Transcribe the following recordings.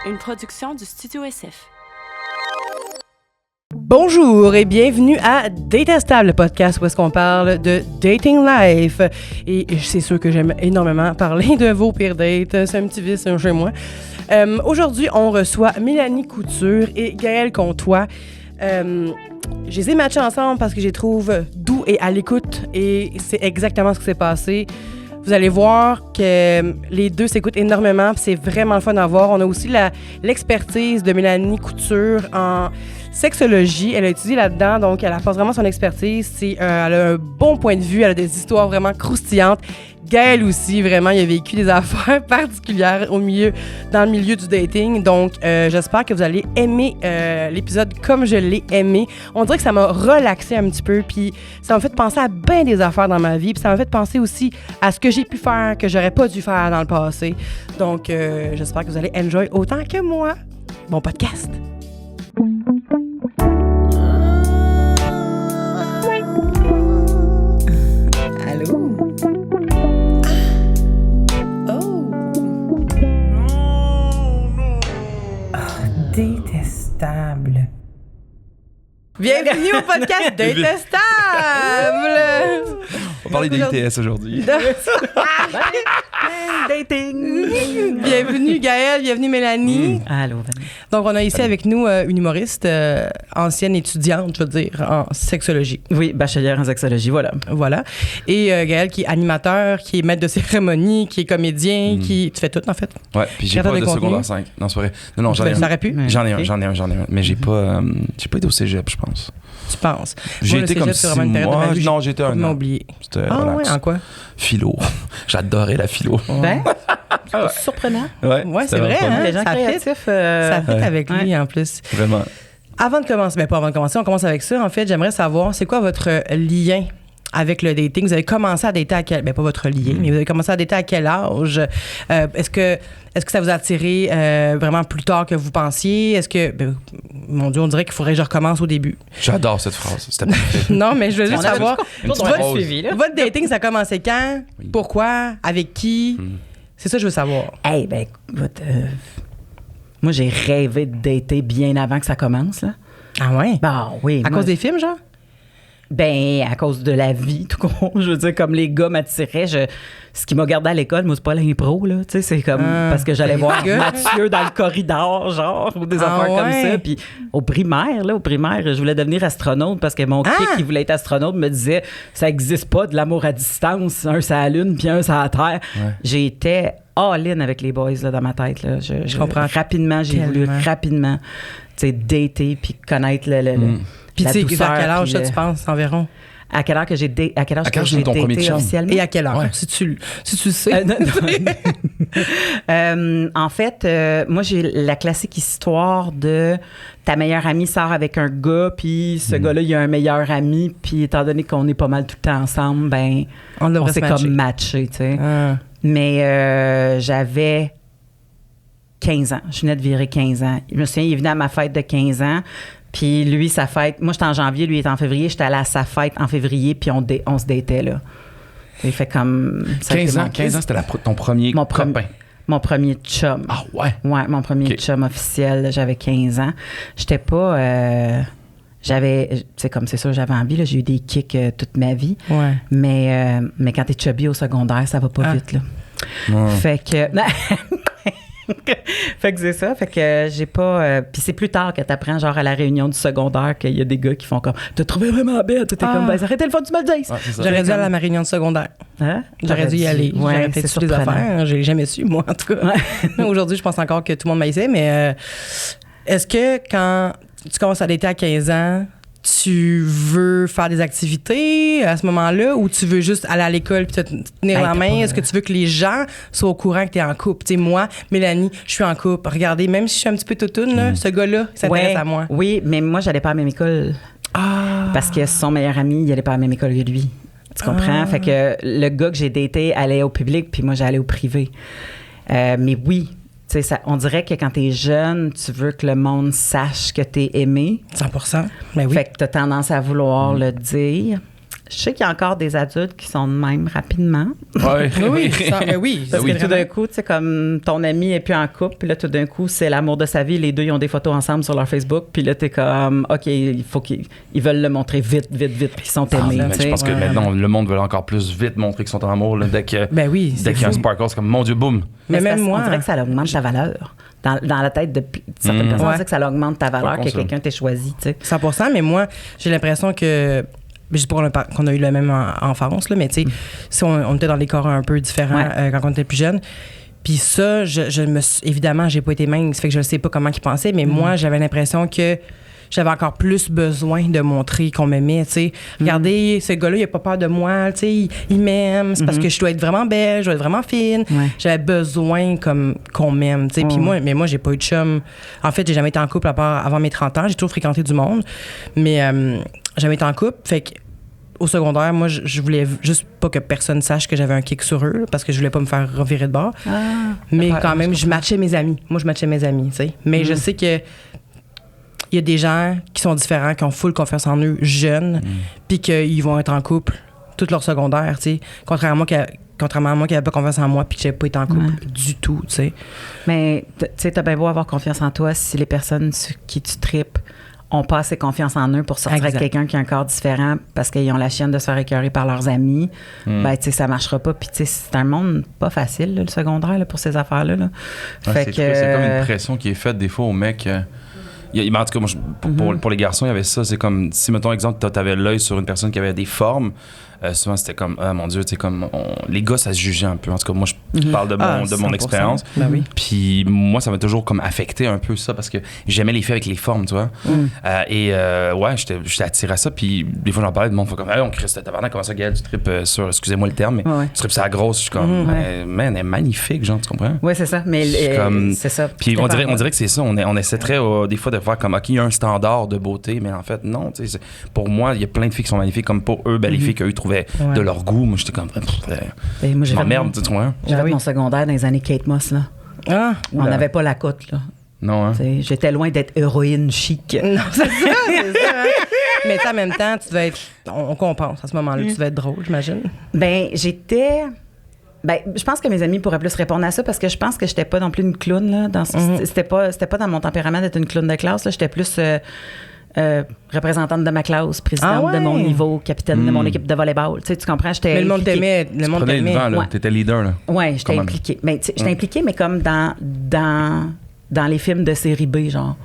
Une production du Studio SF. Bonjour et bienvenue à Datestable, le podcast où est-ce qu'on parle de dating life. Et c'est sûr que j'aime énormément parler de vos pires dates. C'est un petit vice chez moi. Aujourd'hui, on reçoit Mélanie Couture et Gaël Comtois. Je les ai matchés ensemble parce que je les trouve doux et à l'écoute et c'est exactement ce qui s'est passé. Vous allez voir que les deux s'écoutent énormément, puis c'est vraiment le fun à voir. On a aussi l'expertise de Mélanie Couture en sexologie. Elle a étudié là-dedans, donc elle apporte vraiment son expertise. Elle a un bon point de vue, elle a des histoires vraiment croustillantes. Gaël aussi, vraiment, il a vécu des affaires particulières dans le milieu du dating. Donc, j'espère que vous allez aimer l'épisode comme je l'ai aimé. On dirait que ça m'a relaxé un petit peu, puis ça m'a fait penser à bien des affaires dans ma vie, puis ça m'a fait penser aussi à ce que j'ai pu faire, que j'aurais pas dû faire dans le passé. Donc, j'espère que vous allez enjoy autant que moi. Bon podcast! Allô? Détestable. Bienvenue au podcast Détestable! On va parler des ITS aujourd'hui. Dating! Bienvenue Gaëlle, bienvenue Mélanie. Allô, Donc, on a ici avec nous une humoriste, ancienne étudiante, je veux dire, en sexologie. Oui, bachelière en sexologie, voilà. Voilà. Et Gaël qui est animateur, qui est maître de cérémonie, qui est comédien, qui... Tu fais tout, en fait. Ouais, puis j'ai pas de secondaire 5. Non, c'est vrai. Non, j'en ai un. Ça aurait pu? J'en ai un. Mais j'ai pas été au cégep, je pense. Tu penses? J'ai Moi, été le comme cégep, c'est vraiment une 6 période de mois. ma vie, Non, j'étais un an. oublié. C'était Ah relax. ouais, en quoi? Philo. J'adorais la philo. Ben, c'est pas surprenant. Ouais, c'est vrai, Hein? Les gens ça créatifs. Ça fit avec lui, en plus. Vraiment. Avant de commencer, on commence avec ça. En fait, j'aimerais savoir, c'est quoi votre lien avec le dating? Vous avez commencé à dater à quel... pas votre lien, mais vous avez commencé à dater à quel âge? Est-ce que ça vous a attiré vraiment plus tard que vous pensiez? Est-ce que... mon Dieu, on dirait qu'il faudrait que je recommence au début. J'adore cette phrase. C'était parfait. Non, mais je veux juste savoir... Votre dating, ça a commencé quand? Oui. Pourquoi? Avec qui? C'est ça que je veux savoir. Hey, ben, écoute, moi, j'ai rêvé de dater bien avant que ça commence, là. Ah ouais? Ben oui. À cause des films, genre? Ben, à cause de la vie, tout court. Je veux dire, comme les gars m'attiraient, ce qui m'a gardé à l'école, moi, c'est pas l'impro, là. Tu sais, c'est comme parce que j'allais voir Mathieu dans le corridor, genre, ou des affaires comme ça. Puis au primaire, je voulais devenir astronaute parce que mon kick qui voulait être astronaute me disait ça existe pas de l'amour à distance, un c'est à la lune puis un c'est à la terre. Ouais. J'étais all-in avec les boys, là, dans ma tête, là. Je comprends. Rapidement, j'ai voulu rapidement, tu sais, dater puis connaître Puis tu sais, à quel âge, ça, tu penses, environ? À quelle heure que j'ai daté officiellement? Et à quelle heure? Ouais. Si tu sais. En fait, moi, j'ai la classique histoire de ta meilleure amie sort avec un gars, puis ce gars-là, il a un meilleur ami, puis étant donné qu'on est pas mal tout le temps ensemble, ben on s'est comme matché, tu sais. Mais j'avais 15 ans. Je venais de virer 15 ans. Je me souviens, il est venu à ma fête de 15 ans. Puis lui, sa fête, moi j'étais en janvier, lui il était en février, j'étais allée à sa fête en février, puis on se datait, là. Il fait comme... 15 ans, c'était ton premier copain. Mon premier chum. Ah ouais? Ouais, mon premier chum officiel, j'avais 15 ans. J'étais pas... tu sais, comme c'est sûr, j'avais envie, là, j'ai eu des kicks toute ma vie. Ouais. Mais quand t'es chubby au secondaire, ça va pas vite, là. Ouais. Fait que... Fait que c'est ça. Fait que j'ai pas... Puis c'est plus tard que t'apprends, genre, à la réunion du secondaire, qu'il y a des gars qui font comme « T'as trouvé vraiment belle? » T'es comme « Ben, arrêtez le fond du me dises! » J'aurais dû aller à ma réunion de secondaire. Hein? J'aurais dû y aller. Ouais, j'aurais peut-être su des affaires. J'ai jamais su, moi, en tout cas. Ouais. Aujourd'hui, je pense encore que tout le monde m'haïssait, mais est-ce que quand tu commences à dater à 15 ans, tu veux faire des activités à ce moment-là ou tu veux juste aller à l'école puis te tenir la main? Est-ce que tu veux que les gens soient au courant que tu es en couple? Tu sais, moi, Mélanie, je suis en couple. Regardez, même si je suis un petit peu toutoune, là, ce gars-là, il s'intéresse à moi. Oui, mais moi, j'allais pas à la même école. Parce que son meilleur ami, il allait pas à la même école que lui. Tu comprends? Fait que le gars que j'ai daté allait au public puis moi, j'allais au privé. Mais oui, tu sais, on dirait que quand t'es jeune, tu veux que le monde sache que t'es aimé. 100%. Ben oui. Fait que t'as tendance à vouloir le dire. Je sais qu'il y a encore des adultes qui sont de même rapidement. Ouais. Oui, oui. Parce que tout vraiment. d'un coup, tu sais, comme ton ami est plus en couple, puis là, tout d'un coup, c'est l'amour de sa vie. Les deux, ils ont des photos ensemble sur leur Facebook, puis là, t'es comme, OK, il faut qu'ils veulent le montrer vite, puis qu'ils sont aimés. Mais tu sais. je pense que maintenant, le monde veut encore plus vite montrer qu'ils sont en amour. Là, dès qu'il Ben oui, c'est y a un fou. sparkle, c'est comme, mon Dieu, boum. Mais c'est même parce qu'on moi... dirait que ça augmente ta valeur. Dans la tête de certaines personnes, on dirait que ça augmente ta valeur, Pas que con, ça. quelqu'un t'ait choisi, tu sais. 100%, mais moi, j'ai l'impression que... Je sais pas qu'on a eu la même enfance, là, mais tu sais, si on était dans des corps un peu différents quand on était plus jeune. Puis ça, évidemment, j'ai pas été mince, ça fait que je sais pas comment ils pensaient, mais moi, j'avais l'impression que j'avais encore plus besoin de montrer qu'on m'aimait, tu sais. Regardez, ce gars-là, il a pas peur de moi, tu sais, il m'aime, c'est parce que je dois être vraiment belle, je dois être vraiment fine. Ouais. J'avais besoin comme qu'on m'aime, tu sais. Puis moi, j'ai pas eu de chum. En fait, j'ai jamais été en couple à part avant mes 30 ans, j'ai toujours fréquenté du monde, mais j'ai jamais été en couple, fait que au secondaire, moi, je voulais juste pas que personne sache que j'avais un kick sur eux, là, parce que je voulais pas me faire revirer de bord. Mais quand même, je matchais mes amis. Moi, je matchais mes amis, tu sais. Mais je sais que il y a des gens qui sont différents, qui ont full confiance en eux, jeunes, puis qu'ils vont être en couple toute leur secondaire, tu sais. Contrairement à moi qui n'avais pas confiance en moi puis que j'avais pas été en couple du tout, tu sais. Mais, tu sais, t'as bien beau avoir confiance en toi si les personnes sur qui tu tripes ont pas assez confiance en eux pour sortir avec quelqu'un qui a un corps différent parce qu'ils ont la chienne de se faire écœurer par leurs amis, ben, tu sais, ça marchera pas. Puis, tu sais, c'est un monde pas facile, là, le secondaire, là, pour ces affaires-là. Là. Ouais, c'est comme une pression qui est faite des fois aux mecs. En tout cas, moi, pour les garçons, il y avait ça. C'est comme, si, mettons, exemple, t'avais l'œil sur une personne qui avait des formes, souvent, c'était comme, ah, mon Dieu, tu sais, comme, les gars, ça se jugeait un peu. En tout cas, moi, je parle de mon expérience. Ben oui. Puis moi, ça m'a toujours comme affecté un peu ça parce que j'aimais les filles avec les formes, tu vois. Ouais, j'étais attiré à ça. Puis des fois, j'en parlais, de monde fait comme, hey, on crée cette tabarnak, comment ça, Gaël, tu tripes sur, excusez-moi le terme, mais tu tripes ça grosse. Je suis comme, man, elle est magnifique, genre, tu comprends? Oui, c'est ça. Mais c'est ça. Puis on dirait que c'est ça. On essaie très, des fois, de faire comme, OK, il y a un standard de beauté, mais en fait, non. Tu sais, pour moi, il y a plein de filles qui sont magnifiques, comme pour eux, ben, les filles qu'eux trouvaient de leur goût. Moi, j'étais comme, moi, j'ai merde, tu comprends? J'ai fait mon secondaire dans les années Kate Moss, là. Ah, on n'avait pas la cote, là. Non, hein? T'sais, j'étais loin d'être héroïne chic. non, c'est ça, c'est ça. Hein? Mais en même temps, tu devais être... On compense à ce moment-là. Tu devais être drôle, j'imagine. Ben, j'étais... Ben, je pense que mes amis pourraient plus répondre à ça parce que je pense que j'étais pas non plus une clown, là. C'était pas dans mon tempérament d'être une clown de classe, là. J'étais plus... représentante de ma classe, présidente de mon niveau, capitaine de mon équipe de volleyball. Tu sais, tu comprends? J'étais mais le monde impliquée. t'aimait. Le monde t'aimait. Là. T'étais leader, là. Oui, j'étais impliquée. Mais j'étais impliquée, mais comme dans les films de série B, genre.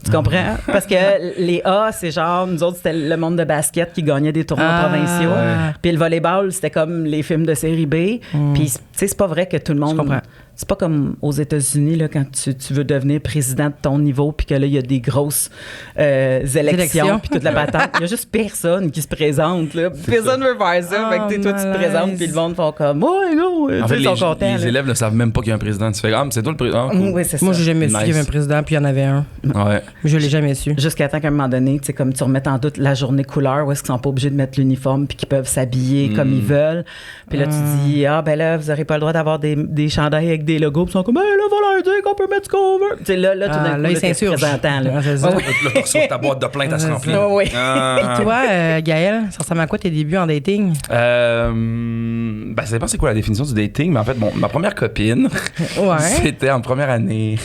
Tu comprends? Parce que les A, c'est genre, nous autres, c'était le monde de basket qui gagnait des tournois provinciaux. Ouais. Puis le volleyball, c'était comme les films de série B. Puis, tu sais, c'est pas vrai que tout le monde... Je comprends. C'est pas comme aux États-Unis, là, quand tu veux devenir président de ton niveau, puis que là, il y a des grosses élections, puis toute la patente. Il y a juste personne qui se présente, là. Personne veut faire ça. Fait que toi, tu te présentes, puis le monde fait comme, ouais, non, En fait, ils sont contents. les élèves ne savent même pas qu'il y a un président. Tu fais, c'est toi le président. Cool. Oui, c'est ça. Moi, j'ai jamais su qu'il y avait un président, puis il y en avait un. Ouais. Je l'ai jamais su. Jusqu'à temps qu'à un moment donné, tu sais, comme tu remettes en doute la journée couleur, où est-ce qu'ils sont pas obligés de mettre l'uniforme puis qu'ils peuvent s'habiller comme ils veulent. Puis là, tu dis, ben là, vous n'aurez pas le droit d'avoir des chandails avec des logos. Puis ils sont comme, là, va leur dire qu'on peut mettre ce qu'on veut. Tu sais, là, tout d'un coup, ils t'es s'insurgent. représentant, là. Ah, c'est ça. Là, tu reçois ta boîte de plainte à se remplir. Oui. Puis toi, Gaël, ça ressemble à quoi tes débuts en dating? Ben, ça dépend c'est quoi la définition du dating, mais en fait, ma première copine, Ouais. c'était en première année.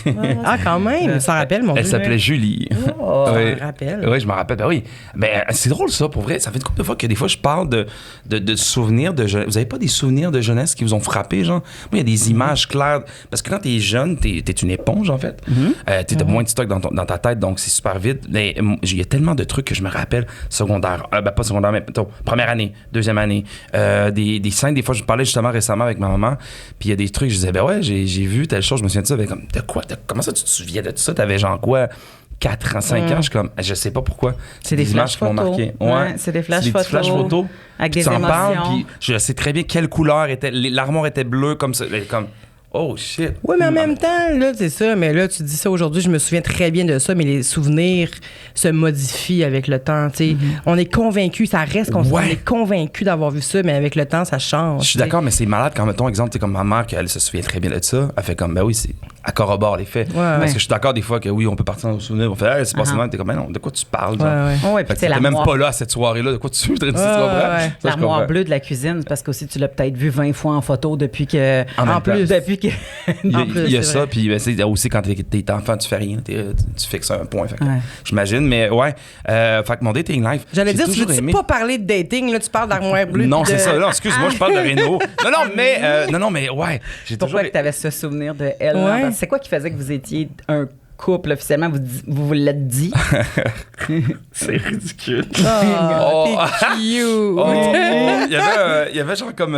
Ah, quand même, ça rappelle, mon Dieu. Elle s'appelait Julie. Oh, Oui. Je me rappelle. Oui, je me rappelle. Ben oui. Ben, c'est drôle, ça, pour vrai. Ça fait une couple de fois que des fois, je parle de souvenirs de jeunesse. Vous avez pas des souvenirs de jeunesse qui vous ont frappé, genre? Moi, il y a des images claires. Parce que quand t'es jeune, t'es une éponge, en fait. T'as moins de stock dans ta tête, donc c'est super vite. Mais il y a tellement de trucs que je me rappelle secondaire. Ben, pas secondaire, mais plutôt première année, deuxième année. Des scènes, des fois, je parlais justement récemment avec ma maman, puis il y a des trucs, je disais, ben ouais, j'ai vu telle chose, je me souviens de ça. Ben, comme, de quoi? Comment ça, tu te souviens de tout ça? T'avais genre quoi? 4 ans, 5 ans, je suis comme, je sais pas pourquoi. C'est des images flash qui m'ont photos. marqué. Ouais, c'est des flash petits flash photos. Avec Puis des tu en parles, émotions. puis je sais très bien quelle couleur était. L'armoire était bleue, comme ça. Comme, Oh, shit. Oui, mais en même temps, là, c'est ça. Mais là, tu dis ça aujourd'hui, je me souviens très bien de ça, mais les souvenirs se modifient avec le temps. Tu sais. On est convaincu, ça reste qu'on on est convaincu d'avoir vu ça, mais avec le temps, ça change. Je suis d'accord, mais c'est malade quand, mettons, exemple, tu sais, comme ma mère, qu'elle se souvient très bien de ça, elle fait comme, ben oui, elle corrobore les faits. Parce que je suis d'accord des fois que oui, on peut partir dans nos souvenirs, on fait, hey, c'est pas ça, t'es comme, non, de quoi tu parles? Ouais, fait que t'es même pas là à cette soirée-là, de quoi tu veux, l'armoire bleue de la cuisine, parce qu'aussi tu l'as peut-être vu 20 fois en photo depuis que. Depuis que. Il y a ça, puis ben, c'est aussi quand t'es enfant, tu fais rien, tu fixes un point. J'imagine, mais fait que mon dating life. J'allais dire, tu veux pas parler de dating, là, tu parles d'armoire bleue. Non, c'est ça, là, excuse-moi, je parle de Renault. Non, mais ouais. Pourquoi que t'avais ce souvenir de elle? C'est quoi qui faisait que vous étiez un couple officiellement, vous l'êtes dit? C'est ridicule. T'es cute. Il y avait genre comme,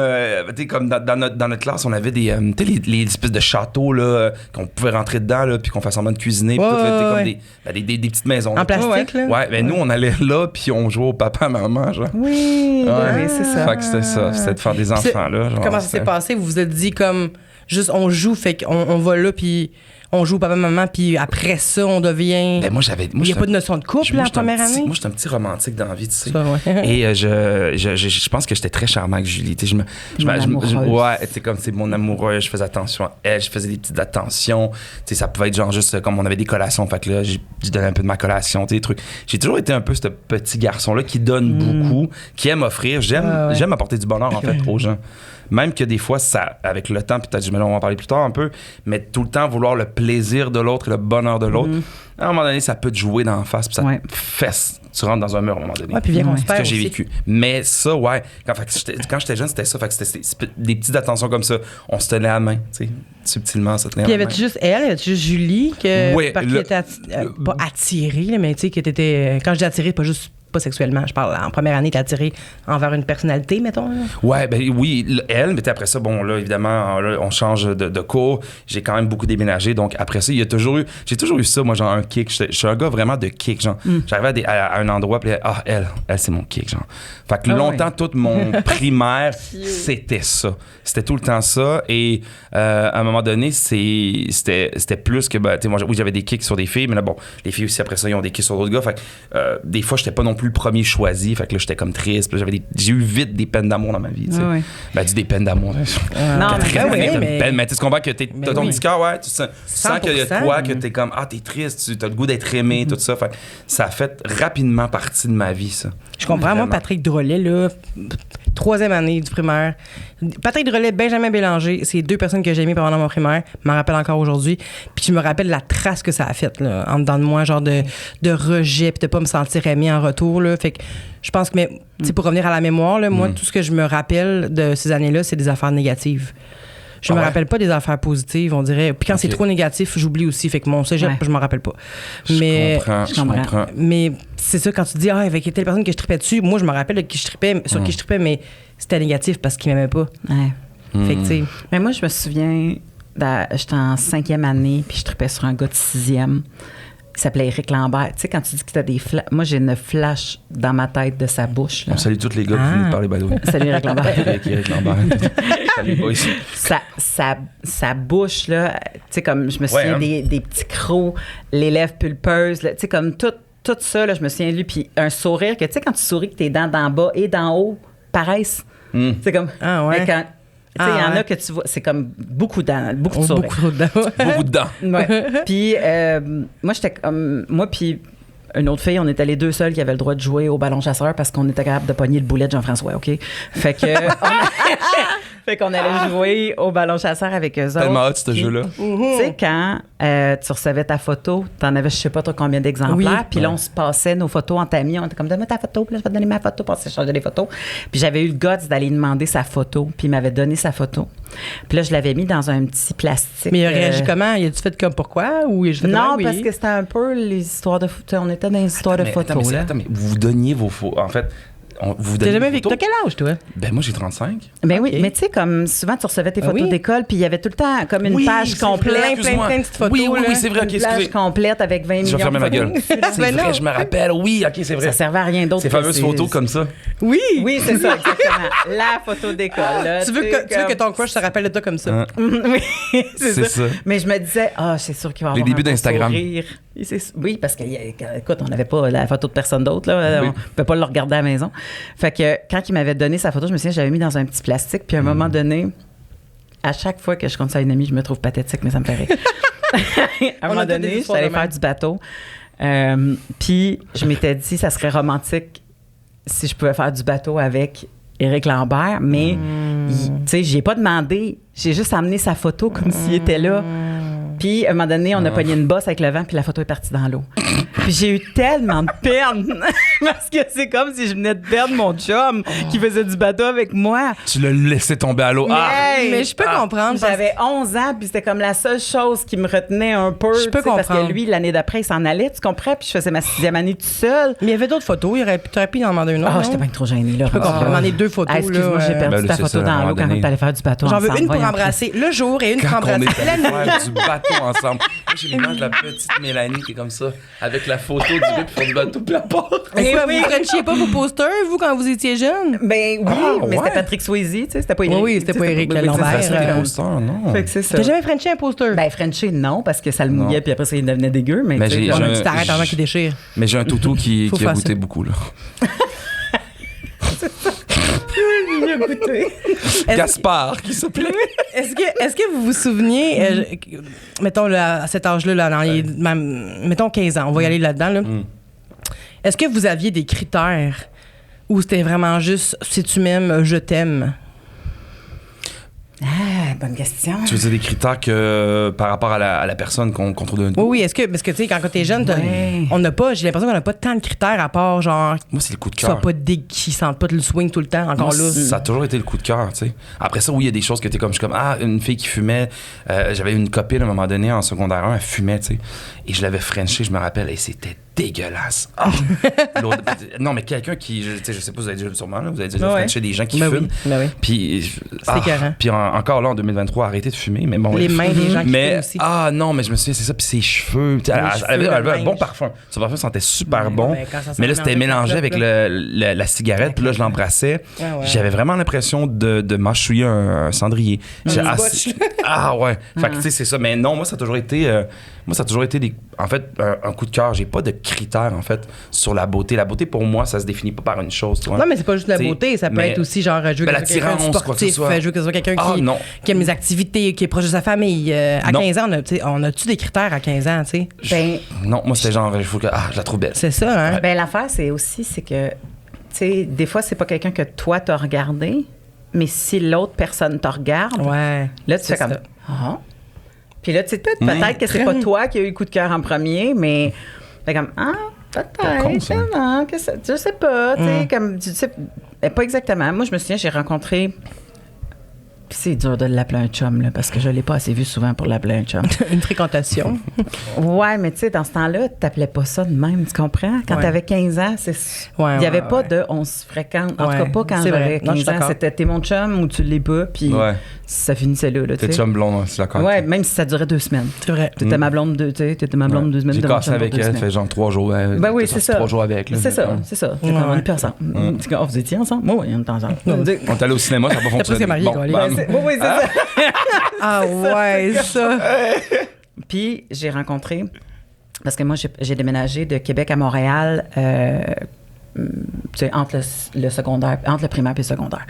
tu sais, comme dans notre classe, on avait des, tu sais, les espèces de châteaux là, qu'on pouvait rentrer dedans là, puis qu'on fait semblant de cuisiner, puis tout, là, comme des petites maisons. En plastique là. Ouais, ben nous on allait là, puis on jouait au papa, maman, genre. Oui, c'est ça. Fait que c'était ça, c'était de faire des enfants là. Genre, comment ça s'est passé? Vous vous êtes dit comme juste on joue, fait qu'on va là, puis on joue papa, maman, puis après ça, on devient. Ben moi, il n'y a pas de notion de couple la première année? Moi, j'étais un petit romantique dans la vie, tu sais. Ça, Et je pense que j'étais très charmant avec Julie. Tu sais, c'est mon amoureuse. Je faisais attention à elle. Je faisais des petites attentions. Tu sais, ça pouvait être genre juste comme on avait des collations. Fait que là, je donnais un peu de ma collation, tu sais, des trucs. J'ai toujours été un peu ce petit garçon-là qui donne beaucoup, qui aime offrir. J'aime apporter du bonheur, en fait, aux gens. Même que des fois, ça, avec le temps, peut-être, on va en parler plus tard un peu, mais tout le temps vouloir le plaisir de l'autre et le bonheur de l'autre, à un moment donné, ça peut te jouer dans la face, puis ça te fesse. Tu rentres dans un mur à un moment donné. Puis viens qu'on se c'est ce que j'ai aussi. vécu. Mais ça, quand j'étais jeune, c'était ça. Fait que c'était des petites attentions comme ça. On se tenait à la main, tu sais, subtilement, ça tenait à la main. Puis y avait-tu juste Julie, par qui était pas attirée, mais tu sais, qui était. Quand je dis attirée, pas sexuellement, je parle en première année, t'es attiré envers une personnalité, mettons. Là. Ouais, ben oui, elle, mais après ça, bon, là, évidemment, là, on change de cours. J'ai quand même beaucoup déménagé, donc après ça, j'ai toujours eu ça, moi, genre un kick. Je suis un gars vraiment de kick, genre. J'arrivais à un endroit, puis elle, c'est mon kick, genre. Fait que longtemps, tout mon primaire, c'était ça. C'était tout le temps ça, et à un moment donné, c'était plus que, ben, tu sais, moi, oui, j'avais des kicks sur des filles, mais là, bon, les filles aussi, après ça, ils ont des kicks sur d'autres gars. Fait que des fois, j'étais pas non plus le premier choisi, fait que là j'étais comme triste, j'ai eu vite des peines d'amour dans ma vie, tu sais. Ben dis des peines d'amour. Mais tu comprends que t'as ton petit cœur, tu sens qu'il y a toi, que t'es comme t'es triste, tu as le goût d'être aimé, tout ça. Fait ça a fait rapidement partie de ma vie, ça. Je comprends. Vraiment. Moi, Patrick Drolet, là, 3e année du primaire. Patrick Drolet, Benjamin Bélanger, c'est 2 personnes que j'ai aimées pendant mon primaire. Je m'en rappelle encore aujourd'hui. Puis je me rappelle la trace que ça a faite, là, en dedans de moi, genre de rejet, puis de pas me sentir aimée en retour, là. Fait que je pense que, mais, pour revenir à la mémoire, là, moi, tout ce que je me rappelle de ces années-là, c'est des affaires négatives. Je me rappelle pas des affaires positives, on dirait. Puis quand c'est trop négatif, j'oublie aussi. Fait que mon cégep, je m'en rappelle pas. Je comprends. Mais c'est ça, quand tu dis, avec telle personne que je tripais dessus, moi, je me rappelle de qui je tripais, sur qui je tripais, mais c'était négatif parce qu'il m'aimait pas. Fait que, tu sais. Mais moi, je me souviens, j'étais en 5e année, puis je tripais sur un gars de 6e. Il s'appelait Éric Lambert. Tu sais, quand tu dis que tu as des flashs... Moi, j'ai une flash dans ma tête de sa bouche. Là. On salue tous les gars qui viennent nous parler, by the way. Salut Éric Lambert. Éric Lambert. Salut, boys. Sa bouche, là, tu sais, comme je me souviens des petits crocs, les lèvres pulpeuses, tu sais, comme tout ça, là, je me souviens de lui. Puis un sourire que, tu sais, quand tu souris, que tes dents d'en bas et d'en haut paraissent. C'est comme... Tu sais, il y en a que tu vois, c'est comme beaucoup de dents, beaucoup de sourires. Beaucoup de dents. Ouais. Puis moi, j'étais comme... Moi, puis une autre fille, on était les 2 seuls qui avaient le droit de jouer au ballon chasseur parce qu'on était capable de pogner le boulet de Jean-François, OK? Fait que... Fait qu'on allait jouer au ballon chasseur avec eux autres. Tellement hot, ce jeu-là. Tu sais, quand tu recevais ta photo, t'en avais je sais pas trop combien d'exemplaires, puis là, on se passait nos photos entre amis. On était comme, donne-moi ta photo, puis là, je vais te donner ma photo, puis on s'échangeait des photos. Puis j'avais eu le guts d'aller demander sa photo, puis il m'avait donné sa photo. Puis là, je l'avais mis dans un petit plastique. Mais il a réagi comment? Il a-tu fait comme pourquoi? Ou il a fait non, parce que c'était un peu les histoires de photos. On était dans les histoires de photos. Attends, mais vous donniez vos photos. En fait, vous T'as donnez jamais des vécu. T'as photos. quel âge, toi? Ben, moi, j'ai 35. Ben Ok. oui, mais tu sais, comme souvent, tu recevais tes photos oui. d'école, puis il y avait tout le temps comme une Oui, page c'est complète. vrai, plein excuse-moi. de petites photos, Oui, oui, là. oui, c'est vrai, ok, Une plage excusez. complète avec 20 Je millions vais fermer de ma photos. gueule. C'est Mais non. vrai, je me rappelle. Oui, ok, c'est vrai. Ça servait à rien d'autre. Ces que fameuses ces- photos comme ça. Oui! Oui, c'est ça, exactement. La photo d'école. là, Tu veux sais, que ton crush se rappelle de toi comme ça? Hein? Oui, C'est c'est ça. ça. Mais je me disais, c'est sûr qu'il va y Les avoir débuts un beau d'Instagram. sourire. Oui, parce que, écoute, on n'avait pas la photo de personne d'autre. Là. Oui. On ne pouvait pas le regarder à la maison. Fait que quand il m'avait donné sa photo, je me souviens, j'avais mis dans un petit plastique. Puis à un moment donné, à chaque fois que je compte ça à une amie, je me trouve pathétique, mais ça me fait rire. À un On moment a tous des donné, histoires j'allais de faire même. du bateau. Puis je m'étais dit, ça serait romantique si je pouvais faire du bateau avec Éric Lambert, mais tu sais, j'ai pas demandé, j'ai juste amené sa photo comme s'il était là. Puis, à un moment donné, on a pogné une bosse avec le vent, puis la photo est partie dans l'eau. Puis j'ai eu tellement de peine, parce que c'est comme si je venais de perdre mon chum qui faisait du bateau avec moi. Tu l'as laissé tomber à l'eau. Hey! Mais je peux comprendre. parce- J'avais 11 ans, puis c'était comme la seule chose qui me retenait un peu. Je peux tu sais, parce comprendre. que lui, l'année d'après, il s'en allait, tu comprends? Puis je faisais ma 6e année toute seule. Mais il y avait d'autres photos. T'aurais pu en demander une autre. Ah, non? j'étais bien trop gênée, là. Je peux comprendre. Demander 2 photos. Ah, excuse-moi, là, j'ai perdu Ben là, ta c'est photo ça, à un dans moment l'eau quand donné. on allait faire du bateau J'en veux ensemble. une pour Voyons, embrasser le jour et une pour Quand on embrasser est la allé nuit. faire du bateau ensemble. Moi, j'ai l'image de la petite Mélanie qui est comme ça, avec la photo du gars qui fait du bateau puis la porte. Et quoi, oui. vous frenchiez pas vos posters, vous, quand vous étiez jeune? Ben oui, Ah, mais ouais. c'était Patrick Swayze, tu sais, c'était pas Éric. Oui, c'était pas Éric Oui, Lambert. Ça, c'est des euh, posters, non. Fait que c'est ça. T'as jamais frenché un poster? Ben, Frenchie, non, parce que ça le mouillait, Non. puis après ça, il devenait dégueu. Mais, Mais tu sais, j'ai- comme- j'ai- tu t'arrêtes avant qu'il déchire. Mais j'ai un toutou qui Faut a faire goûté ça. beaucoup, là. il a goûté. Gaspard, qui s'appelait. Est-ce que vous vous souvenez, mettons là, à cet âge-là, là, dans les, mettons 15 ans, on va y aller là-dedans. Là. Est-ce que vous aviez des critères ou c'était vraiment juste si tu m'aimes, je t'aime? Ah, bonne question. Tu veux dire des critères que par rapport à la personne qu'on trouve de. Oui, est-ce que, parce que tu sais, quand t'es jeune, Ouais. on n'a pas, j'ai l'impression qu'on n'a pas tant de critères à part genre Moi, c'est le coup de qu'ils soient cœur. pas qui sentent pas le swing tout le temps, encore Moi, là. ça a toujours été le coup de cœur, tu sais. Après ça, oui, il y a des choses que t'es comme, je suis comme, une fille qui fumait. J'avais une copine à un moment donné en secondaire 1, elle fumait, tu sais. Et je l'avais frenché, je me rappelle, et c'était dégueulasse. Ah! L'autre- non, mais quelqu'un qui, tu sais, je sais pas, vous avez déjà vu sûrement, là, vous avez déjà Ouais. frenché des gens qui Ben oui, fument. ben oui. Puis, écœurant. puis encore là, en 2023, arrêtez de fumer, mais bon. Les bref. mains des gens qui Mais, fument aussi. non, mais je me souviens, c'est ça, puis ses cheveux. Tu sais, Les elle cheveux, avait le un bon linge. parfum. Son parfum sentait super Ouais, bon. ben, quand ça Mais là, s'en c'était mélangeait mélangé avec avec la cigarette, puis là, je l'embrassais. Ouais, ouais. J'avais vraiment l'impression de mâchouiller un cendrier. J'ai assez- ouais. Fait que, tu sais, c'est ça. Mais non, moi, ça a toujours été. En fait, un coup de cœur. J'ai pas de critères, en fait, sur la beauté. La beauté, pour moi, ça se définit pas par une chose, tu vois. Non, mais c'est pas juste la T'sais, beauté, ça peut mais- être aussi genre, je veux Ben, que ce soit quelqu'un de l'attirance, quoi que ce sportif, soit. je veux que ce soit quelqu'un Ah, non. qui aime les activités, qui est proche de sa famille. À Non. 15 ans, on a-tu des critères à 15 ans, tu sais? Ben, Non, moi, c'était genre, il faut que. Je la trouve belle. C'est ça, hein? ben l'affaire, c'est que, tu sais, des fois, c'est pas quelqu'un que toi, t'as regardé, mais si l'autre personne te regarde, Ouais. là, tu c'est fais comme, ça. ah. Puis là, tu sais, peut-être que c'est pas toi qui as eu le coup de cœur en premier, mais fait comme, Pas con, peut-être, ça. non, je sais pas, tu sais, comme, tu sais, pas exactement. Moi, je me souviens, j'ai rencontré, puis c'est dur de l'appeler un chum, là, parce que je l'ai pas assez vu souvent pour l'appeler un chum. Une fréquentation. Ouais, mais tu sais, dans ce temps-là, tu t'appelais pas ça de même, tu comprends? Quand Ouais. t'avais 15 ans, Ouais, il y avait ouais, pas ouais. de on se fréquente. En Ouais, tout cas, pas quand c'est vrai. j'avais Non, je suis 15 ans. d'accord. C'était t'es mon chum ou tu l'es pas, puis Ouais. ça finissait là, T'es tu sais. chum blond, c'est d'accord. Ouais, même si ça durait 2 semaines. C'est vrai. T'étais ma blonde de, tu sais, t'étais ma blonde 2 semaines. J'ai t'étais mon cassé chum pour avec 2 elle, semaines. fait genre 3 jours. Ben oui, c'est ça. 3 jours avec. là. C'est ça, c'est ça. T'es comme, on est plus ensemble. Tu dis, oh, vous étiez ensemble? Oui, on était ensemble. On est allé au cinéma, ça n'a pas fonctionné. presque marié, quoi, les- bam. Oui, c'est ça. Ah ouais, ça. Puis j'ai rencontré, parce que moi, j'ai déménagé de Québec à Montréal, tu sais, entre le secondaire, entre le primaire et le secondaire.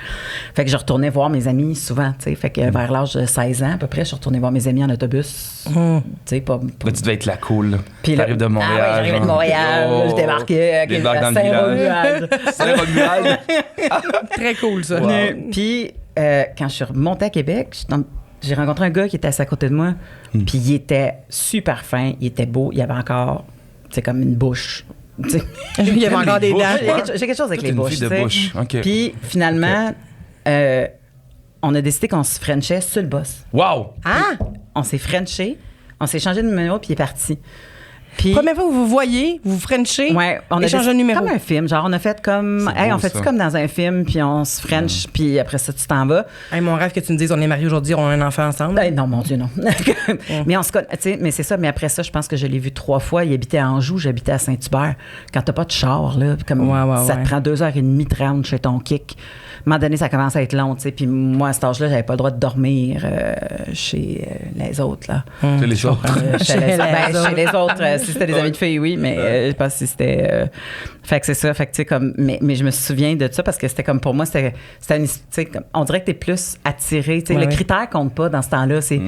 Fait que je retournais voir mes amis souvent, tu sais. Fait que vers l'âge de 16 ans, à peu près, je retournais voir mes amis en autobus. Tu sais, pas. Là, tu devais être la cool. Puis là- T'arrives de Montréal. Ah oui, j'arrivais de genre. Montréal, Oh, je débarquais à débarque dans le Saint-Romuald. Saint-Romuald. Très cool, ça. Puis, quand je suis remontée à Québec, j'ai rencontré un gars qui était assis à côté de moi. Puis, il était super fin, il était beau, il avait encore, tu sais, comme une bouche. Tu sais. Il y avait encore des bouches, dents. ouais. J'ai quelque chose avec Toi, les t'es une bouches. fille de tu sais. bouche. OK. Puis, finalement, on a décidé qu'on se frenchait sur le boss. Wow! Ah! On s'est frenché, on s'est changé de numéro, puis il est parti. Puis, Première fois que vous vous voyez, vous vous frenchez, ouais, on a échange de numéro. comme un film. Genre, on a fait comme. C'est Hey, beau, on fait-tu ça. comme dans un film, puis on se French, puis après ça, tu t'en vas. Hey, mon rêve que tu me dises, on est mariés aujourd'hui, on a un enfant ensemble. Ben, non, mon Dieu, non. Mais on se connaît, tu sais, mais c'est ça. Mais après ça, je pense que je l'ai vu 3 fois. Il habitait à Anjou, j'habitais à Saint-Hubert. Quand t'as pas de char, là, comme ça te prend 2h30 de rendre chez ton kick. À un moment donné, ça commence à être long, tu sais. Puis moi, à cet âge-là, j'avais pas le droit de dormir chez les autres, là. C'est les choses. Chez les autres, si c'était des amis de filles, oui, mais je sais pas si c'était. Fait que c'est ça. Fait que, tu sais, comme. Mais je me souviens de ça parce que c'était comme pour moi, c'était une. Tu sais, on dirait que t'es plus attiré. Tu sais, le critère compte pas dans ce temps-là. C'est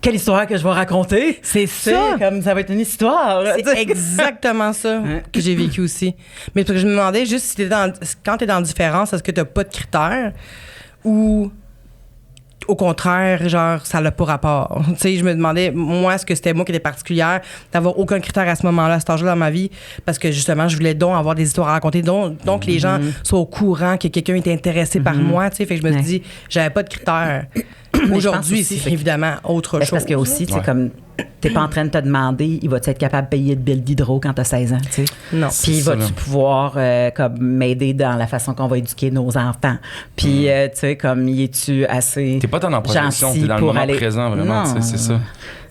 quelle histoire que je vais raconter. C'est ça. Comme ça va être une histoire. C'est exactement ça que j'ai vécu aussi. Mais parce que je me demandais juste si quand t'es dans la différence, est-ce que t'as pas de critères ou au contraire, genre, ça n'a pas rapport. Tu sais, je me demandais, moi, est-ce que c'était moi qui étais particulière d'avoir aucun critère à ce moment-là, à cet âge-là dans ma vie, parce que justement, je voulais donc avoir des histoires à raconter, donc les gens soient au courant que quelqu'un est intéressé par moi, tu sais. Fait que je me suis dit, j'avais pas de critères. Aujourd'hui, c'est évidemment autre chose. Parce que aussi, tu sais, comme t'es pas en train de te demander, il va-tu être capable de payer de bill d'hydro quand t'as 16 ans, tu sais? Non. Puis vas-tu pouvoir comme m'aider dans la façon qu'on va éduquer nos enfants? Puis, tu sais, comme, y es-tu assez T'es pas dans la projection, gentil t'es dans le pour moment aller... présent, vraiment, Non. tu sais, c'est ça.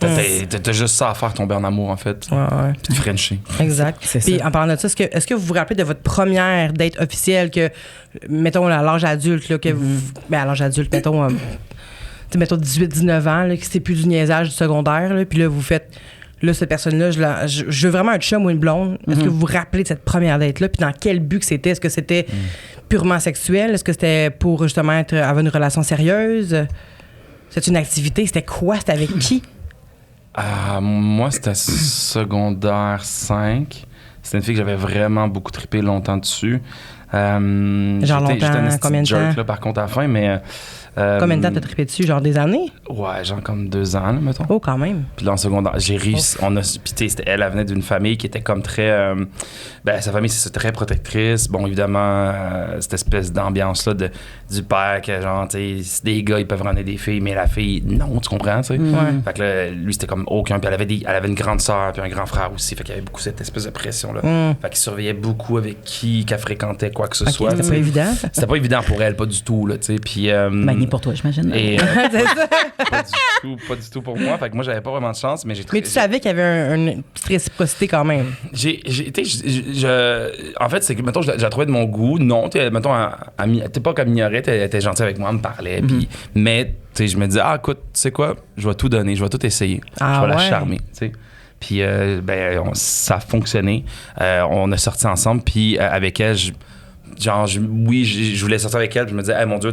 T'as juste ça à faire, tomber en amour, en fait. Ouais. Puis de Frencher. Exact. C'est Puis ça. en parlant de ça, est-ce que vous vous rappelez de votre première date officielle que, mettons, à l'âge adulte, là, que vous... Ben, à l'âge adulte, mettons... mettons 18-19 ans, là, que c'est plus du niaisage du secondaire, là, puis là, vous faites... Là, cette personne-là, je veux vraiment un chum ou une blonde. Est-ce que vous vous rappelez de cette première date-là? Puis dans quel but que c'était? Est-ce que c'était purement sexuel? Est-ce que c'était pour, justement, avoir une relation sérieuse? C'était une activité? C'était quoi? C'était avec qui? Moi, c'était secondaire 5. C'était une fille que j'avais vraiment beaucoup trippé longtemps dessus. Genre J'étais longtemps, un esti combien de jerk, temps? là, par contre, à la fin, mais... Combien de temps t'as trippé dessus? Genre des années? Ouais, genre comme 2 ans, là, mettons. Oh, quand même. Puis là, en secondaire, j'ai réussi. Puis, tu sais, elle venait d'une famille qui était comme très. Sa famille, c'est très protectrice. Bon, évidemment, cette espèce d'ambiance-là du père, que genre, tu sais, des gars, ils peuvent ramener des filles, mais la fille, non, tu comprends, tu sais. Fait que là, lui, c'était comme aucun. Puis elle avait une grande sœur, puis un grand frère aussi. Fait qu'il y avait beaucoup cette espèce de pression-là. Fait qu'il surveillait beaucoup avec qui qu'elle fréquentait, quoi que ce soit. C'était pas évident. C'était pas évident pour elle, pas du tout, là, tu sais. Puis. Ben, ni pour toi, j'imagine. Et, C'est ça. pas du tout pour moi. Fait que moi, j'avais pas vraiment de chance, mais j'ai Mais tu savais qu'il y avait une petite réciprocité quand même. En fait, c'est que, mettons, je la trouvais de mon goût. Non, mettons, t'es pas comme ignorée, t'es gentil avec moi, elle me parlait. Puis, mais, tu sais, je me disais, écoute, tu sais quoi, je vais tout donner, je vais tout essayer. Je vais la charmer, tu sais. Puis, ça a fonctionné. On a sorti ensemble, puis avec elle, je voulais sortir avec elle, puis je me disais, hey, mon Dieu,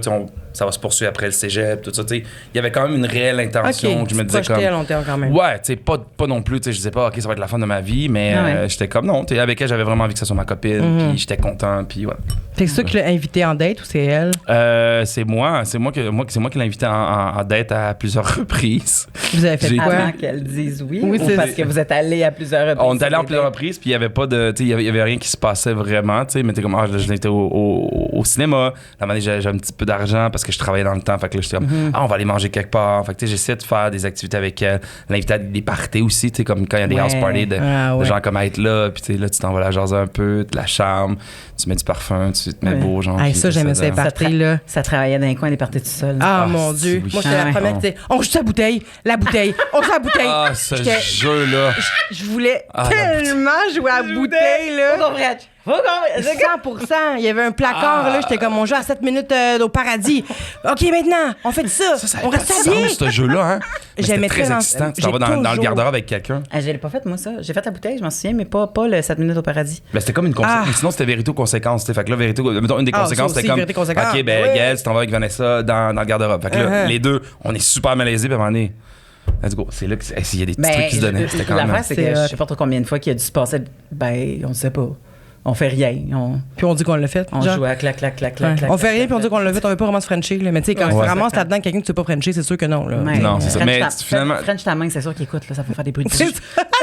ça va se poursuivre après le cégep, tout ça, tu sais. Il y avait quand même une réelle intention. OK, Je me disais comme. à long terme quand même. Ouais, tu sais, pas non plus, tu sais, je disais pas, OK, ça va être la fin de ma vie, mais j'étais comme, non, tu sais, avec elle, j'avais vraiment envie que ça soit ma copine, puis j'étais content, puis ouais. Fait que c'est ça qui l'a invité en date ou c'est elle? C'est moi qui l'ai invité en date à plusieurs reprises. Vous avez fait quoi? Avant qu'elle dise oui, Oui, ou c'est parce ça. que vous êtes allés à plusieurs reprises? On est allé en plusieurs reprises, puis il y avait pas de, tu sais, il y avait rien qui se passait vraiment, tu sais, mais t'es comme, je l'étais au cinéma, la manière j'avais un petit peu d'argent parce que je travaillais dans le temps, fait que là j'étais comme, on va aller manger quelque part, fait que tu sais, j'essayais de faire des activités avec elle, l'inviter à des parties aussi, tu sais, comme quand il y a des house parties de gens comme être là, puis tu sais, là tu t'en vas la jaser un peu, tu la charmes, tu mets du parfum, tu te mets beau, genre. Hey, ça, j'aimais ça, les parties, là. Ça travaillait dans les coins des parties tout seul. Ah, mon Dieu. oui. Moi, j'étais la première qui disait, on joue la bouteille, on joue la bouteille. Ce J'étais- jeu-là. Je voulais la tellement jouer à la bouteille, là. Faut comprendre. 100%. Il y avait un placard, là. J'étais comme, on joue à 7 minutes au paradis. OK, maintenant, on fait ça. Ça On avait reste pas de bien. sens, ce jeu-là, hein? Mais J'aimais c'était très tellement- excitant. Tu t'en j'ai vas dans le toujours- garde-robe avec quelqu'un. Je l'ai pas fait, moi, ça. J'ai fait la bouteille, je m'en souviens, mais pas le 7 minutes au paradis. Ben, c'était comme une conséquence. Sinon, c'était vérité ou conséquence. Fait que là, vérité, mettons, une des Ah, conséquences, ça c'était aussi, comme. vérité, conséquence. OK, ben, Ouais. Gaël, tu t'en vas avec Vanessa dans le garde-robe. Fait que là, les deux, on est super malaisés, puis à un moment donné, let's go. C'est là qu'il y a des petits trucs qui se donnaient. C'était quand même. L'affaire, c'est que C'est je sais pas trop combien de fois qu'il a dû se passer. Ben, on sait pas. On fait rien. Puis on dit qu'on l'a fait. On genre. joue à clac, clac, clac, clac, Ouais. clac. On fait rien, clac, puis on dit clac, qu'on l'a fait, on veut pas vraiment se frencher, là. Mais tu sais, quand Ouais. on se ramasse là-dedans quelqu'un que tu veux pas frencher, c'est sûr que non, là. Ouais. Non, c'est ça. French Mais ta- finalement- French ta main, c'est sûr qu'il écoute, là, ça peut faire des bruits de C'est bouche.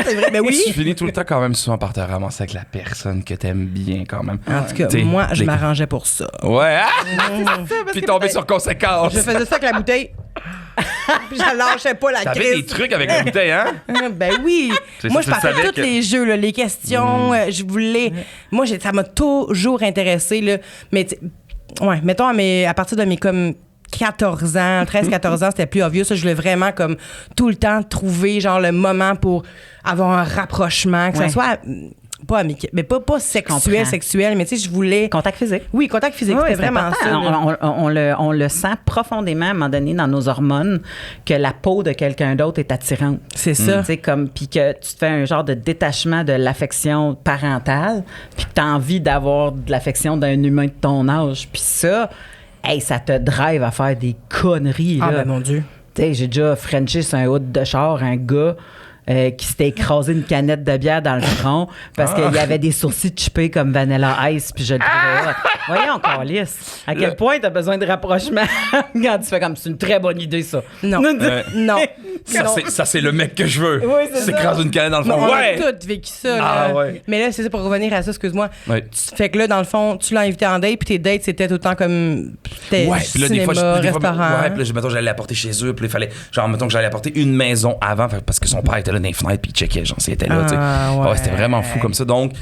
c'est vrai, mais oui. Tu finis tout le temps quand même souvent par te ramasser avec la personne que t'aimes bien quand même. En tout cas, T'sais, moi, je les- m'arrangeais pour ça. Ouais, puis tomber sur conséquence. Je faisais ça avec la bouteille. Puis je lâchais pas la T'avais crise. des trucs avec la bouteille, hein? Ben oui. Moi, je tu passais savais tous que- les jeux, là, les questions. Je voulais. Moi, ça m'a toujours intéressé, là. Mais, ouais, mettons, à partir de mes comme 14 ans, 13-14 ans, c'était plus obvious. Ça, je voulais vraiment, comme, tout le temps trouver, genre, le moment pour avoir un rapprochement, que Ouais. ça soit. Pas amical, mais pas sexuel, mais tu sais, je voulais. Contact physique. Oui, contact physique, Oui, c'était c'est vraiment important. ça. là. On le sent profondément à un moment donné dans nos hormones que la peau de quelqu'un d'autre est attirante. C'est ça. Tu sais, comme, puis que tu te fais un genre de détachement de l'affection parentale, puis que tu as envie d'avoir de l'affection d'un humain de ton âge. Puis ça, hey, ça te drive à faire des conneries. Ah, là. ben mon Dieu. Tu sais, j'ai déjà frenché sur un hood de char un gars qui s'était écrasé une canette de bière dans le front parce qu'il y avait des sourcils chippés comme Vanilla Ice, puis je le trouvais. Voyons, câlisse. À quel point t'as besoin de rapprochement quand tu fais comme c'est une très bonne idée, ça. Non. Non. Ça, c'est le mec que je veux. Oui, c'est C'est ça. écraser une canette dans le On fond. a Ouais! tous vécu ça. Ah, là. ouais. Mais là, c'est ça pour revenir à ça, excuse-moi. Ouais. Fait que là, dans le fond, tu l'as invité en date, puis tes dates, c'était tout le temps comme. C'était Ouais, puis là, cinéma, des fois, restaurant. ouais, puis là, mettons, j'allais l'apporter chez eux, puis il fallait, genre, mettons que j'allais apporter une maison avant, parce que son père était là dans les fenêtres, puis il checkait, genre, s'il était là, tu sais. ouais. Ouais, c'était vraiment fou comme ça. Donc,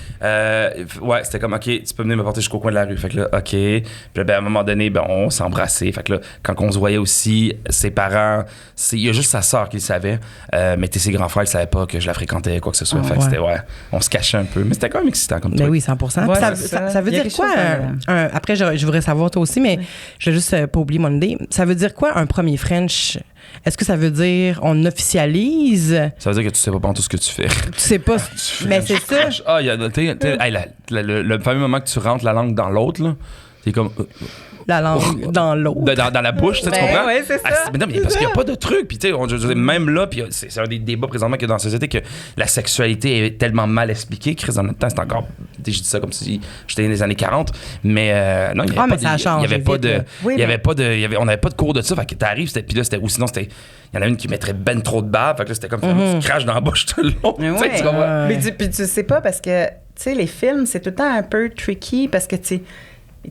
ouais, c'était comme, OK, tu peux venir me porter jusqu'au coin de la rue. Fait que là, OK. Puis là, ben, à un moment donné, ben, on s'embrassait. Fait que là, quand on se voyait aussi, ses parents, il y a juste sa sœur qui le savait, mais ses grands frères, ils savaient pas que je la fréquentais, quoi que ce soit. Fait que c'était, ouais, on se cachait un peu. Mais c'était quand même excitant comme Ben truc. oui, 100%. Ouais, Puis c'est ça. ça veut Il y a dire quelque quoi? chose Après, je voudrais savoir toi aussi, mais je vais juste pas oublier mon idée. Ça veut dire quoi un premier French? Est-ce que ça veut dire on officialise? Ça veut dire que tu sais pas tout ce que tu fais. Tu sais pas. Mais c'est ça. Ah, il y a, hey, le fameux moment que tu rentres la langue dans l'autre, là, t'es comme. La langue dans l'eau. Dans la bouche, tu sais, tu Ben comprends? ouais, c'est ça. Mais non, mais parce qu'il n'y a pas de truc. Puis, tu sais, je veux dire, même là, puis c'est un des débats présentement qu'il y a dans la société, que la sexualité est tellement mal expliquée. Chris, en même temps, c'est encore. Je dis ça comme si j'étais dans les années 40. Mais non, il n'y avait, mais ça a changé il y avait pas vite, de. là. Oui, il y avait mais- pas de. On n'avait pas de cours de ça. Fait que t'arrives, puis là, c'était. Ou sinon, c'était. Il y en a une qui mettrait ben trop de bave. Fait que là, c'était comme tu craches dans la bouche tout le long. Mais Tu sais, ouais. tu comprends? Mais puis tu sais pas parce que, tu sais, les films, c'est tout le temps un peu tricky parce que, tu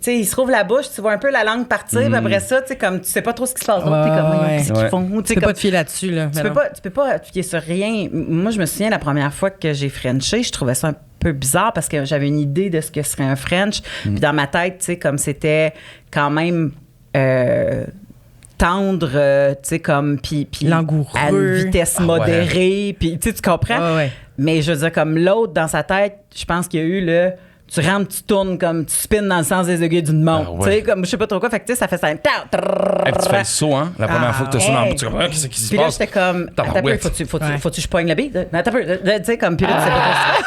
sais, ils se rouvrent la bouche, tu vois un peu la langue partir, puis après ça, tu sais, comme tu sais pas trop ce qui se passe. Donc, t'es comme, Ouais. qu'est-ce qu'ils Ouais. font? Tu peux pas te fier là-dessus, là. Tu peux pas te fier sur rien. Moi, je me souviens, la première fois que j'ai Frenché, je trouvais ça un peu bizarre parce que j'avais une idée de ce que serait un French. Puis dans ma tête, tu sais, comme c'était quand même tendre, tu sais, comme, puis Langoureux. à une vitesse Ah ouais. modérée, puis tu sais, tu comprends? Ouais, ouais. Mais je veux dire, comme l'autre, dans sa tête, je pense qu'il y a eu le... Tu rentres, tu tournes, comme tu spins dans le sens des aiguilles d'une montre. Ah ouais. Tu sais, comme je sais pas trop quoi. Fait que tu sais, ça fait ça. Hey, puis tu fais le saut, hein? La première fois que tu as ça dans la bouche, tu comprends? Qu'est-ce qui se Puis là, passe? j'étais comme, attends un peu, Tabarouette. faut-tu que je poigne le beat? Attends un peu, tu sais, comme, puis là, tu sais pas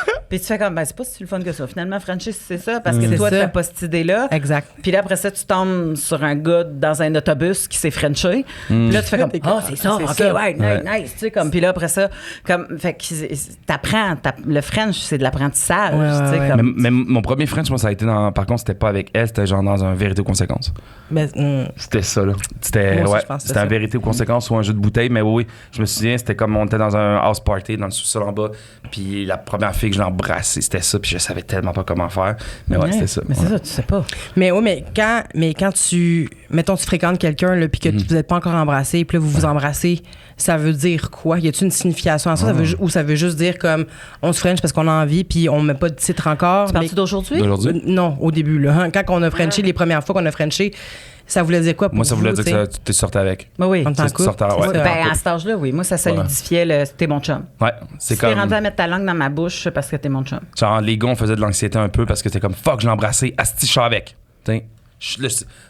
trop. Puis tu fais comme, ben, c'est pas si le fun que ça. Finalement, Francis, c'est ça, parce que C'est toi, ça. t'as pas cette idée-là. Exact. Puis là, après ça, tu tombes sur un gars dans un autobus qui s'est Frenché. Puis là, tu fais comme, oh, c'est ça, C'est OK, ça. ouais, nice, tu sais, comme, puis là, après ça, comme, fait que t'apprends, le French, c'est de l'apprentissage, Ouais, tu sais, ouais, comme. Mais mon premier French, moi, ça a été dans. Par contre, c'était pas avec elle, c'était genre dans un vérité ou conséquence. Mais, C'était ça, là. C'était, Moi aussi, ouais, je pense que c'était un c'était vérité ou conséquence ou un jeu de bouteille, mais oui, je me souviens, c'était comme on était dans un house party, dans le sous-sol en bas, puis la première fille que je l'ai embrassée, c'était ça, puis je savais tellement pas comment faire. Mais ouais, c'était ça. Mais c'est Ouais. ça, tu sais pas. Mais oui, mais quand tu. Mettons, tu fréquentes quelqu'un, là, puis que vous n'êtes pas encore embrassé, puis là, vous vous embrassez, ça veut dire quoi? Y a-t-il une signification à ça? Ou ça veut juste dire comme on se French parce qu'on a envie, puis on met pas de titre encore? Tu parles-tu d'aujourd'hui? D'aujourd'hui? Non, au début, là. Hein. Quand on a Frenché, les premières fois qu'on a Frenché, ça voulait dire quoi pour Moi, ça vous, voulait dire tu sais? que tu t'es sorti avec. Ben oui. En tant Tu que couple, sortais, c'est ouais. ça. Ben, en à cet âge-là, oui. Moi, ça solidifiait le t'es mon chum. Ouais, c'est Tu t'es comme. rendu à mettre ta langue dans ma bouche parce que t'es mon chum. Genre, les gars, on faisait de l'anxiété un peu parce que c'était comme fuck, je l'ai embrassé, asti, je suis avec. T'sais,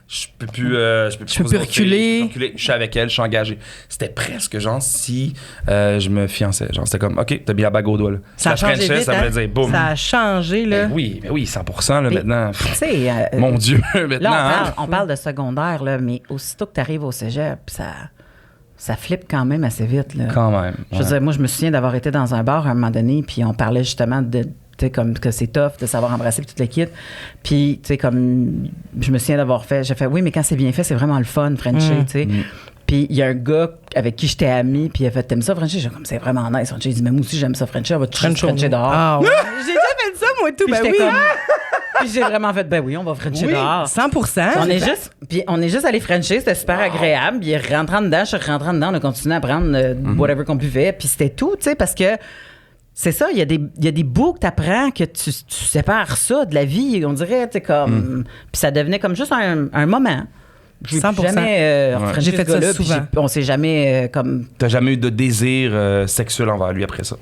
je peux plus. Je peux plus reculer. Je suis avec elle, je suis engagé. C'était presque genre si je me fiançais. Genre, c'était comme ok, t'as mis la bague au doigt. Là. Ça a La changé Frenchais, vite, ça hein? voulait dire boum. Ça a changé, là. Ben oui, 100% là, Mais, maintenant. Tu sais, Mon Dieu, maintenant. là, hein? on parle de secondaire, là, mais aussitôt que tu arrives au cégep, ça flippe quand même assez vite. Là. Quand même. Je veux ouais. dire, moi, je me souviens d'avoir été dans un bar à un moment donné, puis on parlait justement de. Tu sais, comme que c'est tough de savoir embrasser toute l'équipe. Puis, tu sais, comme. Je me souviens d'avoir fait. J'ai fait, oui, mais quand c'est bien fait, c'est vraiment le fun, Frenchie, tu sais. Puis il y a un gars avec qui j'étais amie, puis il a fait « T'aimes ça, Frenchie? » J'ai comme « C'est vraiment nice. » Frenchie, il dit « Mais moi aussi, j'aime ça, Frenchie. On va tout Frenchie dehors. » Ah ouais. J'ai déjà fait ça, moi, tout. Puis Ben j'étais oui. comme... Puis j'ai vraiment fait « Ben oui, on va Frenchie Oui, dehors. » 100%. Puis on est juste allé Frencher, c'était super agréable. Puis rentrant dedans, je suis rentrant dedans, on a continué à prendre whatever qu'on buvait. Puis c'était tout, tu sais, parce que c'est ça, il y a des bouts que t'apprends que tu sépares ça de la vie, on dirait, tu sais, comme... Puis ça devenait comme juste un moment. J'ai 100%. Jamais J'ai fait ça souvent. On s'est jamais comme... T'as jamais eu de désir sexuel envers lui après ça?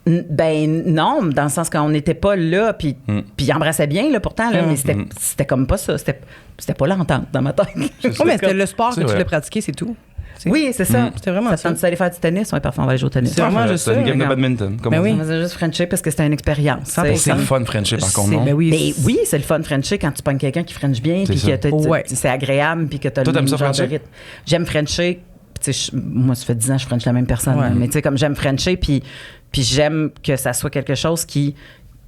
Ben non, dans le sens qu'on n'était pas là, puis il embrassait bien, là, pourtant, là, mais c'était comme pas ça. C'était pas l'entente dans ma tête. Oh, mais c'était le sport C'est que tu vrai. voulais pratiquer, c'est tout. Oui, c'est ça. C'était vraiment ça. Ça tente d'aller faire du tennis? Oui, parfois, on va aller jouer au tennis. C'est vraiment juste C'est une ça, game de regarde. badminton. Comme Ben on oui. dit. On faisait juste Frencher parce que c'était une expérience. 100%. C'est le fun Frenchie, par contre, non? Ben oui. Mais oui, c'est le fun Frencher quand tu pognes quelqu'un qui French bien, puis ça. que Ouais. c'est agréable, puis que tu as Toi, le t'aimes même ça, genre de Frencher? rythme. J'aime Frencher. Tu sais, moi, ça fait 10 ans que je French la même personne. Ouais. Mais tu sais, comme j'aime Frencher, puis j'aime que ça soit quelque chose qui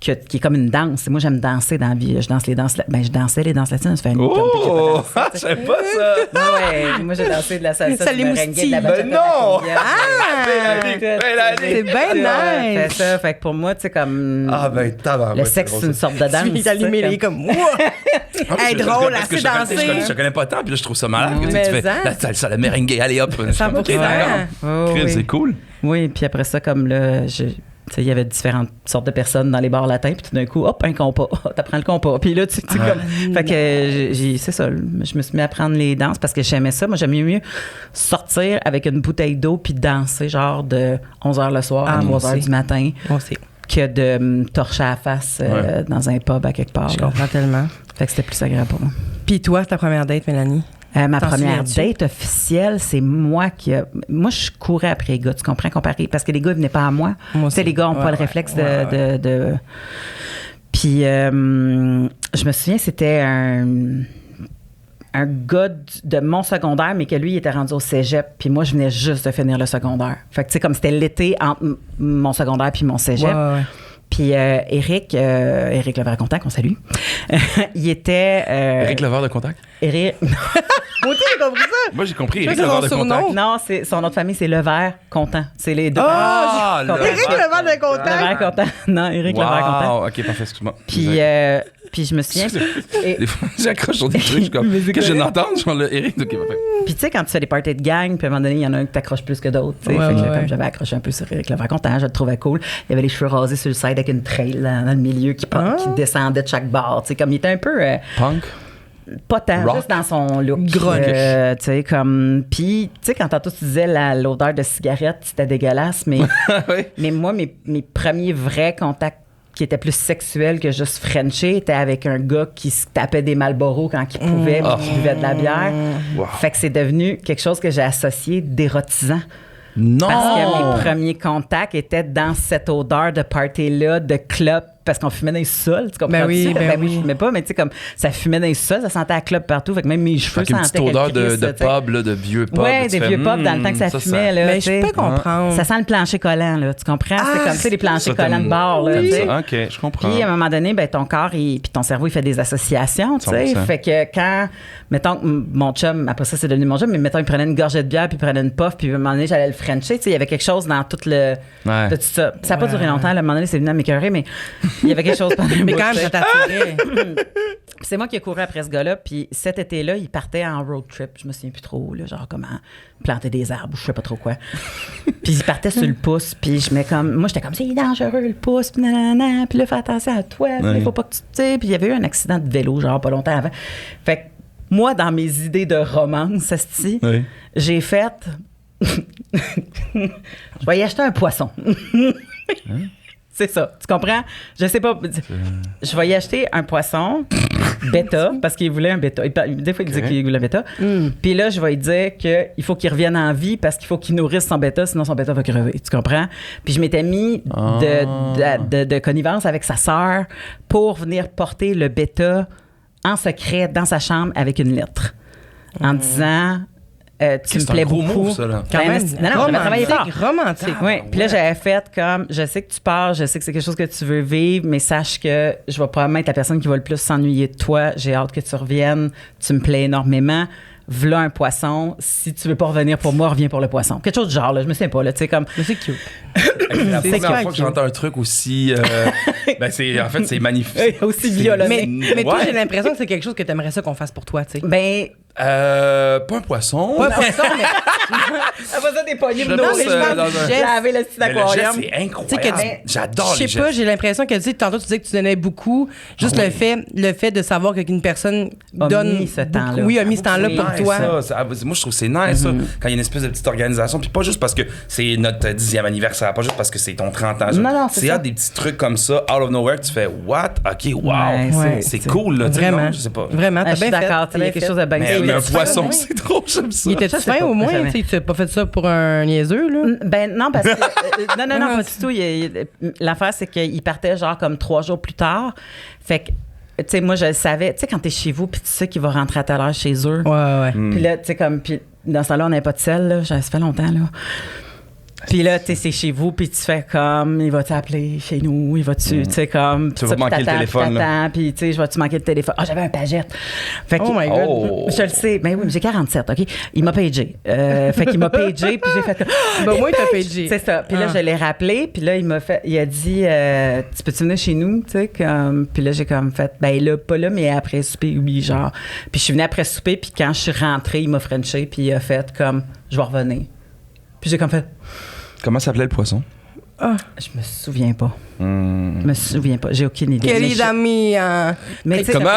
est comme une danse. Moi, j'aime danser dans la vie. Je danse les danses... Ben, je dansais les danses latines. Ça fait un Oh! Je savais pas ça! Ouais, moi, j'ai dansé de la salsa, Ça du les merengue, de moustilles. la bachata, Ben de la non! cumbia. C'est bien Ouais, nice. c'est ça. Fait que pour moi, tu sais, comme... Ah ben, tabarnak. le sexe, c'est une sorte de danse. Tu viens d'allumer les comme moi. Hey, drôle, assez dansé. Je connais pas tant, puis là, je trouve ça malade. que tu Mais fais hein. la salsa, le merengue, allez hop. 100%. Ok, d'accord. Oh, Chris, oui. c'est cool. Oui, puis après ça, comme là, tu sais, il y avait différentes sortes de personnes dans les bars latins, puis tout d'un coup, hop, un compas. T'apprends le compas. Puis là, tu sais, comme... Fait que c'est ça, je me suis mis à prendre les danses parce que j'aimais ça. Moi, j'aimais mieux sortir avec une bouteille d'eau puis danser, genre de 11h le soir à moi 3h aussi. du matin, Moi aussi. que de me torcher à la face dans un pub à quelque part. Je là. comprends tellement. Fait que c'était plus agréable pour moi. Puis toi, ta première date, Mélanie? Ma T'en première souviens-tu? date officielle, c'est moi qui moi, je courais après les gars, tu comprends, comparé, parce que les gars, ils venaient pas à moi. Moi Tu sais, aussi. les gars n'ont Ouais, pas le ouais, réflexe ouais, de... Puis, je me souviens, c'était un gars de mon secondaire, mais que lui, il était rendu au cégep, puis moi, je venais juste de finir le secondaire. Fait que, tu sais, comme c'était l'été entre mon secondaire puis mon cégep. Ouais. Puis Éric Levert-Contact, qu'on salue, il était... Éric Levert de Contact? Éric... Moi aussi, j'ai compris ça. Moi, j'ai compris. Ça, Éric c'est Levert son de surnom. Contact. Non, son autre famille, c'est Levert-Content. C'est les deux. Ah, Contact. Éric Levert de Contact. Levert-Content. Non, Éric Levert-Contant. Wow, ok, parfait, excuse-moi. Puis je me souviens... et- Des fois, j'accroche sur des trucs, je suis comme, qu'est-ce que je viens d'entendre? Je suis le Éric, ok, parfait. Puis tu sais, quand tu fais des parties de gang, puis à un moment donné, il y en a un qui t'accroche plus que d'autres. Tu sais. Ouais, Fait que ouais. comme j'avais accroché un peu sur Éric Levert-Contant, je le trouvais cool. Il avait les cheveux rasés sur le side avec une trail dans le milieu qui descendait de chaque bord. Tu sais, comme il était un peu... Punk? pas tant, Rock. juste dans son look. Grunge. Tu sais, comme... Puis, tu sais, quand tantôt tu disais l'odeur de cigarette, c'était dégueulasse, mais... Oui. Mais moi, mes premiers vrais contacts qui étaient plus sexuels que juste Frencher étaient avec un gars qui se tapait des Marlboro quand il pouvait, puis qui buvait de la bière. Wow. Fait que c'est devenu quelque chose que j'ai associé d'érotisant. Non! Parce que mes premiers contacts étaient dans cette odeur de party-là, de club, parce qu'on fumait dans les sols, tu comprends? Ben oui, ça? ben oui. oui. Je fumais pas, mais tu sais, comme ça fumait dans les sols, ça sentait à club partout, fait que même mes cheveux Avec une sentaient petite odeur quelque de crise, tu sais. pub, là, de vieux pub. Ouais, là, tu des fais, vieux pubs dans le temps que ça fumait, là. Mais tu sais. je peux comprendre. Ça sent le plancher collant, là, tu comprends? C'est comme, tu sais, les planchers collants de bord, là, T'aimes tu sais. ça? Ok, je comprends. Puis à un moment donné, ben ton corps puis ton cerveau, il fait des associations, tu sais. 100%. Fait que quand, mettons que mon chum, après ça, c'est devenu mon chum, mais mettons, il prenait une gorgée de bière, puis il prenait une puff, puis à un moment donné, j'allais le frencher, tu sais. Il y avait quelque chose dans tout le... Ouais. de tout ça. Ça n'a pas duré longtemps, là, à un moment donné, c'est venu à m'écœurer, mais il y avait quelque chose pendant un Mais bout, quand tu même, sais. ça t'attirait. C'est moi qui ai couru après ce gars-là, puis cet été-là, il partait en road trip. Je me souviens plus trop, là, genre comment planter des arbres ou je sais pas trop quoi. Puis il partait sur le pouce, puis je mets comme... Moi, j'étais comme, c'est dangereux, le pouce, puis nanana, puis là, fais attention à toi, puis il faut pas que tu... Tu sais, puis il y avait eu un accident de vélo, genre pas longtemps avant. Fait que moi, dans mes idées de romance, esti, Oui. j'ai fait... Je vais y acheter un poisson. C'est ça, tu comprends? Je sais pas. Je vais y acheter un poisson bêta, parce qu'il voulait un bêta. Des fois, il disait qu'il voulait un bêta. Puis là, je vais lui dire qu'il faut qu'il revienne en vie parce qu'il faut qu'il nourrisse son bêta, sinon son bêta va crever. Tu comprends? Puis je m'étais mis de connivence avec sa sœur pour venir porter le bêta en secret dans sa chambre avec une lettre. En disant... tu me C'est plais un gros beaucoup. move, ça, là. Quand Ben, même, non, j'avais travaillé fort. romantique. Oui, puis là, j'avais fait comme, je sais que tu pars, je sais que c'est quelque chose que tu veux vivre, mais sache que je vais probablement être la personne qui va le plus s'ennuyer de toi. J'ai hâte que tu reviennes. Tu me plais énormément. v'là un poisson, si tu veux pas revenir pour moi, reviens pour le poisson. Quelque chose du genre, là, je me sais pas, là, tu sais, comme... Mais c'est cute. La C'est première clair fois que que- j'entends un truc aussi... c'est magnifique. aussi C'est- violent. Mais toi, Ouais. j'ai l'impression que c'est quelque chose que t'aimerais ça qu'on fasse pour toi, tu sais. Ben, Pas un poisson. Pas pour ça, mais après ça, des poignées Je de le d'eau, pense, les gens dans un- laver le petit Mais le geste, aquarium. c'est Tu sais incroyable. que J'adore je les sais pas, gestes. j'ai l'impression que, tu sais, tantôt tu disais que tu donnais beaucoup. Juste le fait de savoir qu'une personne A donne mis ce beaucoup- temps-là. Oui, a mis ce temps-là Oui. pour Nice, toi. ça. Moi, je trouve que c'est nice, ça, quand il y a une espèce de petite organisation. Puis pas juste parce que c'est notre 10e anniversaire, pas juste parce que c'est ton 30 ans. Non, c'est ça. des petits trucs comme ça, out of nowhere, que tu fais « What? OK, wow! Ouais, C'est cool, là. tu sais, Vraiment. non, je sais pas. Vraiment, Ah, t'as je suis bien fait. d'accord, t'as il y a bien quelque fait. chose de bien Mais fait. un tu poisson, fin, c'est trop, j'aime ça. Il était-tu Je sais fin pas, au moins? jamais. Tu sais, tu n'as pas fait ça pour un niaiseux, là? Ben non, parce que... non, pas du tout. L'affaire, c'est qu'il partait genre comme 3 jours plus tard. Fait que, tu sais, moi, je le savais. Tu sais, quand t'es chez vous, puis tu sais qu'il va rentrer à telle heure chez eux. Ouais. Mm. Puis là, tu sais, comme... Puis dans ce temps-là, on n'avait pas de sel, là. Ça fait longtemps, là. Puis là, tu sais, c'est chez vous, puis tu fais comme, il va t'appeler chez nous, il va-tu, tu sais, comme... Tu vas manquer le téléphone, là. Puis, tu sais, je vais-tu manquer le téléphone? Ah, j'avais un pagette. Fait que, Oh my God. Oh. je le sais. Ben oui, mais j'ai 47, OK? Il m'a pagé. Fait qu'il m'a pagé, puis j'ai fait comme... Ben, au moins, t'as pagé. C'est ça. Puis là, je l'ai rappelé, puis là, il a dit, tu peux-tu venir chez nous, tu sais, comme... Puis là, j'ai comme fait, ben là, pas là, mais après souper, oui, genre. Puis je suis venue après souper, puis quand je suis rentrée, il m'a frenché, puis il a fait comme, je vais revenir. Puis j'ai comme fait, Comment s'appelait le poisson? je me souviens pas. Je me souviens pas. J'ai aucune idée. Querida mia. Mais tu sais, Comment?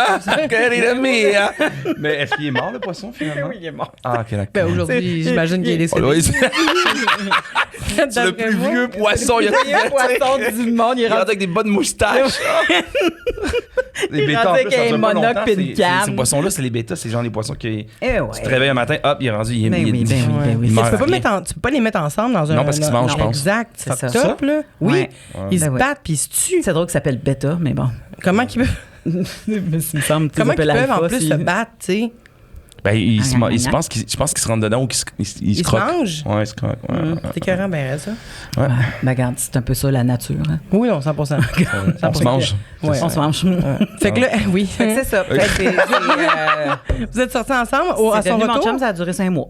Querida mia! Mais est-ce qu'il est mort, le poisson, finalement? oui, il est mort. Ah, OK, d'accord. Ben, aujourd'hui, j'imagine qu'il est décédé. Oh, oui, c'est le plus vieux poisson. Il y a Le meilleur poisson du monde, il est Il rentre rendu avec des bonnes moustaches. Les bêtas, en rendu plus, avec ça un dure pas monocle longtemps. puis une Ces canne. poissons-là, c'est les bêtas. C'est genre les poissons qui... Eh ouais. Tu te réveilles un matin, hop, il est rendu... Il est, Ben il est- oui, ben oui, ben oui. il Mais meurt tu peux, pas rien. tu peux pas les mettre ensemble dans un... Non, parce qu'ils se mangent, je pense. Exact. C'est C'est ça. top, là. Oui. Ouais. Ils se Ben oui. battent puis ils se tuent. C'est drôle que ça s'appelle bêta, mais bon. Comment qu'ils peuvent, Il me semble que comment ça qu'ils s'appelle peuvent en alpha, plus si- se battre, tu sais? Ben, il se Ah, ma- il ah, se ah. pense qu'il je pense qu'il se rentre dedans ou qu'il se Ils se croque. mangent? Ouais, il se croque. Ouais, ouais. C'est écœurant, ben ça. Ouais. Ben regarde, c'est un peu ça la nature. Hein. Oui, non, 100%. On se mange. Ouais. On se mange. Fait que là, oui. Fait que c'est ça. Fait que Vous êtes sortis ensemble à c'est son devenu mon retour? chum, ça a duré 5 mois.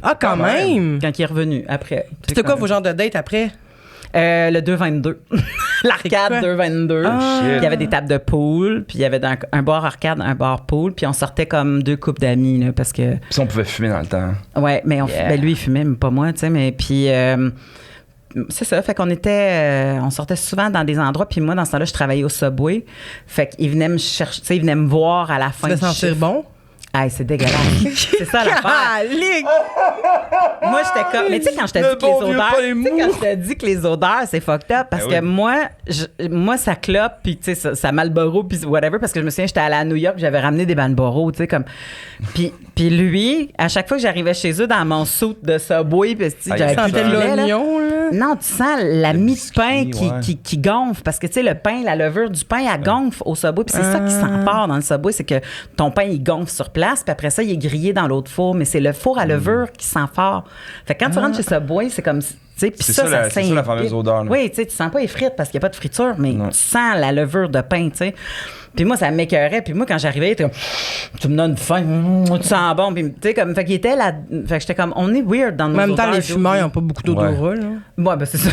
Ah, quand même! Quand il est revenu, après. C'était quoi vos genres de dates après? Le 2-22. L'arcade C'est quoi? 2-22. Ah. Il y avait des tables de pool, puis il y avait un bar arcade, un bar pool, puis on sortait comme 2 couples d'amis, là, parce que... Puis ça, on pouvait fumer dans le temps. Ouais, mais Yeah. ben lui, il fumait, mais pas moi, tu sais, mais puis... c'est ça, fait qu'on était... on sortait souvent dans des endroits, puis moi, dans ce temps-là, je travaillais au Subway. Fait qu'il venait me chercher, tu sais, il venait me voir à la fin Tu du te sentir chiffre. bon? Ah, c'est dégueulasse. C'est ça l'affaire. Calique! Moi, j'étais comme. Mais tu sais, quand je te Le dis que bon les vieux odeurs. pain Tu sais, mou. quand je te dis que les odeurs, c'est fucked up, parce Ben que oui. moi, ça clope, puis tu sais, ça Marlboro, puis whatever, parce que je me souviens, j'étais allée à New York, j'avais ramené des Marlboro, tu sais, comme. Puis lui, à chaque fois que j'arrivais chez eux dans mon suit de Subway, puis Ah, j'avais il plus de sentait filet, là. l'oignon, là. Non, tu sens la mie de pain biscuit, ouais. qui gonfle. Parce que, tu sais, le pain, la levure du pain, elle gonfle au Subway. Puis c'est ça qui sent fort dans le Subway, c'est que ton pain, il gonfle sur place. Puis après ça, il est grillé dans l'autre four. Mais c'est le four à levure qui sent fort. Fait que quand tu rentres chez Subway, c'est comme... Tu sais, puis C'est ça, ça, c'est ça, la s'imbibe. fameuse odeur, là. Oui, tu sais, tu sens pas les frites parce qu'il n'y a pas de friture, mais Non. tu sens la levure de pain, tu sais. Puis moi, ça m'écœurait. Puis moi, quand j'arrivais, il était comme, tu me donnes faim, tu sens bon. Puis, tu sais, comme, fait qu'il était là. Fait que j'étais comme, on est weird dans nos En même temps, odeurs, les Joe. fumeurs, ils n'ont pas beaucoup d'odorat, là. Ouais, ben c'est ça.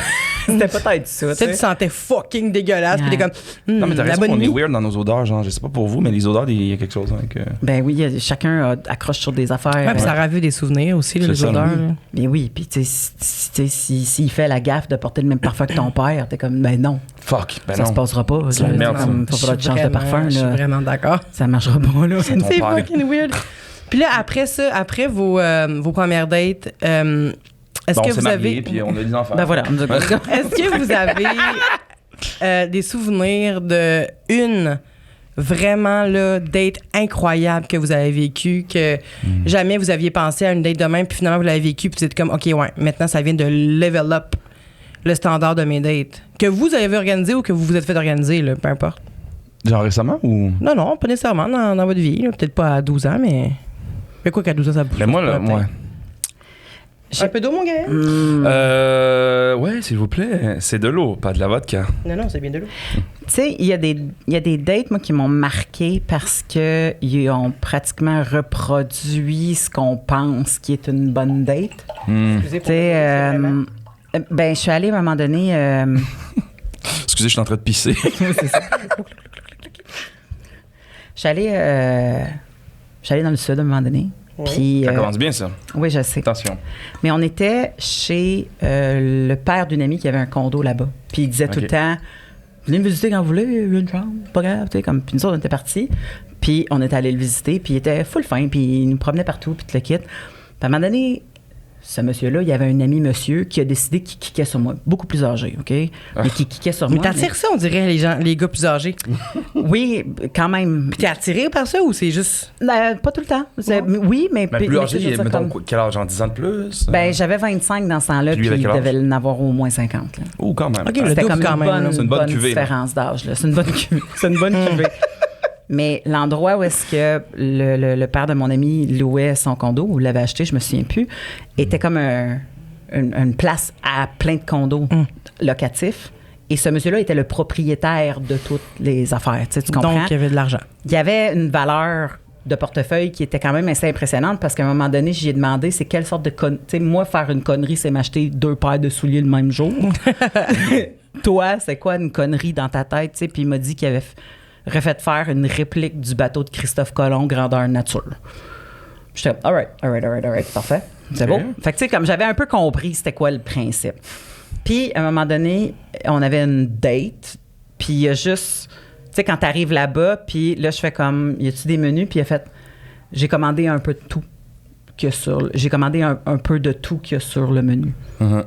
C'était peut-être ça, Tu sais, tu sentais fucking dégueulasse, puis t'es comme, Non, mais t'as la raison, bonne on est nuit. weird dans nos odeurs, genre, je sais pas pour vous, mais les odeurs, il y a quelque chose avec... Ben oui, chacun accroche sur des affaires. Ouais, puis ça ravive des souvenirs aussi, là, C'est les ça, odeurs. là. là. Mais oui, puis tu sais, s'il fait la gaffe de porter le même parfum que ton père, t'es comme, ben non, Fuck, ben ça non. se passera pas. C'est la Là, merde, comme, ça. faut falloir que tu changes de parfum, Je suis là. vraiment d'accord. Ça marchera pas, là. C'est ton C'est père. fucking weird. Puis là, après ça, après vos premières dates, est-ce Bon, on que s'est vous mariés, avez... puis on a des enfants. Ben voilà. Est-ce que vous avez des souvenirs de une vraiment là, date incroyable que vous avez vécue, que jamais vous aviez pensé à une date de même, puis finalement vous l'avez vécue, puis vous êtes comme, OK, ouais, maintenant ça vient de level up le standard de mes dates. Que vous avez organisé ou que vous vous êtes fait organiser, là, peu importe. Genre récemment ou... Non, non, pas nécessairement dans votre vie, là, peut-être pas à 12 ans, mais... Mais quoi qu'à 12 ans, ça bouge. Mais moi, là, peut-être. moi... Un peu d'eau, mon gars? Ouais, s'il vous plaît. C'est de l'eau, pas de la vodka. Non, c'est bien de l'eau. Tu sais, il y a des dates, moi, qui m'ont marqué parce qu'ils ont pratiquement reproduit ce qu'on pense qui est une bonne date. Excusez Tu sais, je suis allée à un moment donné... Excusez, je suis en train de pisser. c'est ça. Je suis allée dans le sud à un moment donné. Oui. Puis, Ça commence bien, ça. oui, je sais. Attention. Mais on était chez le père d'une amie qui avait un condo là-bas. Puis il disait tout le temps, venez me visiter quand vous voulez, une chambre, pas grave. Tu sais, comme, puis nous autres, on était partis. Puis on était allés le visiter. Puis il était full fin. Puis il nous promenait partout. Puis tout le kit. Puis à un moment donné, ce monsieur-là, il y avait un ami monsieur qui a décidé qu'il kickait sur moi. Beaucoup plus âgé, OK? Mais qui kickait sur Mais moi. t'attires ça, on dirait, les gars plus âgés. Oui, quand même. Puis t'es attiré par ça ou c'est juste... Pas tout le temps. Oui, mais... Mais plus âgé, je veux dire, mettons, comme- quel âge? En 10 ans de plus? Ben, j'avais 25 dans ce temps-là, Puis lui, puis avec il quel âge? devait en avoir au moins 50. Là. Oh, quand même. OK, le C'était double comme quand une même. bonne, là. C'est une bonne cuvée, là. différence d'âge. Là. C'est une bonne cuvée. C'est une bonne cuvée. Mais l'endroit où est-ce que le père de mon ami louait son condo, ou l'avait acheté, je me souviens plus, était comme une place à plein de condos locatifs. Et ce monsieur-là était le propriétaire de toutes les affaires. Tu comprends? Donc, il y avait de l'argent. Il y avait une valeur de portefeuille qui était quand même assez impressionnante parce qu'à un moment donné, j'y ai demandé c'est quelle sorte de connerie. Tu sais, moi, faire une connerie, c'est m'acheter 2 paires de souliers le même jour. Toi, c'est quoi une connerie dans ta tête? Tu sais, puis il m'a dit qu'il avait refait faire une réplique du bateau de Christophe Colomb grandeur nature. J'étais all right, parfait. C'est beau. Fait que tu sais, comme j'avais un peu compris c'était quoi le principe. Puis, à un moment donné, on avait une date, puis il y a juste... Tu sais, quand t'arrives là-bas, puis là, je fais comme... Y a-tu des menus? Puis il a fait... J'ai commandé un peu de tout qu'il y a sur... J'ai commandé un peu de tout qu'il y a sur le menu.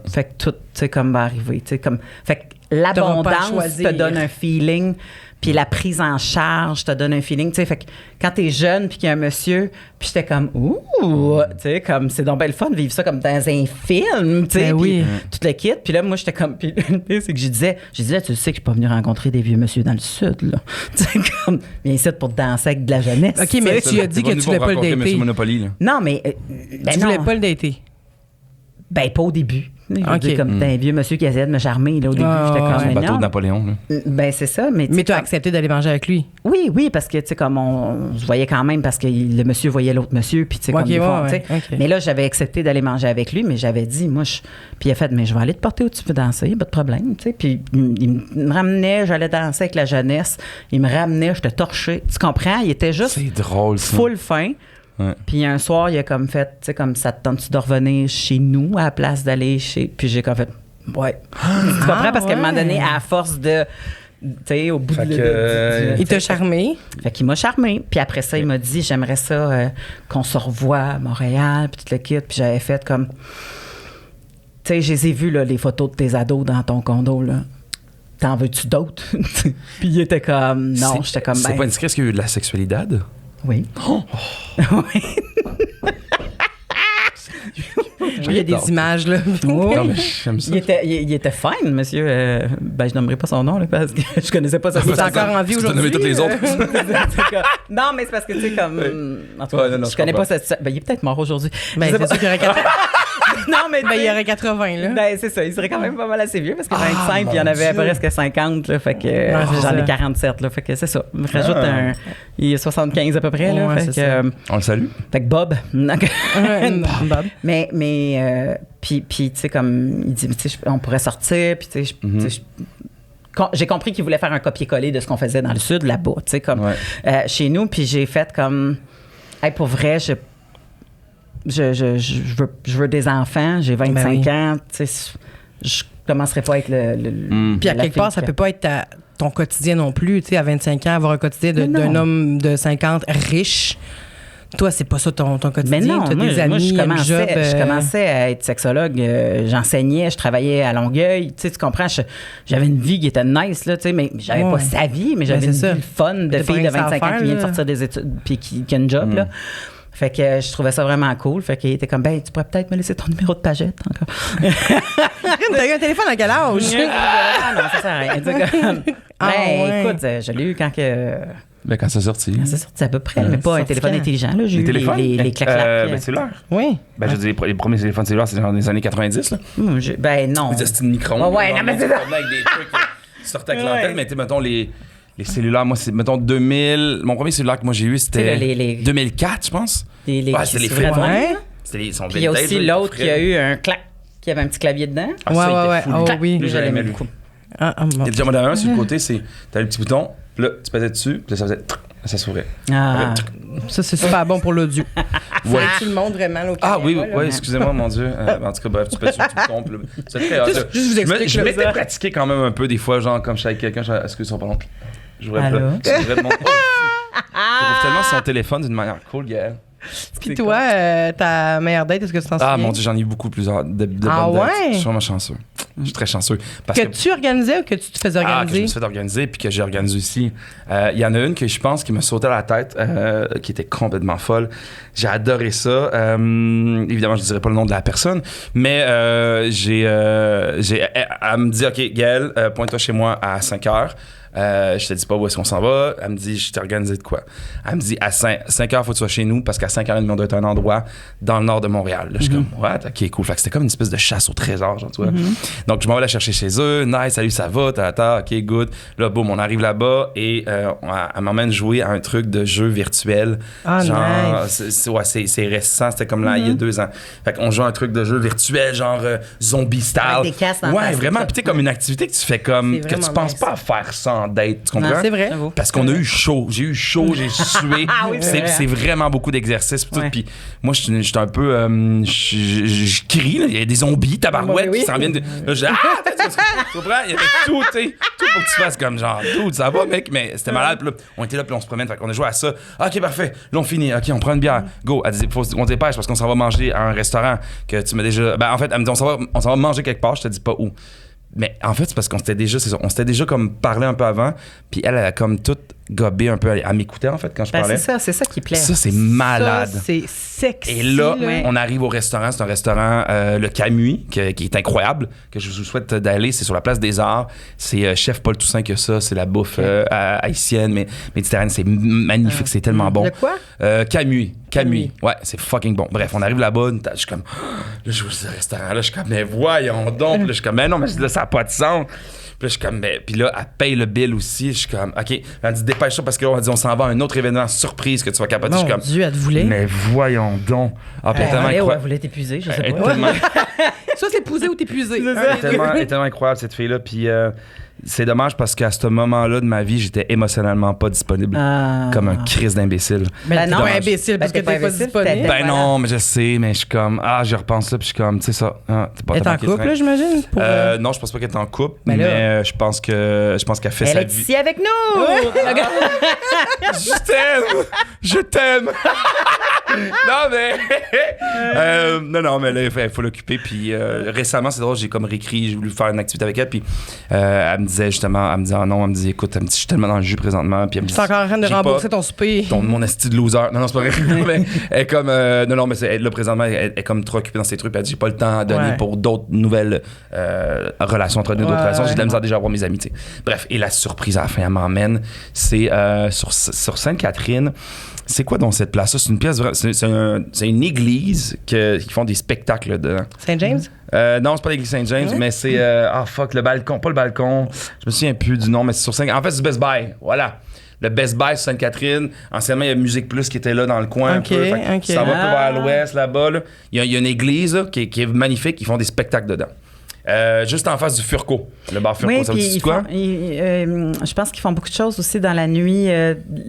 Fait que tout, tu sais, comme va arriver. Tu sais, comme... Fait que l'abondance T'auras pas à choisir. te donne un feeling, puis la prise en charge te donne un feeling. Tu sais, fait que quand t'es jeune, puis qu'il y a un monsieur, puis j'étais comme, ouh, tu sais, comme, c'est donc bien le fun de vivre ça comme dans un film, tu sais, Ben oui. puis tout le kit. Puis là, moi, j'étais comme, puis le pire, c'est que je disais, là, tu sais que je suis pas venu rencontrer des vieux monsieur dans le sud, là. Tu sais, comme, viens ici pour danser avec de la jeunesse. OK, mais tu as dit que tu voulais pas le dater. Monsieur Monopoly, là. Non, mais. Ben Tu non. voulais pas le dater. Ben, pas au début. Je veux OK. dire, comme un vieux monsieur qui essayait de me charmer, là, au début, j'étais ouais. comme, Son mais bateau non. de Napoléon, là. Ben, c'est ça, mais. Mais tu as comme- accepté d'aller manger avec lui. Oui, parce que, tu sais, comme on se voyait quand même parce que le monsieur voyait l'autre monsieur, puis, tu sais, Ouais, comme ok, des fois, ouais, tu sais. ouais, ok. Mais là, j'avais accepté d'aller manger avec lui, mais j'avais dit, moi, puis il a fait, mais je vais aller te porter où tu veux danser, pas de problème, tu sais. Puis il me ramenait, j'allais danser avec la jeunesse, il me ramenait, j'étais torchée. Tu comprends? Il était juste C'est drôle, ça. full fin. Ouais. Puis un soir, il a comme fait, tu sais, comme ça te tente-tu de revenir chez nous à la place d'aller chez. Puis j'ai comme fait, ouais. Tu comprends? Parce qu'à un moment donné, à force de. Tu sais, au bout Fait de. que, Il t'a charmé. Fait qu'il m'a charmé. Puis après ça, il m'a dit, j'aimerais ça qu'on se revoie à Montréal, puis tout le kit. Puis j'avais fait comme. Tu sais, je les ai vus, là, les photos de tes ados dans ton condo, là. T'en veux-tu d'autres? Puis il était comme, non, j'étais comme, C'est ben, pas indiscret, est-ce qu'il y a eu de la sexualité? oui. Oui. Il y a des images, là. Oui. Non, mais j'aime ça. Il était fine, monsieur. Ben, je nommerai pas son nom, là, parce que je connaissais pas sa Il est encore en vie Tu t'as aujourd'hui. nommé toutes les autres. Non, mais c'est parce que, tu sais, comme. En tout cas, Ouais, non, je je connais comprends. pas cette. Ben, il est peut-être mort aujourd'hui. Ben, Je sais c'est sûr qu'il y aurait 80. Non, mais. Ben, il y aurait 80, là. Ben, c'est ça. Il serait quand même pas mal assez vieux parce que 25, puis il y en mon avait Dieu. presque 50, là. Fait que c'est j'en ça. ai 47, là. Fait que c'est ça. Il me rajoute un. Il est 75 à peu près, là. Ouais, fait, c'est que, ça. On le salue. fait que Bob. Bob. Mais puis tu sais, comme il dit, tu sais, on pourrait sortir, puis tu sais, j'ai compris qu'il voulait faire un copier-coller de ce qu'on faisait dans le sud, là-bas, tu sais, comme chez nous, puis j'ai fait comme, hey, pour vrai, je veux des enfants, j'ai 25 Ben oui. ans, tu sais, je commencerai pas avec le Puis à la quelque fille part, ça qui- peut pas être ton quotidien non plus. Tu sais, à 25 ans, avoir un quotidien Mais non. d'un homme de 50 riche. Toi, c'est pas ça ton quotidien. Mais non, tu as moi, des moi, amis, je un job. commençais à être sexologue, j'enseignais, je travaillais à Longueuil, tu sais, tu comprends, j'avais une vie qui était nice, là, tu sais, mais j'avais Ouais. pas sa vie, mais j'avais Ben, une c'est ça. vie fun de T'as pas fille de rien que ça à 25 ans faire, qui vient de là. sortir des études puis qui a une job, là. Fait que je trouvais ça vraiment cool. Fait qu'il était comme, ben, tu pourrais peut-être me laisser ton numéro de pagette encore. T'as eu un téléphone à quel âge? Ah non, ça sert à rien. Tu sais, comme, Ah, ben, ouais. écoute, je l'ai eu quand que. Ben, quand c'est sorti. C'est sorti à peu près, mais pas un sorti téléphone quand? intelligent. Là. J'ai Les eu téléphones? les clac-clac. Ben, cellulaire. Oui. Ben, je veux dire, les premiers téléphones cellulaires, c'est genre des années 90, là. Ben non. Des astuces de micro-ondes. Ouais, non, mais c'est ça. Avec des trucs qui sortaient avec l'antenne, mais tu sais, mettons, les cellulaires, moi, c'est, mettons, 2000. Mon premier cellulaire que moi j'ai eu, c'était Tu sais, les 2004, je pense. Les Ouais, c'était les qui flip s'ouvraient phones. Ouais. C'était les son Puis il y a vintage, aussi là, l'autre qui a eu un clac, qui avait un petit clavier dedans. Ah, ça, il était Ouais. fou, Oh, lui. oui. Lui, Je j'avais l'aimais aimé, lui. beaucoup. Bon. Et déjà, moi, un sur le côté, c'est. T'as le petit bouton, puis là, tu pesais dessus, puis là, ça faisait. Ça s'ouvrait. Ah. Ça, c'est super bon pour l'audio. Ouais. Tu le montres vraiment, là, au Ah oui, caméra, là. oui, excusez-moi, mon Dieu. En tout cas, bref, tu peux sur le bouton. Puis là, c'est très Juste vous explique, Je là, m'étais ça. pratiqué quand même un peu des fois, genre, comme je suis avec quelqu'un, est-ce que son pardon? J'ouvrais Allô? pas. J'ouvrais mon. J'ouvre tellement son téléphone d'une manière cool, Gaël. Puis toi, ta meilleure date, est-ce que tu t'en souviens? Ah mon Dieu, j'en ai eu beaucoup plusieurs de Ah bonnes dates. ouais? Je suis vraiment chanceux. Je suis très chanceux. Parce Que tu organisais ou que tu te faisais que je organiser? me suis fait organiser puis que j'ai organisé aussi. Il y en a une que je pense qui me sautait à la tête, qui était complètement folle. J'ai adoré ça. Évidemment, je ne dirai pas le nom de la personne, mais elle me dit, OK, Gaël, pointe-toi chez moi à 5 heures. Je te dis pas où est-ce qu'on s'en va. Elle me dit, je t'ai organisé de quoi? Elle me dit, à 5 heures, faut que tu sois chez nous parce qu'à 5h30, on doit être à un endroit dans le nord de Montréal. Là, je suis comme, what? OK, cool. Fait que c'était comme une espèce de chasse au trésor, genre, tu vois. Donc, je m'en vais la chercher chez eux. Nice, salut, ça va? OK, good. Là, boum, on arrive là-bas et elle m'emmène jouer à un truc de jeu virtuel. Ah, genre, nice. c'est récent. C'était comme là, il y a 2 ans. Fait qu'on joue à un truc de jeu virtuel, genre zombie style. Avec des casques dans la Ouais, face, vraiment. tout ça. Puis, tu sais, comme une activité que tu fais comme, C'est que tu vraiment penses nice. pas à faire ça en date. Tu comprends? Non, c'est vrai. J'avoue. Parce qu'on a eu chaud. J'ai eu chaud, j'ai sué. Ah oui, c'est vrai. C'est vraiment beaucoup d'exercices. Pis tout. Ouais. Puis moi, je suis un peu. Je crie, là. Il y a des zombies, tabarouettes, Oui. qui s'en viennent. Là, je dis, tu comprends? Il y avait tout, tu sais. Tout pour que tu fasses comme genre, tout, ça va, mec. Mais c'était malade. Puis là, on était là, puis on se promène. Fait qu'on a joué à ça. OK, parfait. Là, on finit. OK, on prend une bière. Go. Elle dit, on se dépêche parce qu'on s'en va manger à un restaurant que tu m'as déjà. Ben, en fait, elle me dit, on s'en va manger quelque part. Je te dis pas où. Mais en fait, c'est parce qu'on s'était déjà, c'est ça, on s'était déjà comme parlé un peu avant, puis elle a comme tout gobé un peu, elle m'écoutait en fait quand je Ben, parlais. c'est ça qui plaît. Ça, c'est malade. Ça, c'est sexy. Et là, Ouais. on arrive au restaurant. C'est un restaurant, le Camus, qui est incroyable, que je vous souhaite d'aller. C'est sur la place des Arts. C'est Chef Paul Toussaint que ça. C'est la bouffe haïtienne, mais méditerranéenne. C'est magnifique. C'est tellement bon. Le quoi? Camus. Camus. Ouais, c'est fucking bon. Bref, on arrive là-bas. Je suis comme, là, je vois ce restaurant-là. Je suis comme, mais voyons donc. Puis là, je suis comme, mais non, mais là, ça n'a pas de sens. Puis là, je suis comme, mais. Puis là, elle paye le bill aussi. Je suis comme, OK. Elle dit, dépêche-toi parce que là, on dit, on s'en va à un autre événement surprise que tu vas capoter. Je suis Mon comme, Dieu, elle te voulait. mais voyons donc. Ah, puis elle est tellement Elle incroyable. voulait t'épuiser, je sais Elle est pas. tellement- Soit c'est pousé ou t'épuisé. elle est tellement incroyable, cette fille-là. Puis c'est dommage parce qu'à ce moment-là de ma vie, j'étais émotionnellement pas disponible. Ah. Comme un crise d'imbécile. Ben non. non, imbécile, parce que t'es pas t'es pas imbécile, disponible. t'étais- Ben voilà. non, mais je sais, mais je suis comme, je repense là, puis je suis comme, tu sais ça. T'es pas Elle est en tellement couple, là, j'imagine? pour, Non, je pense pas qu'elle est en couple, Ben là. mais je pense qu'elle fait Elle sa est vie. ici avec nous! Je t'aime! Je t'aime! Non, mais. non, mais là, il faut l'occuper. Puis récemment, c'est drôle, j'ai comme réécrit, j'ai voulu faire une activité avec elle. Puis elle me disait justement, elle me dit, écoute, elle me dit, je suis tellement dans le jus présentement. Puis elle me dit, Tu es encore en train de j'ai rembourser pas ton souper. mon esti de loser. Non, c'est pas vrai. mais elle est comme. Non, mais là, présentement, elle est comme trop occupée dans ses trucs. Puis elle dit, j'ai pas le temps à donner Ouais. pour d'autres nouvelles relations, entre d'autres Ouais, relations. J'ai de la ouais. misère déjà à voir mes amis, tu sais. Bref, et la surprise à la fin, elle m'emmène. C'est sur Sainte-Catherine. C'est quoi donc cette place-là? C'est une pièce, c'est une église qui font des spectacles dedans. Saint James? Non, c'est pas l'église Saint-James, mais c'est. Le balcon, pas le balcon. Je me souviens plus du nom, mais c'est sur Sainte. En fait, c'est Best Buy. Voilà. Le Best Buy sur Sainte-Catherine. Anciennement, il y a Musique Plus qui était là dans le coin. Ok, un peu. Fait que ok. ça va un peu vers l'ouest, là-bas. Là. Il y a une église là, qui est magnifique. Ils font des spectacles dedans. Juste en face du Furco. Le bar Furco, Oui, ça vous puis dit quoi? je pense qu'ils font beaucoup de choses aussi dans la nuit.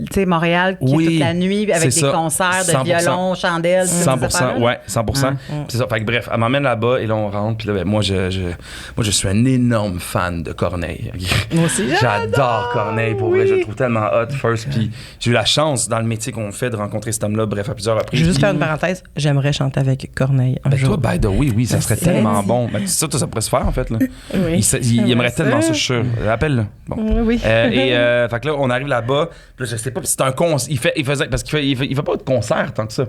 Tu sais, Montréal, qui est toute la nuit avec c'est des ça. concerts de 100%. violon, chandelles, toutes ces 100%, affaires-là. ouais, 100%. Puis c'est ça. Fait que bref, elle m'emmène là-bas et là, on rentre. Puis là, ben, moi, je suis un énorme fan de Corneille. Moi aussi. J'adore Corneille, pour vrai. oui. Je le trouve tellement hot, first. Puis j'ai eu la chance, dans le métier qu'on fait, de rencontrer cet homme-là, bref, à plusieurs reprises. Je vais juste faire une parenthèse. J'aimerais chanter avec Corneille un Ben, jour. toi, by the way, oui, ça serait Merci. tellement bon. Ben, ça, ça pourrait se faire, en fait. Là. Oui. Il aimerait tellement ça, je suis sûr. Appelle-le. Bon. Oui. Fait que là, on arrive là-bas. Puis là, je sais pas, c'est un concert. Parce qu'il fait pas de concert tant que ça.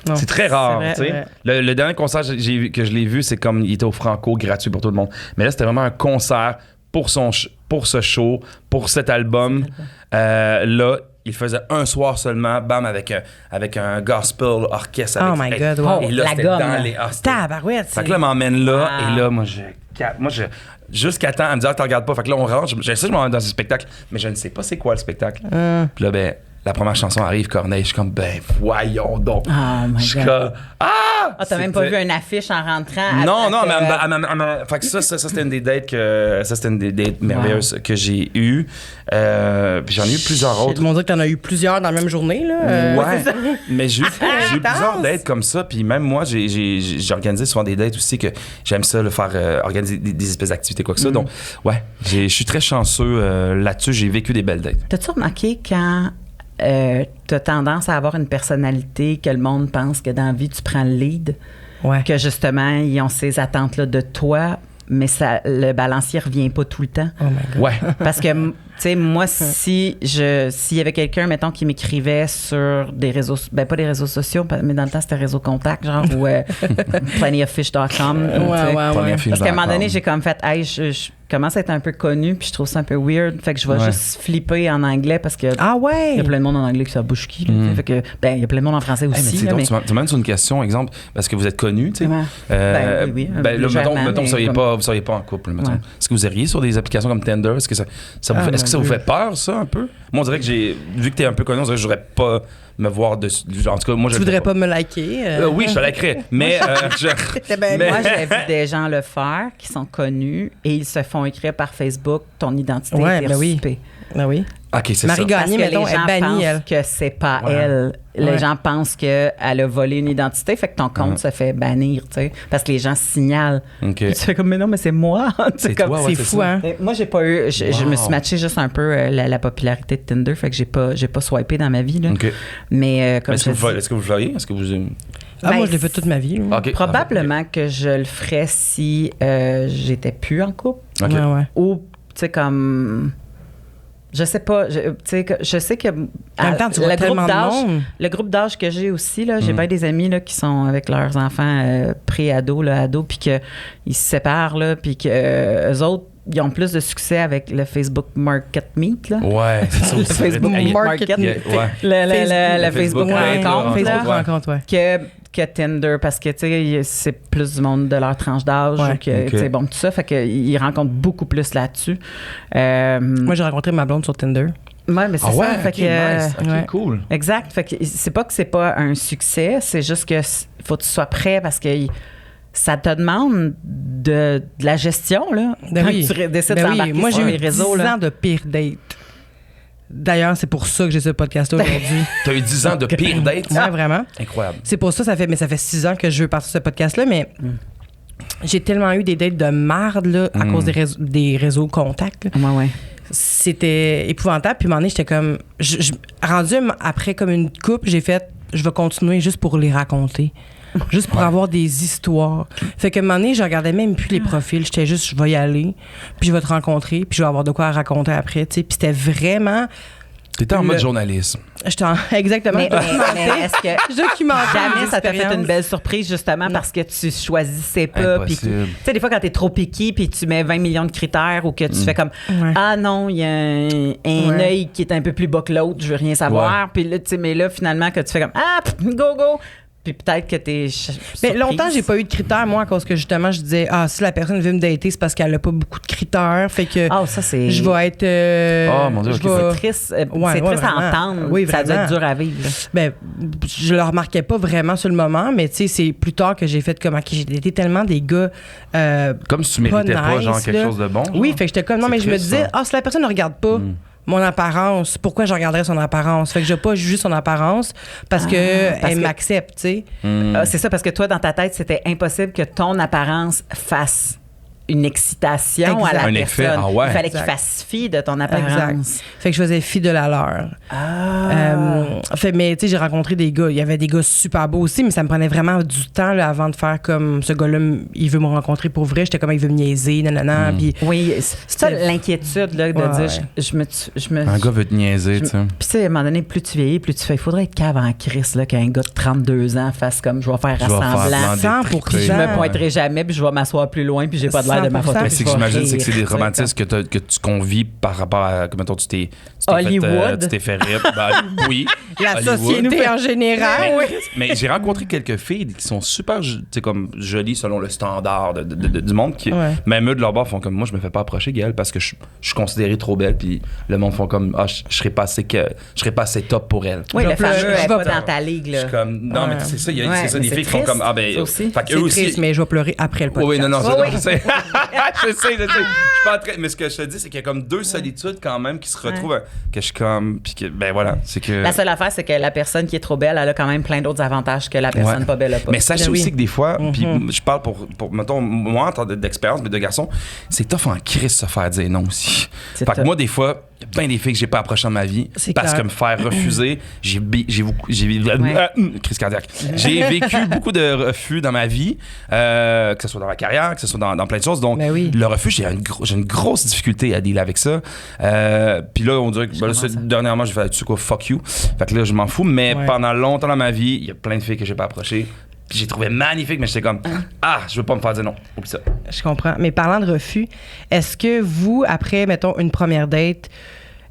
Non, C'est très rare, vrai, tu sais. ouais. Le dernier concert que je l'ai vu, c'est comme il était au Franco, gratuit pour tout le monde. Mais là, c'était vraiment un concert pour ce show, pour cet album. Là, il faisait un soir seulement, bam, avec un gospel orchestre. Oh my God, wow. Et là, La c'était gomme, dans là. les... Tabarouette. Fait que là, elle m'emmène là, Wow. et là, moi, jusqu'à temps, elle me dit, t'en regardes pas. Fait que là, on rentre, je m'en vais dans un spectacle, mais je ne sais pas c'est quoi le spectacle. Puis là, ben, la première chanson arrive, Corneille, je suis comme, ben, voyons donc. Oh my Je suis God. comme, Ah, t'as même pas vu une affiche en rentrant? Non, mais fait que ça, c'était une des dates merveilleuses que j'ai eues. Puis j'en ai eu plusieurs autres. On dirait que t'en as eu plusieurs dans la même journée, là. Ouais, mais j'ai eu plusieurs Intense. dates comme ça. Puis même moi, j'ai organisé souvent des dates aussi que j'aime ça, le faire organiser des espèces d'activités, quoi que ça. Donc, ouais, je suis très chanceux là-dessus. J'ai vécu des belles dates. T'as-tu remarqué quand t'as tendance à avoir une personnalité que le monde pense que dans la vie, tu prends le lead? Ouais. Que justement, ils ont ces attentes-là de toi, mais le balancier revient pas tout le temps. Oh my God. Ouais. Parce que, tu sais, moi, s'il y avait quelqu'un, mettons, qui m'écrivait sur des réseaux, ben pas des réseaux sociaux, mais dans le temps, c'était Réseau Contact, genre, ou plentyoffish.com. Ouais. Parce qu'à un moment donné, j'ai comme fait, hey, je commence à être un peu connue, puis je trouve ça un peu weird. Fait que je vais juste flipper en anglais parce que Ah ouais? il y a plein de monde en anglais qui ça bouge qui. Là, tu sais. Fait que, ben, il y a plein de monde en français Hey, mais aussi. c'est là, drôle, mais- tu m'amènes sur une question, exemple, parce que vous êtes connu, tu sais. Ouais. Ben, oui, là, légèrement, mettons, mais vous seriez pas en couple, mettons. Ouais. Est-ce que vous iriez sur des applications comme Tinder? Est-ce que ça vous fait peur, ça, un peu? Moi, on dirait que vu que t'es un peu connu, on dirait que je voudrais pas me voir dessus. En tout cas, moi, je Tu voudrais pas me liker? Oui, je te likerais, mais... mais- Moi, j'ai vu des gens le faire qui sont connus et ils se font écrire par Facebook ton identité Ouais, est ben oui. usurpée. Ah oui. OK, c'est Marie ça. Gagné, Parce que mettons, les est gens bannie, pensent elle. que c'est pas Ouais. elle. Les Ouais. gens pensent qu'elle a volé une identité, fait que ton compte se fait bannir, tu sais, parce que les gens signalent. OK. Puis tu fais comme, mais non, mais c'est moi. Tu sais, C'est comme- toi, ouais, C'est c'est fou, ça. hein? Mais moi, j'ai pas eu. Je me suis matché juste un peu la popularité de Tinder, fait que j'ai pas swipé dans ma vie. Là. OK. Mais comme Est-ce que je dis, est-ce que vous le feriez? Est-ce que vous... Ah, Ben, moi, je l'ai fait toute ma vie. là. OK. probablement que je le ferais si j'étais plus en couple. OK. Ouais. Ou, tu sais, comme. Je sais pas. Je sais que. En même temps, tu vois tellement de monde. Le groupe d'âge que j'ai aussi, là, j'ai bien des amis là, qui sont avec leurs enfants pré-ados, ados, puis qu'ils se séparent, là, puis qu'eux autres, ils ont plus de succès avec le Facebook Market Meet, là. Ouais, c'est ça Le aussi. Facebook Hey, Market. yeah, ouais. Le Facebook Facebook Rencontre, ouais. là, Facebook rencontre, ouais. que Tinder, parce que, tu sais, c'est plus du monde de leur tranche d'âge, Ouais. que, Ok. tu sais, bon, tout ça, fait qu'ils rencontrent beaucoup plus là-dessus. Moi, j'ai rencontré ma blonde sur Tinder. Ouais, mais c'est Ah ouais, ça. Fait OK, que, nice. OK, ouais. cool. exact. Fait que c'est pas un succès, c'est juste que faut que tu sois prêt parce que ça te demande de la gestion, là. Ben quand oui. tu décides Ben d'embarquer oui. Moi, sur j'ai les eu 10 réseaux, là. ans de pire date. D'ailleurs, c'est pour ça que j'ai ce podcast-là aujourd'hui. T'as eu 10 ans de pire date? Ouais, vraiment. Incroyable. C'est pour ça, ça fait 6 ans que je veux partir de ce podcast-là, mais j'ai tellement eu des dates de marde, là, à cause des réseaux contacts. là. Ouais, ouais. C'était épouvantable. Puis, à un moment donné, j'étais comme... rendu après comme une coupe, j'ai fait... Je vais continuer juste pour les raconter. Juste pour avoir des histoires. Fait que un moment donné, je regardais même plus les profils. J'étais juste, je vais y aller, puis je vais te rencontrer, puis je vais avoir de quoi raconter après, tu sais. Puis c'était vraiment... T'étais en mode journalisme. Exactement. Mais est-ce que Je documentais jamais mes ça t'a fait expériences. une belle surprise justement parce que tu choisissais pas puis Impossible. tu sais des fois quand t'es trop piqué puis tu mets 20 millions de critères ou que tu fais comme Ouais. ah non il y a un Ouais. œil qui est un peu plus bas que l'autre je veux rien savoir puis là tu sais mais là finalement que tu fais comme ah go puis peut-être que t'es Mais surprise. longtemps, j'ai pas eu de critères, moi, à cause que justement, je disais, si la personne veut me dater, c'est parce qu'elle a pas beaucoup de critères. Fait que Ah, ça c'est je vais être. Oh, mon Dieu, je ok, vais- c'est triste Ouais, c'est ouais, triste à vraiment. entendre Oui, ça doit être vraiment. dur à vivre là. Ben, je le remarquais pas vraiment sur le moment, mais tu sais, c'est plus tard que j'ai fait comme, OK, j'ai daté tellement des gars. Comme si tu méritais pas, nice, genre, quelque là. chose de bon. Oui, genre. fait que j'étais comme, non, C'est mais je me triste, disais, ça. si la personne ne regarde pas mon apparence, pourquoi je regarderais son apparence? Fait que je vais pas juger son apparence parce parce qu'elle que- m'accepte, tu sais. Ah, c'est ça, parce que toi, dans ta tête, c'était impossible que ton apparence fasse une excitation Exact. à la Un effet, personne. ah ouais. Il fallait qu'il Exact. fasse fi de ton apparence. Fait que je faisais fi de la leur. Mais tu sais, j'ai rencontré des gars. Il y avait des gars super beaux aussi, mais ça me prenait vraiment du temps là, avant de faire comme ce gars-là, il veut me rencontrer pour vrai. J'étais comme, il veut me niaiser, nanana. Puis Oui, c'est ça l'inquiétude là, de Ouais, dire, ouais. je me... Un gars veut te niaiser, tu sais. Puis tu sais, à un moment donné, plus tu vieillis, plus tu fais, il faudrait être cave en crise là, qu'un gars de 32 ans fasse comme, je vais faire Je vais faire rassemblant. blanc. 100%. Puis je me pointerai jamais, puis je vais m'asseoir plus loin, puis j'ai pas de l'air l'air de ma photo. Mais c'est que Je vais j'imagine c'est que c'est des rire, romantismes que tu convies par rapport à comment tu t'es Hollywood. tu t'es fait rire. Ben, oui. La Hollywood. société en général. Mais j'ai rencontré quelques filles qui sont super comme jolies selon le standard du monde qui même eux de leur bord font comme moi je me fais pas approcher Gaëlle parce que je suis considérée trop belle puis le monde font comme je serais pas assez top pour elle. Oui, le fameux je elle est vais pas pleurer. dans ta ligue, Je là. suis comme non mais c'est ça c'est ça mais des c'est filles qui font triste, comme ça aussi. fait que C'est eux aussi triste, mais je vais pleurer après le podcast. oui, non, Oui, oui. je sais. Je sais. Je suis pas en train. Mais ce que je te dis, c'est qu'il y a comme deux solitudes quand même qui se retrouvent. Que je suis comme. Puis que, ben voilà, c'est que. La seule affaire, c'est que la personne qui est trop belle, elle a quand même plein d'autres avantages que la personne pas belle a pas. Mais sachez Ben oui. aussi que des fois, puis je parle pour mettons, moi, en tant d'expérience, mais de garçon, c'est tough en crise se faire dire non aussi. C'est Fait que tough. moi, des fois, il y a bien des filles que j'ai pas approchées dans ma vie C'est parce clair. que me faire refuser, crise cardiaque. J'ai vécu beaucoup de refus dans ma vie, que ce soit dans ma carrière, que ce soit dans plein de choses. Donc, Ben oui. le refus, j'ai une grosse difficulté à dealer avec ça. Puis là, on dirait que dernièrement, j'ai fait, tu sais quoi, fuck you. Fait que là, je m'en fous. Mais pendant longtemps dans ma vie, il y a plein de filles que j'ai pas approchées. Puis j'ai trouvé magnifique, mais j'étais comme, je veux pas me faire dire non. Oublie ça. Je comprends. Mais parlant de refus, est-ce que vous, après, mettons, une première date,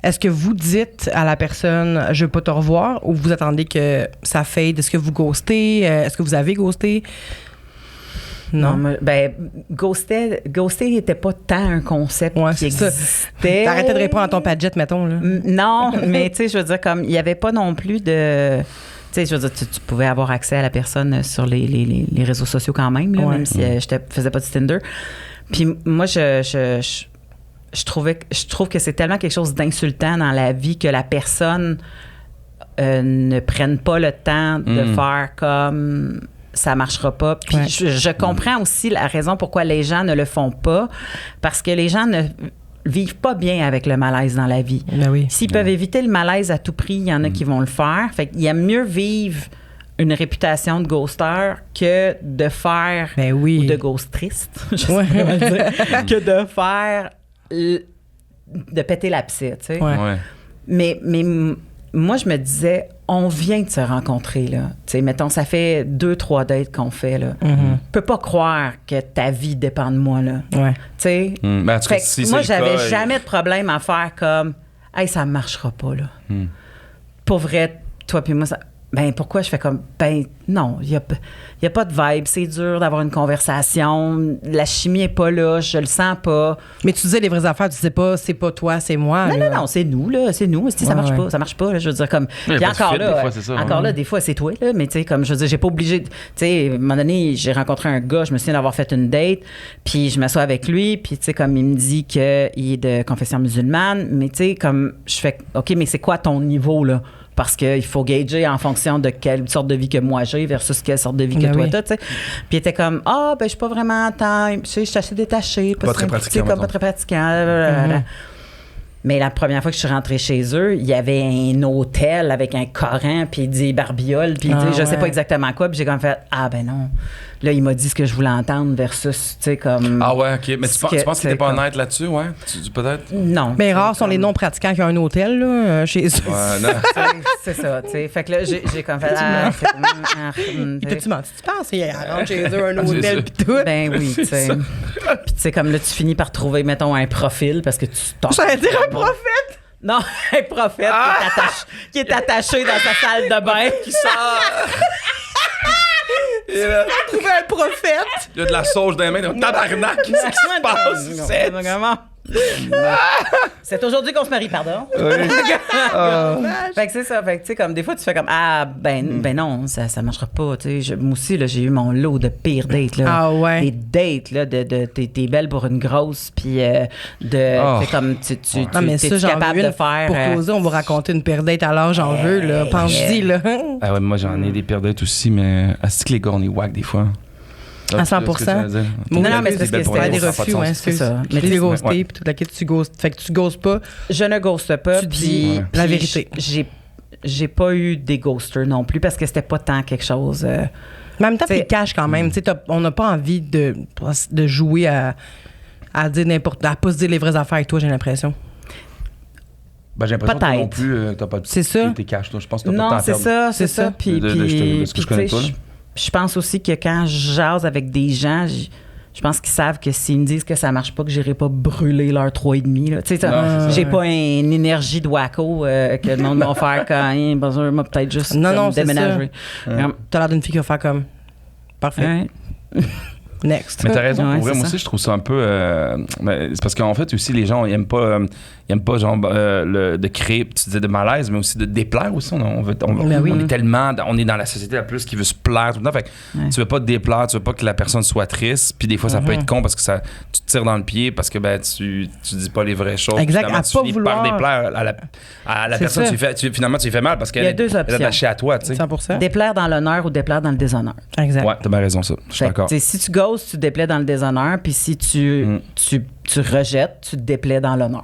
est-ce que vous dites à la personne « je veux pas te revoir » ou vous attendez que ça fade? Est-ce que vous ghostez? Est-ce que vous avez ghosté? Non. Ben, ghoster n'était pas tant un concept Ouais, qui c'est ça. existait. T'arrêtais de répondre à ton padjet, mettons. Là. Non, mais tu sais, je veux dire, comme, il n'y avait pas non plus de... Tu sais, je veux dire, tu pouvais avoir accès à la personne sur les réseaux sociaux quand même, là, même si je faisais pas de Tinder. Puis moi, je trouve que c'est tellement quelque chose d'insultant dans la vie que la personne ne prenne pas le temps de faire comme ça marchera pas. Puis je comprends aussi la raison pourquoi les gens ne le font pas, parce que les gens ne vivent pas bien avec le malaise dans la vie. Ben oui. S'ils peuvent éviter le malaise à tout prix, il y en a qui vont le faire. Fait qu'il y a mieux vivre une réputation de ghoster que de faire ou de ghost triste, je sais pas comment dire, que de faire de péter l'abcès, tu sais. Ouais. Mais moi, je me disais, on vient de se rencontrer, là. Tu sais, mettons, ça fait 2-3 dates qu'on fait, là. Je peux pas croire que ta vie dépend de moi, là. Ouais. Tu sais? Ben, en tout cas, Fait que si moi, c'est le j'avais cas, jamais de problème à faire comme, hey, ça marchera pas, là. Pour vrai, toi puis moi, ça... Ben, pourquoi je fais comme, ben, non, il y a pas de vibe, c'est dur d'avoir une conversation, la chimie est pas là, je le sens pas. Mais tu disais les vraies affaires, tu disais pas c'est pas toi, c'est moi. Non, c'est nous, là, c'est nous. Ça marche pas, là, je veux dire, comme. Puis encore là, encore là, des fois, c'est toi, là, mais tu sais, comme, je veux dire, j'ai pas obligé. Tu sais, à un moment donné, j'ai rencontré un gars, je me souviens d'avoir fait une date, puis je m'assois avec lui, puis tu sais, comme, il me dit qu'il est de confession musulmane, mais tu sais, comme, je fais, OK, mais c'est quoi ton niveau, là? Parce qu'il faut gager en fonction de quelle sorte de vie que moi j'ai versus quelle sorte de vie que toi t'as, tu sais. Puis il était comme, ben je suis pas vraiment tu sais, je suis assez détachée. Pas très pratiquant. Comme pas très pratiquant. Mais la première fois que je suis rentrée chez eux, il y avait un hôtel avec un Coran, puis des barbioles, puis je sais pas exactement quoi. Puis j'ai comme fait, ben non. Là, il m'a dit ce que je voulais entendre versus, tu sais, comme... Ah ouais, OK. Mais tu penses qu'il était pas honnête là-dessus, ouais? Peut-être? Non. Mais rares sont les non-pratiquants qui ont un hôtel, là, chez eux. Ouais, non. C'est ça, tu sais. Fait que là, j'ai comme fait... T'as-tu menti? Tu penses qu'il rentre chez eux un hôtel pis tout? Ben oui, tu sais. Puis tu sais, comme là, tu finis par trouver, mettons, un profil parce que tu t'en... J'allais dire un prophète! Non, un prophète qui est attaché dans sa salle de bain. Qui sort... Trouver un prophète! Il y a de la sauge dans les mains. Tabarnak! Qu'est-ce qui se passe? C'est... C'est aujourd'hui qu'on se marie, pardon. Fait que c'est ça. Fait que tu sais, comme des fois, tu fais comme, ben non, ça marchera pas. Tu sais, moi aussi, là, j'ai eu mon lot de pires dates, là. Ah ouais. Des dates, là, t'es belle pour une grosse, puis t'es comme, tu Non, mais t'es ça, j'en capable veux de faire. Pour causer, on va raconter une pire date alors, j'en veux, là. Pense-y, là. Ah ouais, moi, j'en ai des pires dates aussi, mais est-ce que les gars, on est wack des fois? À 100%. Non, mais c'est parce que c'était des refus, ouais, c'est ça. Mais tu les ghosté, puis toute la quête, tu ghostes. Fait que tu ghostes pas. Je ne ghoste pas, Tu dis la vérité. J'ai pas eu des ghosters non plus parce que c'était pas tant quelque chose. Mais en même temps, t'es cash quand même. Tu sais, on n'a pas envie de jouer à dire n'importe, à pas se dire les vraies affaires avec toi, j'ai l'impression. Ben, j'ai l'impression que toi non Peut-être. plus, t'as pas C'est ça. T'es cash, toi. Je pense que t'as pas Non, de temps à c'est perdre. ça, c'est ça. Puis, ce que je connais pas, là. je pense aussi que quand je jase avec des gens, je je pense qu'ils savent que s'ils me disent que ça marche pas, que j'irai pas brûler leur 3,5. Là. Tu sais, j'ai pas une énergie de wacko que le monde va faire quand il a besoin, moi, peut-être juste déménager. T'as l'air d'une fille qui va faire comme... Parfait. Ouais. Next. Mais t'as raison, Ouais, pour vrai, c'est moi ça. aussi, je trouve ça un peu... c'est parce qu'en fait, aussi, les gens, ils aiment pas genre, de créer, tu disais de malaise, mais aussi de déplaire aussi. On est tellement... On est dans la société la plus qui veut se plaire tout le temps. Fait que tu veux pas te déplaire, tu veux pas que la personne soit triste. Puis des fois, ça peut être con parce que tu te tires dans le pied parce que tu dis pas les vraies choses. Exact, Finalement, à tu pas finis vouloir. par déplaire à la personne. Finalement, tu lui fais mal parce qu'elle est attachée à toi, tu sais. 100%. Déplaire dans l'honneur ou déplaire dans le déshonneur. Exact. Ouais, t'as bien raison, ça. Je suis d'accord. Si tu ghostes, tu déplais dans le déshonneur, puis si tu rejettes, tu te déplais dans l'honneur.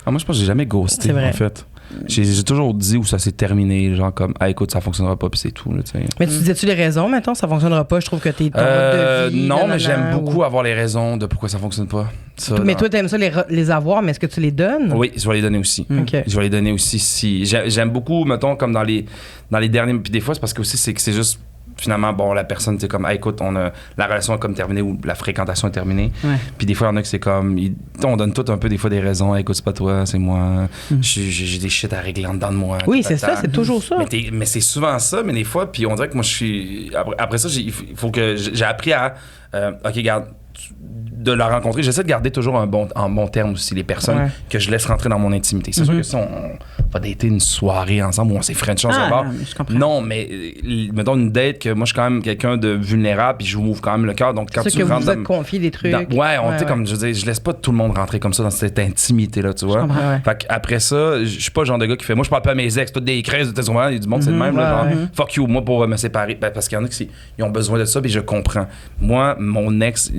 Ah, moi, je pense que j'ai jamais ghosté, C'est vrai. en fait. J'ai toujours dit où ça s'est terminé, genre comme, écoute, ça fonctionnera pas, puis c'est tout, là, tu sais. Mais tu disais-tu les raisons, maintenant, ça fonctionnera pas? Je trouve que t'es ton mode de vie. Non, mais j'aime beaucoup avoir les raisons de pourquoi ça fonctionne pas. Ça, Mais toi, t'aimes ça les avoir, mais est-ce que tu les donnes? Oui, je vais les donner aussi. OK. Je vais les donner aussi si... J'aime beaucoup, mettons, comme dans les derniers... Puis des fois, c'est parce que aussi, c'est que c'est juste... Finalement, bon, la personne, tu sais, comme, écoute, la relation est comme terminée ou la fréquentation est terminée. Ouais. Puis des fois, il y en a que c'est comme, on donne tout un peu des fois des raisons. Écoute, c'est pas toi, c'est moi. J'ai des shit à régler en dedans de moi. Oui, c'est ça, c'est toujours ça. Mais c'est souvent ça, mais des fois, puis on dirait que moi, je suis. Après ça, il faut que j'ai appris à. OK, regarde. De la rencontrer, j'essaie de garder toujours en bon terme aussi les personnes que je laisse rentrer dans mon intimité. C'est sûr que si on va dater une soirée ensemble où on s'est French ensemble, non, mais mettons une date que moi je suis quand même quelqu'un de vulnérable puis je m'ouvre quand même le cœur. Donc quand c'est tu que rentres vous êtes confié des trucs. comme je dis, je laisse pas tout le monde rentrer comme ça dans cette intimité là, tu vois. Fait qu'après ça, je suis pas le genre de gars qui fait moi je parle pas à mes ex, toutes des crises, il y a du monde c'est le même là, genre fuck you moi pour me séparer parce qu'il y en a qui ils ont besoin de ça puis je comprends. Moi mon ex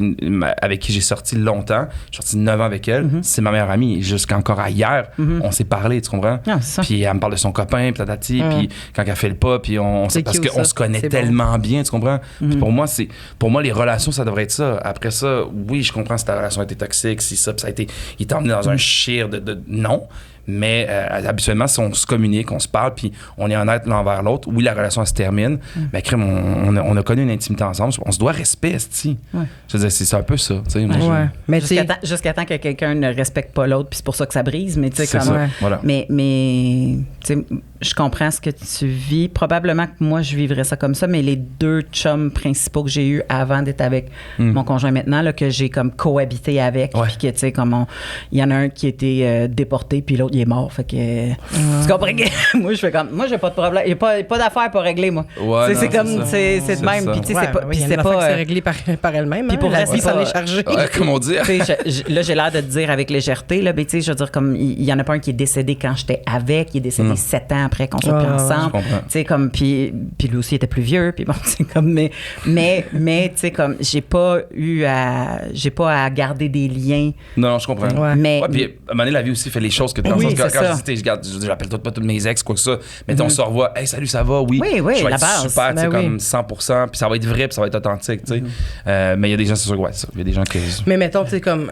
avec qui j'ai sorti longtemps, j'ai sorti 9 ans avec elle, c'est ma meilleure amie. Jusqu'encore hier, on s'est parlé, tu comprends? Puis elle me parle de son copain, puis puis quand elle fait le pas, puis parce qu'on se connaît tellement bien, tu comprends? Puis pour moi, les relations, ça devrait être ça. Après ça, oui, je comprends si ta relation a été toxique, si ça, puis ça a été, il t'a emmené dans un chire de non. Mais habituellement, si on se communique, on se parle, puis on est honnête l'un envers l'autre, oui, la relation elle se termine, mais crème, on a connu une intimité ensemble, on se doit respect, esti. Je veux dire, c'est un peu ça. Mais jusqu'à temps que quelqu'un ne respecte pas l'autre, puis c'est pour ça que ça brise. Mais tu sais, comme. Ça, voilà. Mais tu sais, je comprends ce que tu vis. Probablement que moi, je vivrais ça comme ça, mais les 2 chums principaux que j'ai eus avant d'être avec mon conjoint maintenant, là, que j'ai comme cohabité avec, puis que, tu sais, comme il y en a un qui a été déporté, puis l'autre, il est mort. Fait que. Tu comprends? Moi, je fais comme. Moi, j'ai pas de problème. Il n'y a pas d'affaires pour régler, moi. Ouais, c'est comme. C'est de même. Puis, tu sais, c'est pas. Puis c'est pas. C'est réglé par elle-même. Puis pour la vrai, vie c'est s'en pas- est chargée. Comment dire? Là, j'ai l'air de te dire avec légèreté, là, mais tu sais, je veux dire, comme, il y en a pas un qui est décédé quand j'étais avec, il est décédé 7 ans après qu'on soit plus ensemble. Tu sais, comme, puis lui aussi, il était plus vieux, puis bon, c'est comme, mais, tu sais, comme, j'ai pas à garder des liens. Non, je comprends. Ouais. Mais, Puis à un moment donné, la vie aussi fait les choses que dans le Oui, sens c'est quand ça. je dis, j'appelle pas tous mes ex, quoi que ça, mais on se revoit, hey, salut, ça va, oui. Oui, je vais la être base. super, tu sais, Ben oui. comme 100%, puis ça va être vrai, puis ça va être authentique, tu sais. Mais il y a des gens, c'est sûr, ouais, ça. Il y a des gens qui. Mais mettons, tu sais, comme.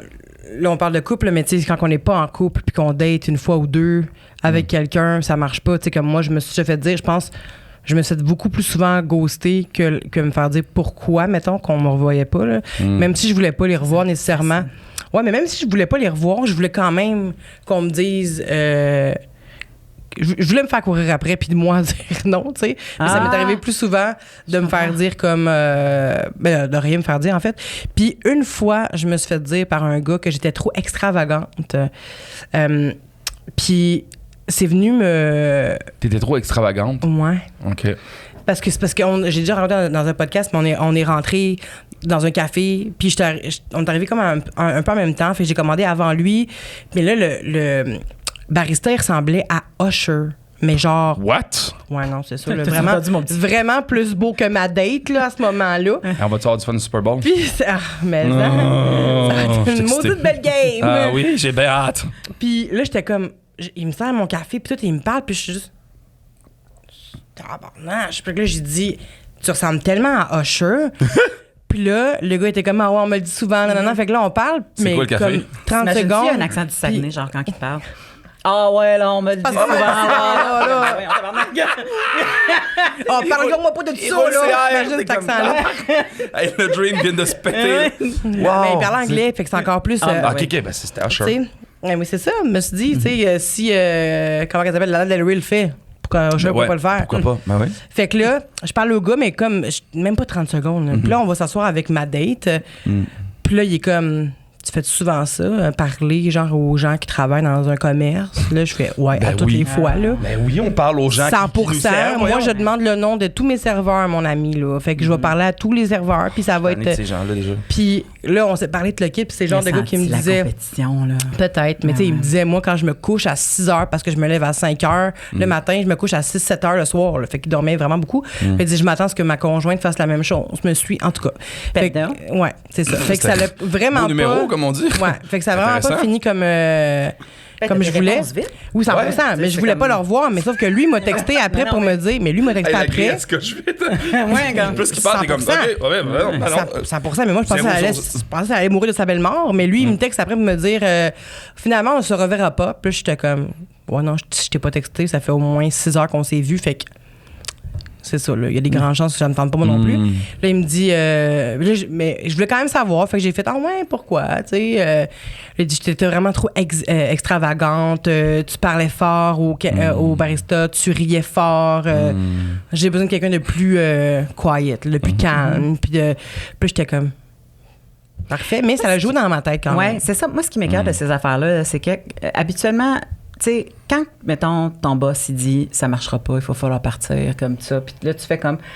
Là, on parle de couple, mais tu sais, quand on n'est pas en couple puis qu'on date une fois ou deux avec quelqu'un, ça marche pas. Tu sais, comme moi, je me suis déjà fait dire, je pense, je me suis fait beaucoup plus souvent ghoster que me faire dire pourquoi, mettons, qu'on me revoyait pas, là. Même si je voulais pas les revoir nécessairement. Ouais, mais même si je voulais pas les revoir, je voulais quand même qu'on me dise. Je voulais me faire courir après puis de moi dire non, tu sais. Mais ça m'est arrivé plus souvent de me faire dire comme... de rien me faire dire, en fait. Puis une fois, je me suis fait dire par un gars que j'étais trop extravagante. Puis c'est venu me... T'étais trop extravagante. Ouais. OK. Parce que j'ai déjà rencontré dans un podcast, mais on est rentré dans un café, puis on est arrivé comme un peu en même temps. Fait que j'ai commandé avant lui. Mais là, le barista, il ressemblait à Usher. Mais genre... What? Ouais, non, c'est ça. Là, T'as vraiment, entendu mon petit- vraiment plus beau que ma date, là, à ce moment-là. On va-tu avoir du fun du Super Bowl? Puis, mais ça va être j'étais une excité. maudite belle game. Ah oui, j'ai bien hâte. Puis là, j'étais comme... Il me sert mon café, puis tout, il me parle, puis je suis juste... Tabarnak. Puis là, j'ai dit... Tu ressembles tellement à Usher. Puis là, le gars était comme... Ah ouais, on me le dit souvent, nanana. Fait que là, on parle, C'est mais quoi le café? comme 30 T'imagines-tu, secondes. il y a un accent du Saguenay, Puis- genre, quand il parle. Ah ouais, là, on me le dit souvent. là. Oh, parle-moi pas de ça, là. Imagine cet accent-là. Hey, le dream vient de se péter. Mais il parle anglais, fait que c'est encore plus... OK, ben c'était Usher. Tu sais, mais c'est ça, je me suis dit, tu sais, si... comment elle s'appelle? Lana Del Rey le fait. Pourquoi je ne peux pas le faire? Pourquoi pas? Ben oui. Fait que là, je parle au gars, mais comme... même pas 30 secondes. Puis là, on va s'asseoir avec ma date. Puis là, il est comme... Tu fais souvent ça, parler genre aux gens qui travaillent dans un commerce? Là, je fais à toutes les fois, là. Ben oui, on parle aux gens 100%. qui nous servent. Moi, je demande le nom de tous mes serveurs, mon ami, là. Fait que je vais parler à tous les serveurs, puis ça va être... ces gens-là, déjà. Puis là, on s'est parlé de l'équipe, puis c'est le genre de gars qui me disait... la compétition, là. Peut-être, mais tu sais, il me disait, moi, quand je me couche à 6 heures, parce que je me lève à 5 heures, le matin, je me couche à 6-7 heures le soir, là. Fait qu'il dormait vraiment beaucoup. Il dit, je m'attends à ce que ma conjointe fasse la même chose. Je me suis, en tout cas. Fait que, ouais, c'est ça. Fait que ça l'a vraiment pas... numéro, comme on dit. Ouais, fait que ça a vraiment pas fini comme je voulais. Oui, 100%. Ouais, mais je voulais pas le revoir, mais sauf que lui m'a texté après pour me dire, mais lui m'a texté après. Est-ce que je fais? Plus qu'il parle, t'es comme, OK, ouais, non. 100%, mais moi, je pensais qu'elle allait mourir de sa belle mort, mais lui, il me texte après pour me dire, finalement, on se reverra pas. Puis j'étais comme, ouais, non, je t'ai pas texté, ça fait au moins 6 heures qu'on s'est vus, fait que c'est ça, là. Il y a des grandes chances que ça me tente pas, moi non plus. Là, il me dit... mais je voulais quand même savoir. Fait que j'ai fait « Ah ouais, pourquoi? » Tu sais, il dit « T'étais vraiment trop extravagante. Tu parlais fort au barista. Tu riais fort. J'ai besoin de quelqu'un de plus quiet, le plus calme. » Puis j'étais comme... Parfait, mais ça a joué dans ma tête quand même. Oui, c'est ça. Moi, ce qui m'écarte de ces affaires-là, c'est que habituellement... Tu sais, quand, mettons, ton boss, il dit « ça marchera pas, il va falloir partir », comme ça, puis là, tu fais comme «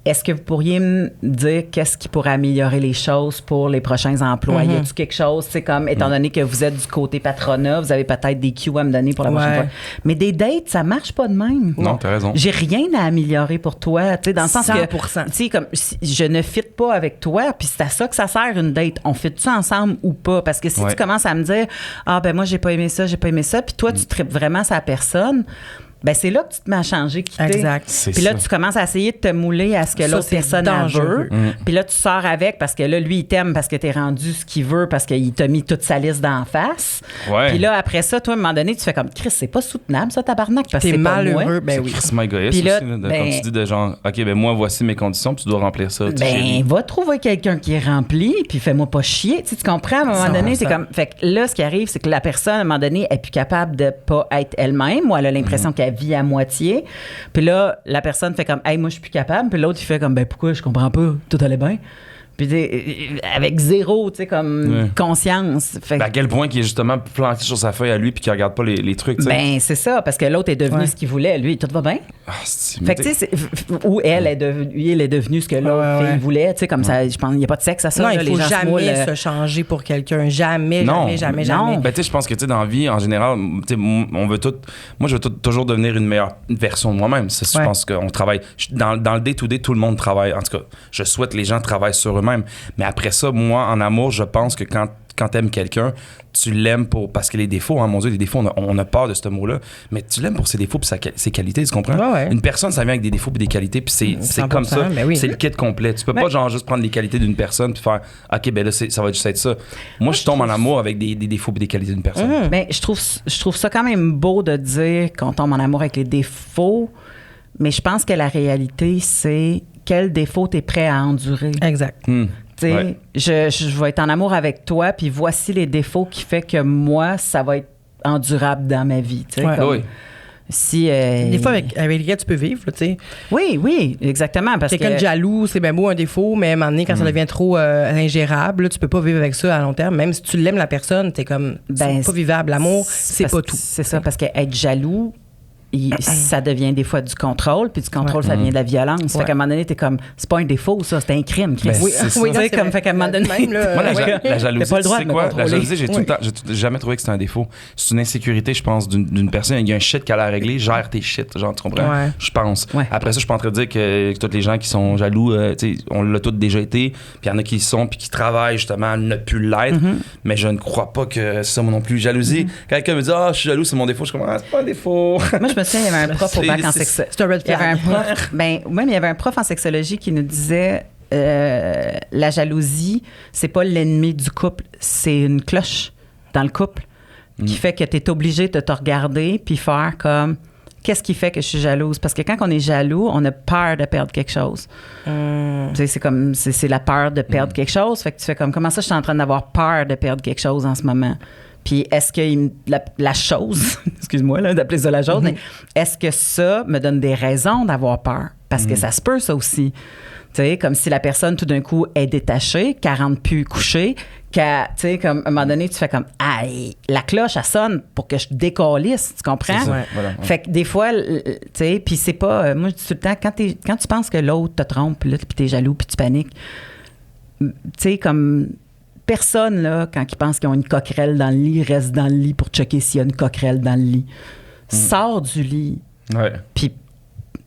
est-ce que vous pourriez me dire qu'est-ce qui pourrait améliorer les choses pour les prochains emplois? Y a-t-il quelque chose, c'est comme, étant donné que vous êtes du côté patronat, vous avez peut-être des cues à me donner pour la prochaine fois. Mais des dates, ça marche pas de même. Non, t'as raison. J'ai rien à améliorer pour toi, tu sais, dans le sens 100%. que, tu sais, comme, je ne fit pas avec toi, puis c'est à ça que ça sert une date. On fit-tu ensemble ou pas? Parce que si tu commences à me dire, ah, ben moi, j'ai pas aimé ça, puis toi, tu tripes vraiment sa personne, ben c'est là que tu te mets à changer, quitter. Exact. Puis là, tu commences à essayer de te mouler à ce que l'autre personne en veut. Puis là, tu sors avec parce que là, lui, il t'aime parce que t'es rendu ce qu'il veut, parce qu'il t'a mis toute sa liste d'en face. Ouais. Puis là, après ça, toi, à un moment donné, tu fais comme, Chris, c'est pas soutenable, ça, tabarnak, parce que t'es c'est pas moi. malheureux, ben oui. C'est crissement égoïste Puis là, aussi, là, quand tu dis de genre, OK, ben moi, voici mes conditions, puis tu dois remplir ça. Ben, va trouver quelqu'un qui est rempli, puis fais-moi pas chier. Tu comprends, à un moment donné, c'est comme... Fait que là, ce qui arrive, c'est que la personne, à un moment donné, est plus capable de pas être elle-même, ou elle a l'impression qu'elle vit à moitié. Puis là, la personne fait comme, hey, moi, je suis plus capable. Puis l'autre, il fait comme, ben, pourquoi? Je comprends pas. Tout allait bien. Puis avec zéro, tu sais, comme conscience. Fait à quel point qu'il est justement planté sur sa feuille à lui puis qu'il regarde pas les trucs, tu sais. Ben, c'est ça, parce que l'autre est devenu ce qu'il voulait. Lui, tout va bien. Fait que, tu sais, ou elle est devenue ce que l'autre fille voulait. Tu sais, comme ça, je pense, il n'y a pas de sexe à ça. Non, là, il faut les gens jamais se changer pour quelqu'un. Jamais. Ben, tu sais, je pense que, tu sais, dans la vie, en général, tu sais, on veut tout... Moi, je veux toujours devenir une meilleure version de moi-même. Je pense qu'on travaille... Dans le day-to-day, tout le monde travaille. En tout cas, je souhaite que les gens travaillent sur eux-mêmes. Mais après ça, moi, en amour, je pense que quand t'aimes quelqu'un, tu l'aimes parce que les défauts, hein, mon Dieu, les défauts, on a peur de ce mot-là, mais tu l'aimes pour ses défauts et ses qualités, tu comprends? Ouais. Une personne, ça vient avec des défauts et des qualités, puis c'est comme ça. Ben oui. C'est le kit complet. Tu peux pas genre juste prendre les qualités d'une personne puis faire « OK, ben là, ça va juste être ça ». Moi, je tombe en amour avec des défauts et des qualités d'une personne. Ben, je trouve ça quand même beau de dire qu'on tombe en amour avec les défauts, mais je pense que la réalité, c'est quel défaut t'es prêt à endurer. Exact. Ouais. Je vais être en amour avec toi, puis voici les défauts qui fait que moi, ça va être endurable dans ma vie. Oui. Si, des fois, avec lesquels tu peux vivre, tu sais. Oui, exactement. Parce quelqu'un de jaloux, c'est bien beau un défaut, mais à un moment donné, quand ça devient trop ingérable, là, tu peux pas vivre avec ça à long terme. Même si tu l'aimes, la personne, t'es comme, c'est pas vivable. L'amour, c'est pas tout. C'est ça, parce qu'être jaloux, ça devient des fois du contrôle, puis du contrôle, ça devient de la violence. Fait qu'à un moment donné, t'es comme, c'est pas un défaut, ça, c'est un crime. Ben, oui, c'est comme, fait qu'à un moment donné. Moi, la jalousie, t'as pas le droit tu sais de me quoi? La contrôler. jalousie, j'ai jamais trouvé que c'était un défaut. C'est une insécurité, je pense, d'une personne. Il y a un shit qu'elle a à régler, gère tes shit, genre, tu comprends? Ouais. Je pense. Ouais. Après ça, je suis pas en train de dire que tous les gens qui sont jaloux, tu sais, on l'a tous déjà été, puis il y en a qui le sont, puis qui travaillent justement à ne plus l'être. Mais je ne crois pas que c'est ça, moi non plus. Jalousie, quelqu'un me dit, je suis jaloux, c'est mon défaut. Je suis comme, c'est pas un défaut. Moi, je me souviens, il y avait un prof au bac en sexologie. C'est un red flag. Il y avait un prof en sexologie qui nous disait la jalousie, c'est pas l'ennemi du couple, c'est une cloche dans le couple. qui fait que tu es obligé de te regarder puis faire comme qu'est-ce qui fait que je suis jalouse? Parce que quand on est jaloux, on a peur de perdre quelque chose. Tu sais, c'est la peur de perdre quelque chose. Fait que tu fais comme comment ça, je suis en train d'avoir peur de perdre quelque chose en ce moment? Puis est-ce que la chose, excuse-moi là, d'appeler ça la chose, mais est-ce que ça me donne des raisons d'avoir peur? Parce que ça se peut, ça aussi. Tu sais, comme si la personne, tout d'un coup, est détachée, qu'elle rentre plus couchée, tu sais, comme à un moment donné, tu fais comme, aïe, la cloche, elle sonne pour que je décalisse, tu comprends? C'est ça, voilà. Fait que des fois, tu sais, puis c'est pas, moi, je dis tout le temps, quand tu penses que l'autre te trompe, puis t'es jaloux, puis tu paniques, tu sais, comme personne, là, quand ils pensent qu'ils ont une coquerelle dans le lit, reste dans le lit pour checker s'il y a une coquerelle dans le lit. Sors du lit. Ouais. Puis,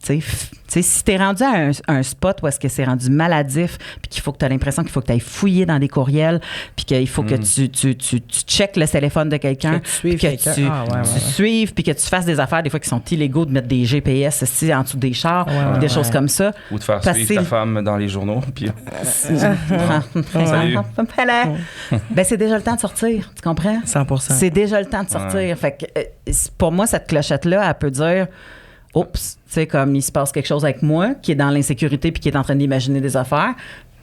tu sais, si t'es rendu à un spot où est-ce que c'est rendu maladif, puis qu'il faut que tu as l'impression qu'il faut que tu ailles fouiller dans des courriels, puis qu'il faut que tu checkes le téléphone de quelqu'un, Que tu suives puis que quelqu'un. tu suives, puis que tu fasses des affaires, des fois, qui sont illégaux, de mettre des GPS en dessous des chars, ou des choses comme ça. Ou de faire Parce suivre ta femme dans les journaux. Puis... Salut. Ben, c'est déjà le temps de sortir, tu comprends? 100%. C'est déjà le temps de sortir. Fait que, pour moi, cette clochette-là, elle peut dire... Oups, tu sais, comme il se passe quelque chose avec moi qui est dans l'insécurité puis qui est en train d'imaginer des affaires,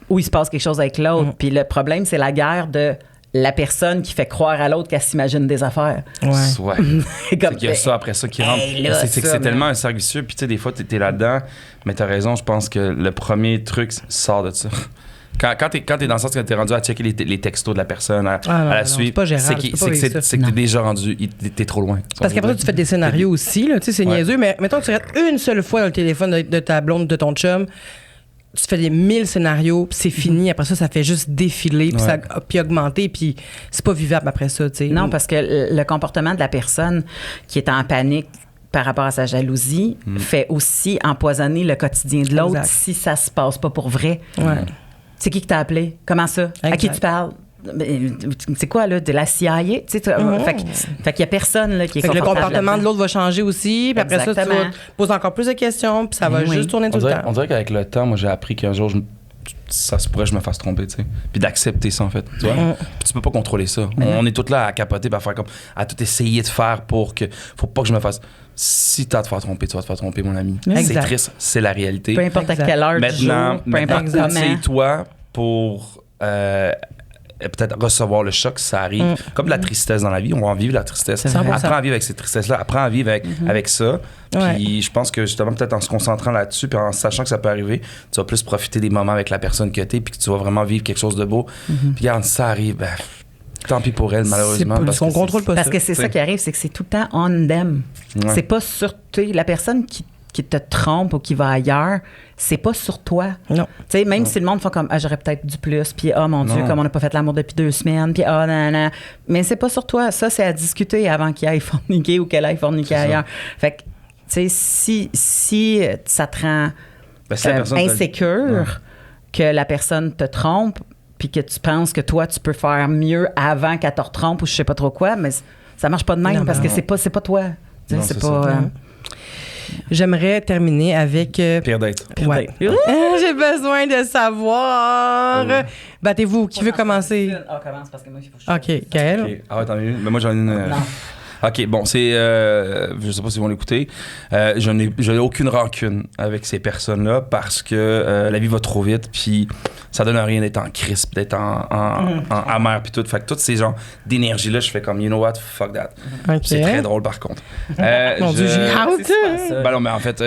ou il se passe quelque chose avec l'autre. Puis le problème, c'est la guerre de la personne qui fait croire à l'autre qu'elle s'imagine des affaires. Ouais. C'est qu'il y a ça après ça qui rentre. Hey, là, c'est que ça, c'est tellement un cercle vicieux. Puis tu sais, des fois, t'es là-dedans, mais t'as raison, je pense que le premier truc sort de ça. Quand t'es dans le sens que t'es rendu à checker les textos de la personne, à la suivre, c'est pas gérable, c'est que t'es déjà rendu, t'es trop loin. Parce qu'après, tu fais des scénarios aussi, là, tu sais, c'est niaiseux, mais mettons que tu restes une seule fois dans le téléphone de ta blonde, de ton chum, tu fais des 1000 scénarios, puis c'est fini. Après ça fait juste défiler, puis augmenter, puis c'est pas vivable après ça, tu sais. Non, parce que le comportement de la personne qui est en panique par rapport à sa jalousie fait aussi empoisonner le quotidien de l'autre Exact. si ça se passe pas pour vrai. Ouais. C'est qui t'a appelé? Comment ça? À qui Exact. tu parles? C'est quoi, là? De la CIA? Tu sais, fait qu'il y a personne là, qui est Fait que le confortable comportement de là-dedans. l'autre va changer aussi, puis après ça, tu vas Exactement. te poser encore plus de questions, puis ça va Oui. juste tourner tout le temps. On dirait qu'avec le temps, moi, j'ai appris qu'un jour, ça se pourrait que je me fasse tromper, tu sais. Puis d'accepter ça, en fait. Tu vois? Puis tu peux pas contrôler ça. On est tous là à capoter, à faire comme, à tout essayer de faire pour que, faut pas que je me fasse. Si t'as à te faire tromper, tu vas te faire tromper, mon ami. C'est Exact. triste, c'est la réalité. Peu importe Exact. à quelle heure du jour, peu importe Maintenant, comment. c'est toi pour peut-être recevoir le choc, ça arrive. Comme de la tristesse dans la vie, on va en vivre la tristesse. 100%. Apprends à vivre avec cette tristesse-là, apprends à vivre avec ça. Puis je pense que justement, peut-être en se concentrant là-dessus, puis en sachant que ça peut arriver, tu vas plus profiter des moments avec la personne que t'es, puis que tu vas vraiment vivre quelque chose de beau. Puis regarde, ça arrive, ben, tant pis pour elle, malheureusement. C'est pas- on contrôle pas Parce ça. que c'est ça qui arrive, c'est que c'est tout le temps on them. Ouais. C'est pas sur toi. La personne qui te trompe ou qui va ailleurs, c'est pas sur toi. Non. Tu sais, même si le monde fait comme, j'aurais peut-être du plus, puis mon Dieu, Non. comme on n'a pas fait l'amour depuis 2 semaines, puis non. Mais c'est pas sur toi. Ça, c'est à discuter avant qu'il aille forniquer ou qu'elle aille forniquer ailleurs. Fait que, tu sais, si ça te rend Ben, si la personne te le- insécure que la personne te trompe, puis que tu penses que toi, tu peux faire mieux avant qu'elle te retrompe ou je sais pas trop quoi, mais ça marche pas de même Non, parce non. que c'est pas toi. Tu sais, Non, c'est c'est pas. ça. J'aimerais terminer avec... Pire date. Ouais. J'ai besoin de savoir. Battez-vous. Qui veut commencer? commence parce que moi, il faut que je OK, Gaël. Ok. Ah ouais, t'en as une? Mais moi, j'en ai une. Non. OK, bon, c'est... je sais pas s'ils vont l'écouter. Je n'ai aucune rancune avec ces personnes-là parce que la vie va trop vite, puis ça donne à rien d'être en crisp, d'être en amer, puis tout. Fait que tous ces genres d'énergie-là, je fais comme, you know what, fuck that. OK. C'est très drôle, par contre. Mon Dieu, j'ai hâte. Ben non, mais en fait,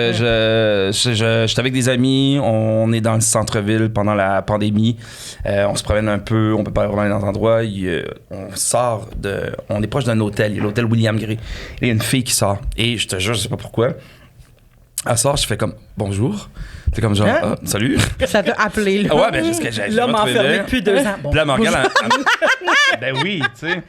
j'étais avec des amis, on est dans le centre-ville pendant la pandémie, on se promène un peu, on peut pas vraiment aller dans un endroit, on sort on est proche d'un hôtel, il y a l'hôtel William Gray. Il y a une fille qui sort, et je te jure, je sais pas pourquoi, elle sort, je fais comme, bonjour, t'es comme genre, Hein? salut. Ça t'a appelé, là. Ouais, ben jusqu'à j'ai L'homme pas trouvé enfermé là. depuis 2 ans. Bon. Puis là, Morgane, ben oui, tu sais.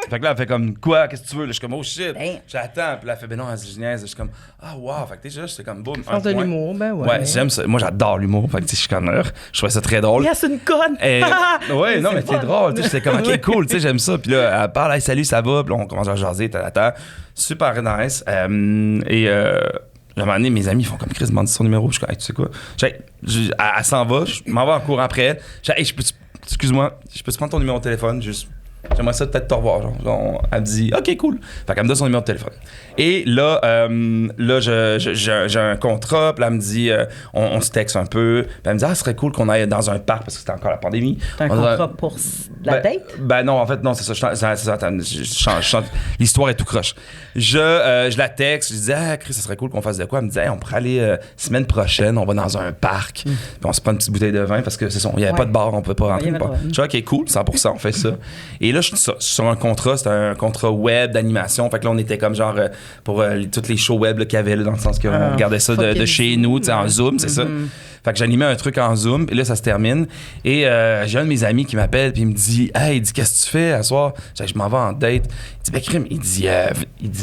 Fait que là, elle fait comme, quoi, qu'est-ce que tu veux? Là, je suis comme, oh shit. Ben. J'attends. Puis là, elle fait, ben non, elle se niaise. Je suis comme, ah, wow. Fait que déjà, j'étais comme, boum. Sens de point. l'humour, ben ouais. Ouais, j'aime ça. Moi, j'adore l'humour. Fait que, tu sais, je suis comme, je trouvais ça très drôle. Yes, une conne! Ouais, non, mais fun. c'est drôle. Tu sais, j'étais comme, ok, cool, tu sais, j'aime ça. Puis là, elle parle, hey, salut, ça va. Puis là, on commence à jaser, super nice. À un moment donné, mes amis font comme Chris, demande son numéro. Je suis comme, hey, tu sais quoi? Elle s'en va, je m'en vais en courant après elle. Je dis, hey, excuse-moi, je peux te prendre ton numéro de téléphone? Juste j'aimerais ça peut-être te revoir. Genre, elle me dit, OK, cool. Fait qu'elle me donne son numéro de téléphone. Et là, j'ai un contrat, puis là, elle me dit, on se texte un peu. Puis elle me dit, ce serait cool qu'on aille dans un parc parce que c'était encore la pandémie. T'as un contrat pour la date? Ben non, en fait, non, c'est ça. Attends, je change. L'histoire est tout croche. Je la texte, je dis, Chris, ça serait cool qu'on fasse de quoi? Elle me dit, on pourrait aller semaine prochaine, on va dans un parc, puis on se prend une petite bouteille de vin parce que c'est ça, il n'y avait pas de bar, on ne pouvait pas rentrer. Je dis, OK, cool, 100%, on fait ça. Et là, je suis sur un contrat, c'était un contrat web d'animation. Fait que là, on était comme genre pour toutes les shows web qu'il y avait, là, dans le sens qu'on regardait ça de chez nous, en Zoom, c'est ça. Fait que j'animais un truc en Zoom, et là, ça se termine. Et j'ai un de mes amis qui m'appelle, puis il me dit, hey, il dit, qu'est-ce que tu fais à soir? Je m'en vais en date. Il dit, ben, crime, il dit,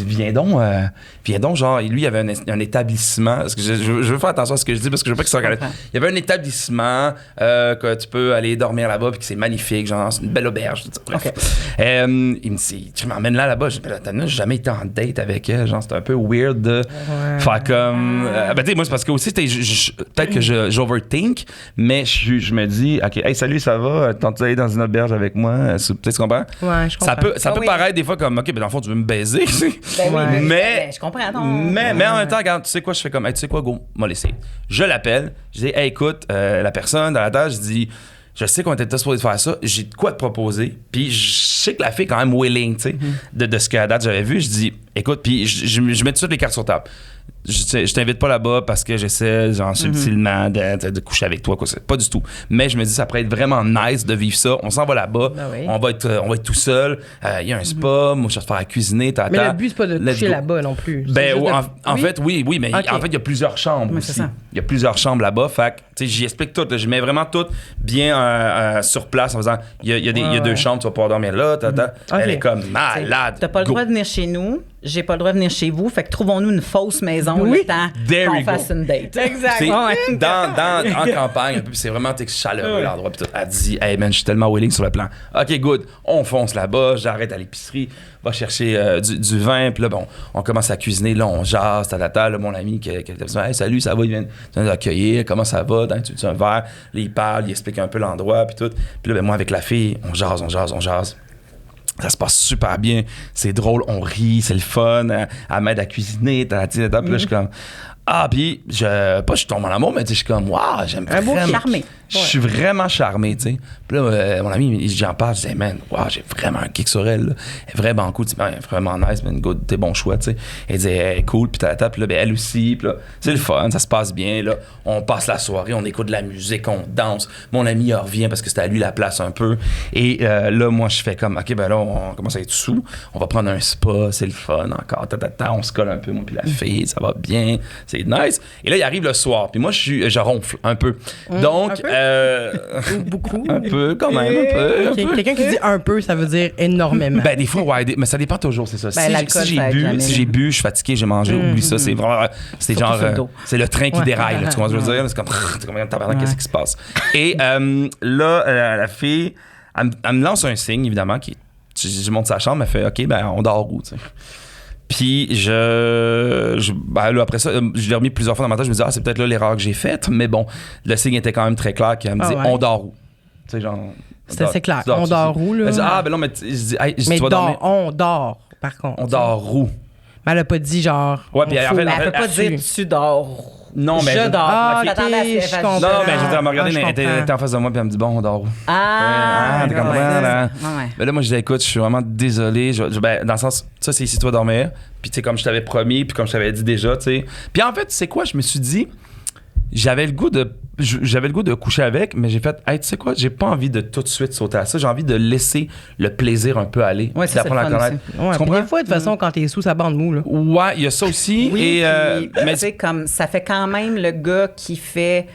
viens donc, genre, lui, il avait un établissement. Parce que je veux faire attention à ce que je dis, parce que je veux pas qu'il soit reconnaisse. Il y avait un établissement que tu peux aller dormir là-bas, puis que c'est magnifique, genre, c'est une belle auberge, tout ça. Bref. Il me dit, tu m'emmènes là-bas. Je dis, ben, t'as jamais été en date avec elle, genre, c'était un peu weird de faire comme. Ben, tu sais, moi, c'est parce que aussi, peut-être que j'overthink, mais je me dis, OK, hey, salut, ça va? Tentes-tu d'aller dans une auberge avec moi? Peut-être que tu comprends? Ouais, je comprends. Ça peut paraître des fois comme, OK, ben dans le fond, tu veux me baiser. Ben oui, mais je comprends. Mais en même temps, regarde, tu sais quoi, je fais comme, hey, tu sais quoi, go, m'a laissé. Je l'appelle, je dis, hey, écoute, la personne dans la tâche, je dis, je sais qu'on était supposé faire ça, j'ai de quoi te proposer. Puis je sais que la fille est quand même willing, tu sais, de ce qu'à date j'avais vu. Je dis, écoute, puis je mets tout de suite les cartes sur table. Je t'invite pas là-bas parce que j'essaie, genre, subtilement de coucher avec toi, quoi. Pas du tout. Mais je me dis, ça pourrait être vraiment nice de vivre ça. On s'en va là-bas. Ben oui. On va être tout seul. Il y a un spa. Moi, je vais te faire à cuisiner. Mais le but, c'est pas de coucher là-bas non plus. Ben, en fait, oui, mais en fait, il y a plusieurs chambres aussi. Il y a plusieurs chambres là-bas. Fait que, tu sais, j'y explique tout. Je mets vraiment tout bien sur place en faisant, il y a deux chambres, tu vas pouvoir dormir là. Elle est comme malade. T'as pas le droit de venir chez nous. J'ai pas le droit de venir chez vous. Fait que trouvons-nous une fausse maison le temps qu'on fasse une date. Exact. En campagne, un peu, c'est vraiment chaleureux l'endroit. Puis elle dit, hey man, je suis tellement willing sur le plan. OK, good. On fonce là-bas. J'arrête à l'épicerie. Va chercher du vin. Puis là, bon, on commence à cuisiner. Là, on jase. Là, mon ami qui dit, hey, salut, ça va? Il vient nous accueillir. Comment ça va? Tu veux un verre? Là, il parle. Il explique un peu l'endroit. Puis tout. Puis là, ben, moi, avec la fille, on jase. Ça se passe super bien, c'est drôle, on rit, c'est le fun, elle m'aide à cuisiner, puis là, je suis comme, puis je tombe en amour, mais je suis comme, waouh, j'aime vraiment. Charmé. Je suis vraiment charmé, tu sais. Puis là, mon ami, j'en parle, je dis, man, waouh, j'ai vraiment un kick sur elle, là. Elle est vraiment cool, vraiment nice, mais good, t'es bon choix, tu sais. Elle dit, elle est cool, puis puis là, ben, elle aussi, puis là, c'est le fun, ça se passe bien, là. On passe la soirée, on écoute de la musique, on danse. Mon ami, il revient parce que c'était à lui la place un peu. Et là, moi, je fais comme, OK, ben là, on commence à être sous, on va prendre un spa, c'est le fun encore, on se colle un peu, moi, puis la fille, ça va bien, c'est nice. Et là, il arrive le soir, puis moi, je ronfle un peu. Donc, beaucoup. Un peu, quand même, un peu. Quelqu'un qui dit un peu, ça veut dire énormément. Ben, des fois, ouais, mais ça dépend toujours, c'est ça. Ben, si j'ai bu, je suis fatigué, j'ai mangé, oublie ça, c'est vraiment, c'est genre, c'est le train qui déraille, là, tu vois ce que je veux dire? C'est comme, tabarnak, qu'est-ce qui se passe? Et là, la fille, elle me lance un signe, évidemment, je monte sa chambre, elle fait, OK, ben, on dort où, tu sais? Puis ben là, après ça, je l'ai remis plusieurs fois dans ma tête. Je me dis, c'est peut-être là l'erreur que j'ai faite. Mais bon, le signe était quand même très clair. Elle me dit, on dort où? Tu sais, genre. C'est clair. On dort où, là? Elle dit, ben non, mais je dis, hey, mais tu vas dormir. On dort, par contre. On dort où? Mais elle a pas dit genre. Ouais, puis en fait, elle peut pas dire tu dors. Non, mais je dors. OK, je comprends. Non, mais je veux dire, elle m'a regardé, elle était en face de moi, puis elle me dit, bon, on dort où? Tu comprends, là? Mais là, moi, je dis, écoute, je suis vraiment désolé. Ben, dans le sens, ça, c'est ici, toi, dormir. Puis, tu sais, comme je t'avais promis, puis comme je t'avais dit déjà, tu sais. Puis, en fait, tu sais quoi, je me suis dit, j'avais le goût de coucher avec, mais j'ai fait, hey, tu sais quoi, j'ai pas envie de tout de suite sauter à ça. J'ai envie de laisser le plaisir un peu aller. Ouais, c'est Ouais, tu comprends? Des fois, de toute façon, quand t'es sous, ça bande mou, là. Ouais, il y a ça aussi. Oui, mais tu sais, comme, ça fait quand même le gars qui fait,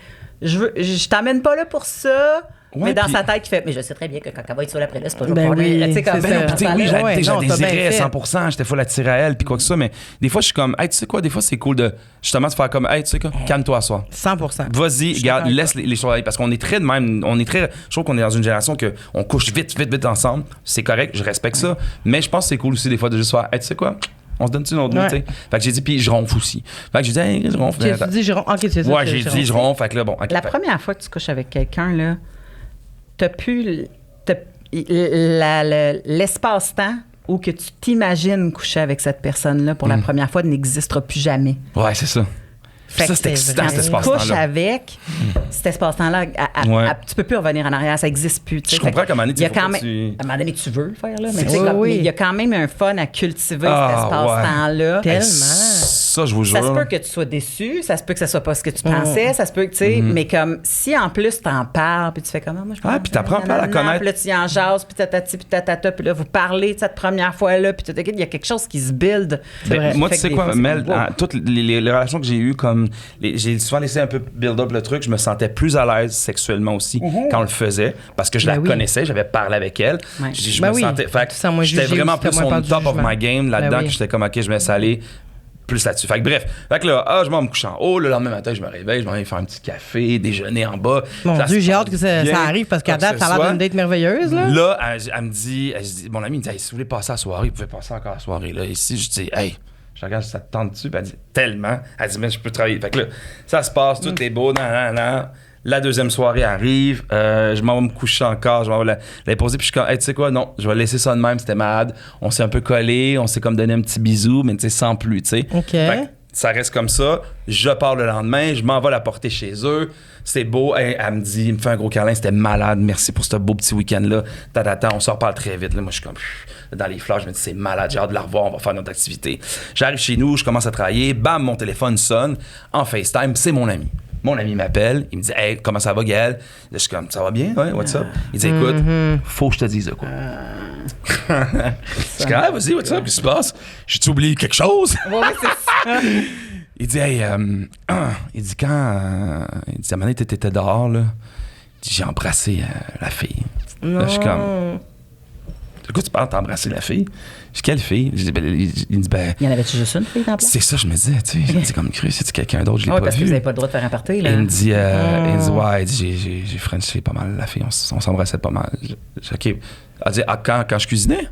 je t'amène pas là pour ça. Ouais, mais dans puis... sa tête, il fait, mais je sais très bien que quand elle va être sur après là, c'est pas toujours Ben pour oui, tu sais, comme, oui, je la désirais fait. 100%, j'étais full attiré à elle, puis quoi que ça, mais des fois, je suis comme, hey, tu sais quoi, des fois, c'est cool de justement se faire comme, hey, tu sais quoi, calme-toi à soi. 100%. Vas-y, regarde, laisse les choses aller, parce qu'on est très de même, je trouve qu'on est dans une génération qu'on couche vite ensemble, c'est correct, je respecte ça, mais je pense que c'est cool aussi des fois de juste faire, hey, tu sais quoi, on se donne une autre nuit, tu sais. Fait que j'ai dit, puis je ronfle aussi. Fait que j'ai dit, hey, je ronfle. Tu dis, je ronfle. Ok, c'est ça. Ouais, j'ai dit, je ronfle. Fait que là, bon. La première fois que tu couches avec quelqu'un, là, l'espace-temps où que tu t'imagines coucher avec cette personne-là pour la première fois n'existera plus jamais. Ouais, c'est ça. Fait Ça, que c'est excitant, cet quand tu couches espace-temps-là. avec cet espace-temps-là, tu peux plus revenir en arrière, ça n'existe plus. Je comprends qu'à un moment donné, il y a faut quand pas même, que à un moment donné, tu veux le faire, là, mais C'est- tu sais, oui, comme- oui. mais il y a quand même un fun à cultiver Ah, cet espace-temps-là. Tellement. Ça, je vous jure. Ça se peut que tu sois déçu, ça se peut que ça soit pas ce que tu pensais, ça se peut que, tu sais, mais comme si en plus t'en parles, puis tu fais comment, moi je Ah, puis t'apprends un peu à la connaître. Puis là, tu y en jases, puis tatati, puis tatata, puis là, vous parlez de cette première fois-là, puis il y a quelque chose qui se build. Ben, moi, Fait tu sais que des quoi, fois, c'est Mel, comme, wow. toutes les relations que j'ai eues, comme j'ai souvent laissé un peu build up le truc, je me sentais plus à l'aise sexuellement aussi quand on le faisait, parce que je la Ben oui. connaissais, j'avais parlé avec elle. Ouais. Je Ben me oui. sentais. Fait que Tu te sens moins j'étais jugé vraiment aussi, t'as plus moins on peur du top of jugement. my game là-dedans, Ben oui. que j'étais comme, OK, je me laisse aller plus là-dessus. Fait que bref, fait que là, je m'en me couche en haut, le lendemain matin, je me réveille, je m'en vais faire un petit café, déjeuner en bas. Mon Ça Dieu, se j'ai passe hâte que ça bien, arrive parce qu'à quoi que date, ce ça a l'air soit. d'une date merveilleuse. Là. Là, elle me dit, mon ami me dit, hey, si vous voulez passer la soirée, vous pouvez passer encore la soirée. Là, ici, je dis, hey, je regarde, ça te tente dessus. Elle dit, tellement. Elle dit, mais je peux travailler. Fait que là, ça se passe, tout est beau, nan. La deuxième soirée arrive, je m'en vais me coucher encore, je m'en vais la poser, puis je suis comme, hey, tu sais quoi, non, je vais laisser ça de même, c'était malade. On s'est un peu collé, on s'est comme donné un petit bisou, mais tu sais, sans plus, tu sais. OK. Fait que ça reste comme ça. Je pars le lendemain, je m'en vais la porter chez eux. C'est beau. Elle me dit, il me fait un gros câlin, c'était malade. Merci pour ce beau petit week-end-là. On se reparle très vite. Là, moi, je suis comme dans les fleurs. Je me dis, c'est malade, j'ai hâte de la revoir. On va faire notre activité. J'arrive chez nous, je commence à travailler. Bam, mon téléphone sonne en FaceTime. C'est mon ami. Mon ami m'appelle. Il me dit, hey, comment ça va, Gaël? Là, je suis comme, ça va bien? Ouais, what's up? Il dit, écoute, faut que je te dise de quoi. Je suis comme, ah, vas-y, what's up? Qu'est-ce qui se passe? J'ai-tu oublié quelque chose? Ouais, c'est ça. Il dit, hey, il dit, quand. Il dit, à un moment donné, t'étais dehors, là. Il dit, j'ai embrassé la fille. Là, je suis comme, de quoi tu parles, t'as embrassé la fille? Je dis, quelle fille? Je dis, il dit, ben. Il y en avait-tu juste une fille dans la place? C'est ça, je me disais, tu sais. C'est comme, c'est quelqu'un d'autre, je l'ai Oui, pas parce que vu. vous n'avez pas le droit de faire un party, Et là. il me dit, ouais, il dit, j'ai frenché pas mal la fille, on s'embrassait pas mal. Je dis, OK. Elle dit, quand je cuisinais?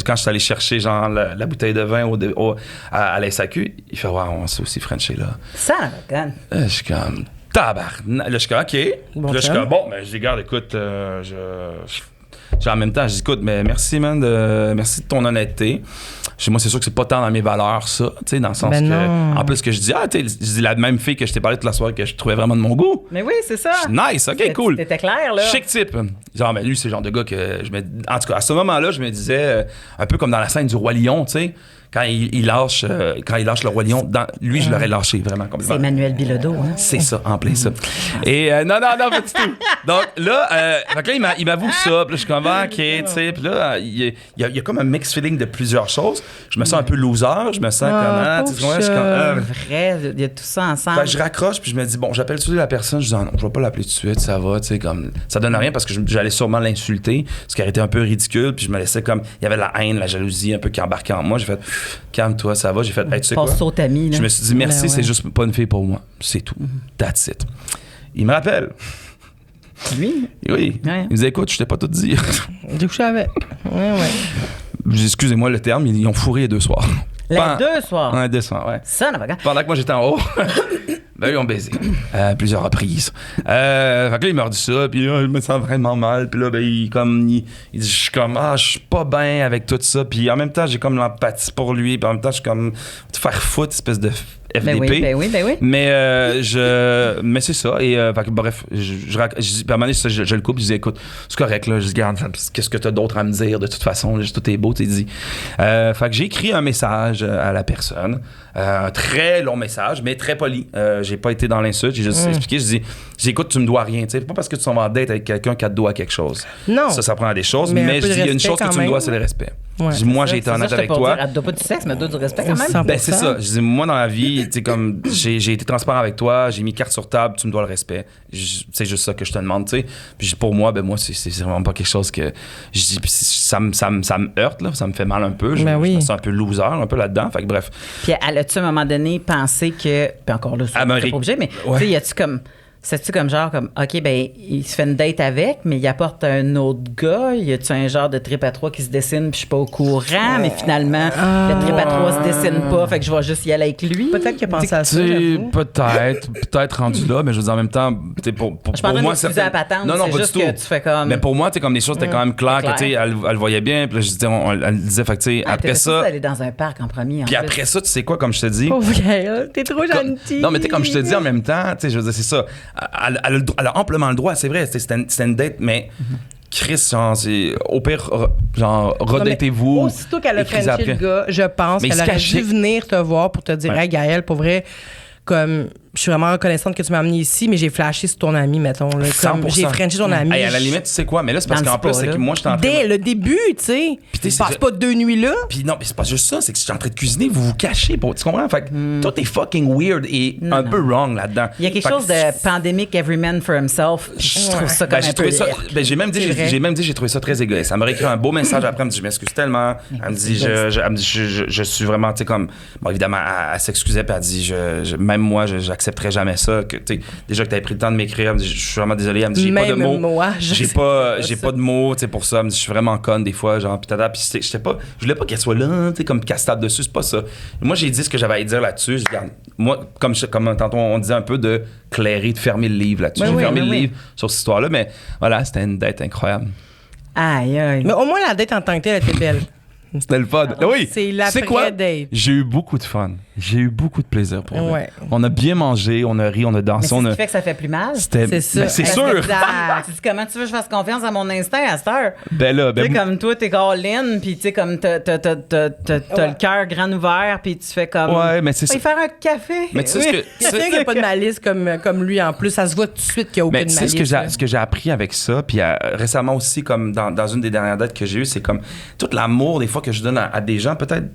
Quand je suis allé chercher genre la bouteille de vin à la SAQ, il fait, ouais, on s'est aussi frenché là. Ça, la bacane. Là, je suis comme, tabarnak. Là, je suis comme, OK. Bon Puis là, je suis temps. comme, bon, ben, je dis, garde, écoute, en même temps, je dis, écoute, mais merci, man, merci de ton honnêteté. Chez moi, c'est sûr que c'est pas tant dans mes valeurs, ça, tu sais, dans le sens Ben que, non. en plus que je dis, je dis la même fille que je t'ai parlé toute la soirée que je trouvais vraiment de mon goût. Mais oui, c'est ça. Nice, ok, cool. T'étais clair, là. Chic type. Genre, mais lui, c'est le genre de gars que je me. En tout cas, à ce moment-là, je me disais, un peu comme dans la scène du Roi Lion, tu sais, quand il lâche le Roi Lion, lui, je l'aurais lâché vraiment complètement. C'est Emmanuel Bilodeau, hein. C'est ça, en plein ça. Et non, pas du tout. Donc là, fait que là il m'avoue ça, puis là, je suis comme, ah, ok, tu sais, puis là, il y a comme un mix feeling de plusieurs choses. Je me sens un peu loser, je me sens comme, tu sais, je suis comme, Vrai, il y a tout ça ensemble. fait que je raccroche, puis je me dis, bon, j'appelle tout de suite la personne, je dis, ah non, je vais pas l'appeler tout de suite, ça va, tu sais, comme, ça donne rien parce que j'allais sûrement l'insulter, ce qui aurait été un peu ridicule, puis je me laissais comme, il y avait la haine, la jalousie un peu qui embarquait en moi. J'ai fait, calme-toi, ça va. J'ai fait, hey, tu sais quoi? Passe au tamis, là. Je me suis dit, merci, Ben ouais. c'est juste pas une fille pour moi. C'est tout. That's it. Il me rappelle. Lui? Oui. Ouais. Il me dit, écoute, je t'ai pas tout dit. J'ai couché avec. Ouais. Je dis, excusez-moi le terme, ils ont fourré les 2 soirs. Les 2 soirs. Ouais, 2 soirs, ouais. Ça, la bacane. Pendant que moi j'étais en haut, ben ils ont baisé. Plusieurs reprises. Fait que là, il m'a dit ça, puis là, je me sens vraiment mal. Puis là, ben, il dit, je suis comme, je suis pas bien avec tout ça. Puis en même temps, j'ai comme l'empathie pour lui. Puis en même temps, je suis comme, te faire foutre, espèce de FDP. Ben oui. Mais mais c'est ça. Et fait que, bref, je dis, puis à un moment donné, je le coupe, je dis, écoute, c'est correct, là. Je dis, regarde, qu'est-ce que t'as d'autre à me dire? De toute façon, là, tout est beau, t'es dit. Fait que j'ai écrit un message à la personne. Un très long message, mais très poli. J'ai pas été dans l'insulte, j'ai juste expliqué. Je dis, écoute, tu me dois rien. T'sais, pas parce que tu s'en vas en date avec quelqu'un qui te doit quelque chose. Non. Ça prend des choses, Mais un mais peu je de dis, il y a une respect chose que quand tu me même. dois, c'est le respect. Ouais. Je dis, moi, j'ai été honnête avec toi. Elle te doit pas du sexe, mais elle doit du respect quand même. Ben, c'est ça. Je dis, moi, dans la vie, tu sais, comme, j'ai été transparent avec toi, j'ai mis carte sur table, tu me dois le respect. C'est juste ça que je te demande, tu sais. Puis pour moi, ben, moi, c'est vraiment pas quelque chose que. Je dis, puis ça me heurte, là, ça me fait mal un peu. Je me sens un peu loser, un peu là-dedans. Fait que bref. Puis elle a-tu, à un moment donné, pensé que. Puis encore là, c'est pas obligé, mais tu sais, y a-tu comme. c'est-tu comme genre, comme, OK, ben il se fait une date avec, mais il apporte un autre gars? Y a-tu un genre de trip à trois qui se dessine, puis je suis pas au courant, mais finalement, le trip à trois se dessine pas, fait que je vais juste y aller avec lui? Peut-être qu'il a pensé à ça. Peut-être rendu là, mais je veux dire, en même temps, pour Je suis pas en train moi, d'excuser la patente, non, c'est pas juste du tout. que tu fais comme... Mais pour moi, tu sais, comme les choses étaient quand même claires, clair. que, tu sais, elle le voyait bien, puis là, je disais, elle disait, fait que, tu sais, après ça. aller dans un parc en premier. Puis après ça, tu sais quoi, comme je te dis. Pauvre Gaëlle, t'es trop gentil. Non, mais tu sais, comme je te dis en même temps, tu sais, je veux dire, c'est ça. Elle a amplement le droit, c'est vrai, c'était une date, mais Chris, genre, au pire, genre, redatez-vous. Aussitôt qu'elle a écrisez frenché le après. gars, je pense Mais qu'elle il se aurait cachait. dû venir te voir pour te dire, Ouais. hey Gaëlle, pour vrai, comme, je suis vraiment reconnaissante que tu m'as amené ici, mais j'ai flashé sur ton ami, mettons. Là, comme 100%. j'ai frenché ton ami. Hey, à la limite, tu sais quoi, mais là, c'est parce Dans le qu'en plus, spa, c'est là. que moi, j'étais en train Dès de. le début, tu sais. Puis t'es- Tu passes pas 2 nuits là. Puis non, mais c'est pas juste ça, c'est que je suis en train de cuisiner, vous vous cachez, tu comprends? Fait que tout est fucking weird et un peu wrong là-dedans. Il y a quelque Fait que chose de pandémique, every man for himself. Puis je trouve ça comme Ben, un peu... j'ai même dit, C'est vrai. j'ai trouvé ça très égoïste. Elle m'a écrit un beau message après, elle me dit, je m'excuse tellement. Elle me dit, elle me dit, je suis vraiment, tu sais, comme, bon, évidemment, elle s'excusait, puis elle dit, même moi, j'accepterais jamais ça. Que, tu sais, déjà que t'avais pris le temps de m'écrire, elle me dit, je suis vraiment désolé. Elle me dit, j'ai pas de Même mots. moi, J'ai pas de mots, tu sais, pour ça. Elle me dit, je suis vraiment conne des fois, genre, puis tata. Puis je voulais pas qu'elle soit là, tu sais, comme qu'elle se tape dessus, c'est pas ça. Moi, j'ai dit ce que j'avais à dire là-dessus. Je dis, regarde, moi, comme tantôt, on disait un peu de clairer, de fermer le livre là-dessus. Oui, J'ai oui, fermé oui, le oui. livre sur cette histoire-là, mais voilà, c'était une date incroyable. Aïe, aïe. Mais au moins, la date en tant que telle était belle. C'était le fun. Oui. C'est Tu sais quoi? l'après-date. J'ai eu beaucoup de fun. J'ai eu beaucoup de plaisir pour vrai. Ouais. On a bien mangé, on a ri, on a Mais dansé. c'est ce on a... qui fait que ça fait plus mal. C'était... C'est ça. Ben, c'est Parce sûr. Exact. Tu dis comment tu veux que je fasse confiance à mon instinct à cette heure? Ben là, Tu sais, ben, comme toi, t'es all-in, puis tu sais, comme t'as le cœur grand ouvert, puis tu fais comme... ouais, mais c'est On va ça. y faire un café. Mais tu sais ce que... Quelqu'un qui n'a pas de malice comme lui en plus, ça se voit tout de suite qu'il n'y a Mais aucune tu sais, malice. là. ce que j'ai appris avec ça, puis récemment aussi, comme dans une des dernières dates que j'ai eues, c'est comme tout l'amour des fois que je donne à des gens, peut-être,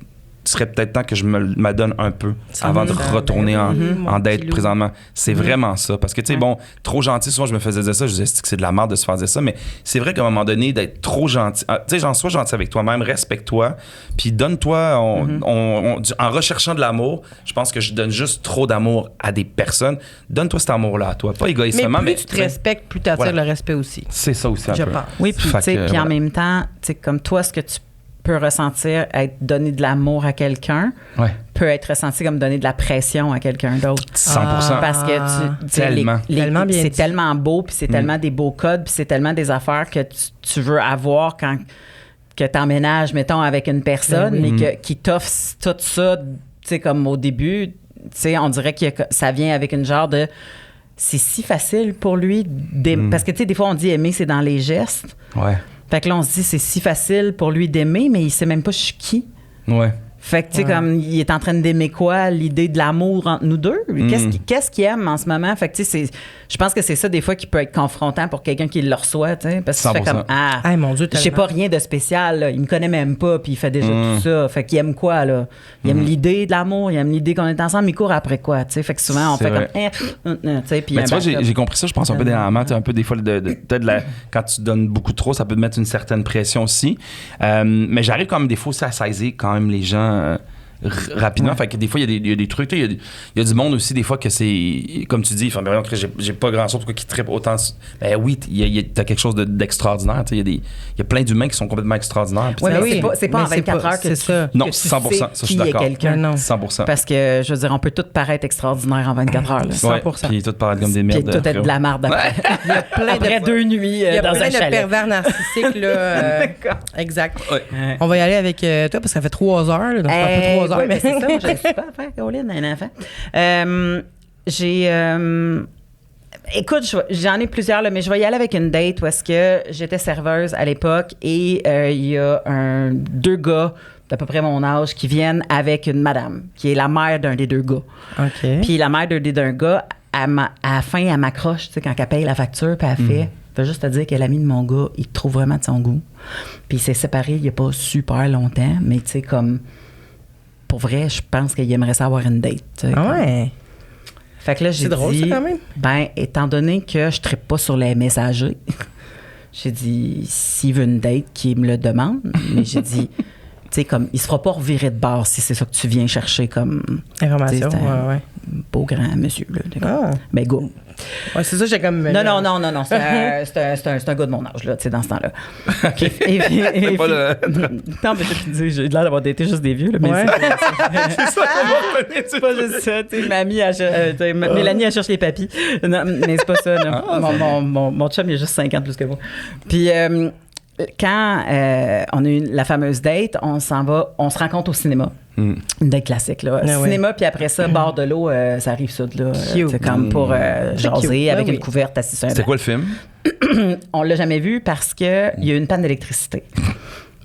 il serait peut-être temps que je me donne un peu avant de retourner en mon date petit loup. présentement. C'est vraiment ça. Parce que, tu sais, bon, trop gentil, souvent, je me faisais dire ça, je disais que c'est de la merde de se faire dire ça, mais c'est vrai qu'à un moment donné, d'être trop gentil, tu sais, genre, sois gentil avec toi-même, respecte-toi, puis donne-toi, en recherchant de l'amour, je pense que je donne juste trop d'amour à des personnes. Donne-toi cet amour-là à toi, pas Mais égoïstement, plus tu te respectes, plus tu attires Voilà. le respect aussi. c'est ça aussi un Je peu. pense. Oui, puis Fait tu sais, que, puis en voilà. même temps, tu sais, comme toi, ce que tu peux ressentir être donner de l'amour à quelqu'un Ouais. peut être ressenti comme donner de la pression à quelqu'un d'autre. 100%. Parce que tu sais, Tellement. Tellement bien c'est dit. tellement beau, puis c'est tellement des beaux codes, puis c'est tellement des affaires que tu veux avoir quand que t'emménages, mettons, avec une personne, mais qui t'offre tout ça, tu sais, comme au début, tu sais, on dirait que ça vient avec une genre de... C'est si facile pour lui d'aimer. Parce que, tu sais, des fois, on dit aimer, c'est dans les gestes. Ouais. Fait que là, on se dit, c'est si facile pour lui d'aimer, mais il sait même pas je suis qui. Ouais. Fait que, tu sais, comme, il est en train d'aimer quoi? L'idée de l'amour entre nous deux? Qu'est-ce qu'il aime en ce moment? Fait que, tu sais, je pense que c'est ça, des fois, qui peut être confrontant pour quelqu'un qui le reçoit, tu sais. Parce que tu fais 100%. comme, Ay, mon Dieu, je sais tellement. pas rien de spécial, là. Il me connaît même pas, puis il fait déjà tout ça. Fait qu'il aime quoi, là? Il aime l'idée de l'amour, il aime l'idée qu'on est ensemble, il court après quoi, tu sais. Fait que souvent, on C'est fait vrai. comme, tu sais, puis Mais un tu vois, backup. j'ai compris ça, je pense un peu dernièrement, tu sais, un peu des fois, peut-être quand tu donnes beaucoup trop, ça peut te mettre une certaine pression aussi. Mais j'arrive quand même des fois aussi à saisir quand même les gens rapidement. Fait que des fois, il y a des trucs, tu sais, il y a du monde aussi, des fois, que c'est, comme tu dis, enfin, ben, j'ai pas grand-chose pourquoi qui trippe autant. Ben oui, t'as quelque chose d'extraordinaire, tu sais, il y a plein d'humains qui sont complètement extraordinaires. Puis, Ouais, tu sais, mais oui, c'est pas en mais c'est 24 pas- heures que c'est tu, ça. Non, que tu 100%, sais ça, je suis qui est d'accord. quelqu'un. Non. 100%. Parce que, je veux dire, on peut tout paraître extraordinaire en 24 heures. Là. Ouais, 100%. puis tout paraît comme des Puis merdes. tout être de la merde après. Il y a plein Après de 2 nuits il y a dans plein un de chalet. pervers narcissiques, là. D'accord. Exact. Ouais. On va y aller avec toi parce que ça fait 3 heures. Là, donc ça fait 3 heures. Ouais, mais ben c'est ça, moi, je ne suis pas à faire, Caroline, un enfant. Écoute, j'en ai plusieurs, là, mais je vais y aller avec une date où est-ce que j'étais serveuse à l'époque et il y a 2 gars d'à peu près mon âge qui viennent avec une madame qui est la mère d'un des 2 gars. OK. Puis la mère d'un gars, à la fin, elle m'accroche, tu sais, quand elle paye la facture, puis elle fait juste te dire que l'ami de mon gars, il te trouve vraiment de son goût. Puis il s'est séparé il n'y a pas super longtemps, mais tu sais, comme, pour vrai, je pense qu'il aimerait ça avoir une date. tu sais, Ah comme. ouais. Fait que là, j'ai C'est drôle, dit, ça, quand même. ben, étant donné que je ne trippe pas sur les messagers, j'ai dit, s'il veut une date, qu'il me le demande. Mais j'ai dit, tu sais, comme, il se fera pas revirer de bord si c'est ça que tu viens chercher comme... Information, tu sais, c'est un ouais. beau grand monsieur, là. T'es comme, Ah. ben, go. Ouais, c'est ça, j'ai comme. Non. C'est un gars de mon âge, là, tu sais, dans ce temps-là. C'est pas le... Non, mais j'ai l'air d'avoir daté juste des vieux, là, mais Ouais. C'est ça qu'on va reconnaître. c'est pas juste ça, tu sais, mamie, Mélanie, elle cherche les papis. Non, mais c'est pas ça, non. Mon chum, il a juste 5 ans de plus que moi. Puis, quand on a eu la fameuse date, on se rencontre au cinéma. Une date classique, là. Cinéma, puis après ça, bord de l'eau, ça arrive ça, là. C'est comme pour jaser avec une couverte assise sur un C'était banc. quoi le film? On l'a jamais vu parce qu'il y a eu une panne d'électricité.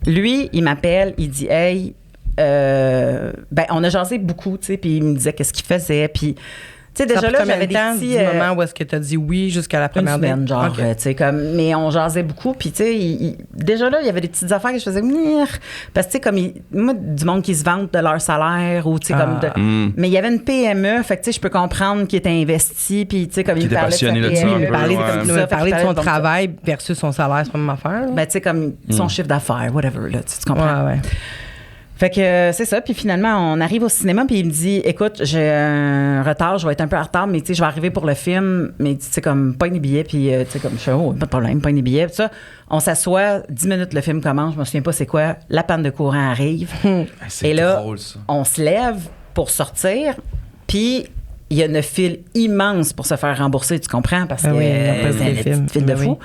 Lui, il m'appelle, il dit « Hey, on a jasé beaucoup, tu sais, puis il me disait qu'est-ce qu'il faisait, puis... » Tu sais, déjà là, j'avais des petits... du moment où est-ce que tu as dit oui jusqu'à la première une semaine, date? genre, Okay. tu sais, comme... Mais on jasait beaucoup, puis tu sais, déjà là, il y avait des petites affaires que je faisais... Parce que, tu sais, comme... Moi, du monde qui se vantent de leur salaire, ou, tu sais, comme... Mais il y avait une PME, fait que, tu sais, je peux comprendre qu'il était investi, puis, tu sais, comme Qui il me était parlait de sa passionné là-dessus PME, un peu, il parlait ouais. comme Il ça, m'a parlé de son donc ça. travail versus son salaire, c'est pas la même affaire. Là. Ben, tu sais, comme son chiffre d'affaires, whatever, là, tu comprends? Ouais. Fait que c'est ça. Puis finalement, on arrive au cinéma, puis il me dit, écoute, j'ai un retard, je vais être un peu en retard, mais tu sais, je vais arriver pour le film, mais tu sais, comme, pogne des billets, puis tu sais, comme, je fais, oh, pas de problème, pogne des billets, puis ça. On s'assoit, 10 minutes, le film commence, je me souviens pas c'est quoi, la panne de courant arrive. C'est Et là, drôle, ça. on se lève pour sortir, puis il y a une file immense pour se faire rembourser, tu comprends? Parce que c'est une petite file de fou.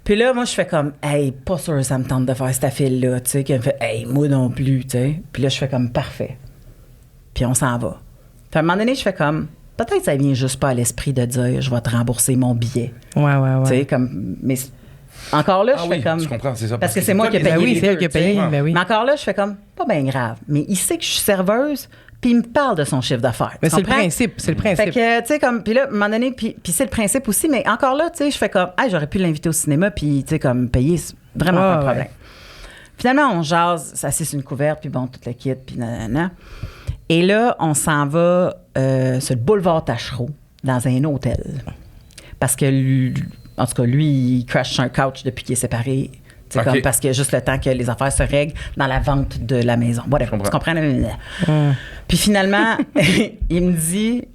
Puis là, moi, je fais comme, hey, pas sûr ça me tente de faire cette file-là, tu sais, qui me fait, hey, moi non plus, tu sais. Puis là, je fais comme, parfait. Puis on s'en va. Puis à un moment donné, je fais comme, peut-être que ça vient juste pas à l'esprit de dire, je vais te rembourser mon billet. Ouais. Tu sais, comme, mais encore là, je fais comme. Je comprends, c'est ça. Parce que c'est moi qui ai payé. Ben oui, les c'est elle deux, qui a tu sais. payé. Ben oui. Mais encore là, je fais comme, pas bien grave. Mais il sait que je suis serveuse, puis il me parle de son chiffre d'affaires. Mais Tu c'est le comprends? principe, c'est le principe. Fait que, tu sais, comme, puis là, à un moment donné, puis c'est le principe aussi, mais encore là, tu sais, je fais comme, hey, j'aurais pu l'inviter au cinéma, puis, tu sais, comme, payer, c'est vraiment pas un problème. Finalement, on jase, ça c'est une couverte, puis bon, tout le kit, puis nanana. Et là, on s'en va sur le boulevard Tachereau, dans un hôtel. Parce que, en tout cas, lui, il crash sur un couch depuis qu'il est séparé. Okay. Comme parce que juste le temps que les affaires se règlent dans la vente de la maison. Whatever. Tu comprends? Puis finalement, il me dit,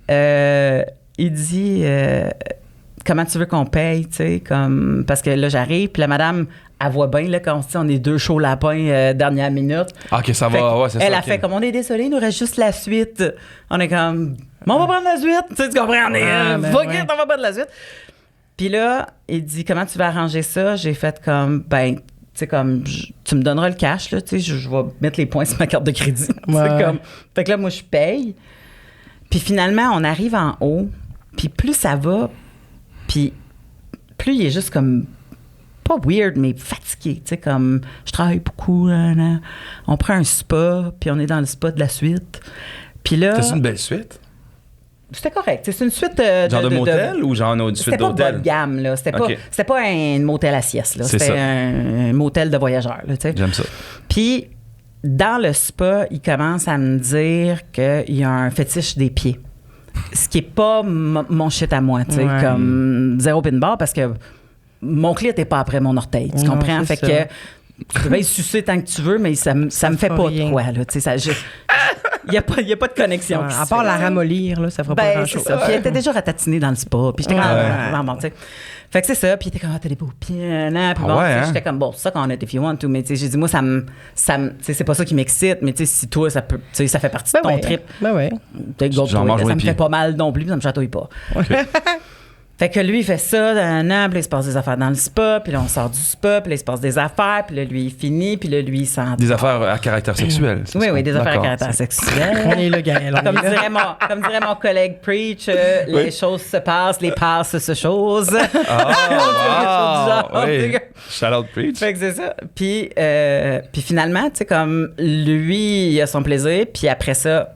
comment tu veux qu'on paye, tu sais, comme, parce que là, j'arrive, puis la madame, elle voit bien, là, quand on est deux chauds lapins dernière minute. OK, ça va, ouais, c'est ça. Elle a fait comme, on est désolé, il nous reste juste la suite. On est comme, on va prendre la suite. Tu sais, tu comprends? On est, on va prendre la suite. Puis là, il dit, comment tu vas arranger ça? J'ai fait comme, ben, tu sais, comme, tu me donneras le cash, là, tu sais, je vais mettre les points sur ma carte de crédit. Comme, fait que là, moi, je paye. Puis finalement, on arrive en haut, puis plus ça va, puis plus il est juste comme, pas weird, mais fatigué, tu sais, comme, je travaille beaucoup, là. On prend un spa, puis on est dans le spa de la suite. Puis là... C'est une belle suite? C'était correct. C'est une suite genre de motel ou genre une suite d'hôtel? C'était pas bas de gamme, là. C'était pas un motel à sieste, là. C'était un motel de voyageurs, là, tu sais. J'aime ça. Puis, dans le spa, il commence à me dire qu'il y a un fétiche des pieds. Ce qui est pas mon shit à moi, tu sais. Comme zéro pin bar, parce que mon clit n'est pas après mon orteil. Tu comprends? Fait que tu peux bien sucer tant que tu veux, mais ça me fait pas de quoi, là. Tu sais, il n'y a pas de connexion. À part la ramollir, là, ça fera pas grand-chose. C'est ça. Puis elle était déjà ratatinée dans le spa. Puis j'étais comme, bon, tu sais. Fait que c'est ça. Puis il était comme, t'as des beaux pieds, là. Puis bon, j'étais comme, bon, c'est ça qu'on a, if you want to. Mais tu sais, j'ai dit, moi, ça me c'est pas ça qui m'excite. Mais tu sais, si toi, ça peut, tu sais, ça fait partie de ton trip. Ben ouais. Ça me fait pas mal non plus, ça me chatouille pas. Okay. Fait que lui, il fait ça dans un an, puis là, il se passe des affaires dans le spa, puis là, on sort du spa, puis là, il se passe des affaires, puis là, lui, il finit, puis là, lui, il s'en... Des affaires à caractère sexuel. Oui, des affaires à caractère sexuel. On est là, Gaël. Comme dirait mon collègue Preach, les choses se passent, les passes se choses. Shout out Preach. Fait que c'est ça. Puis finalement, tu sais, comme lui, il a son plaisir, puis après ça...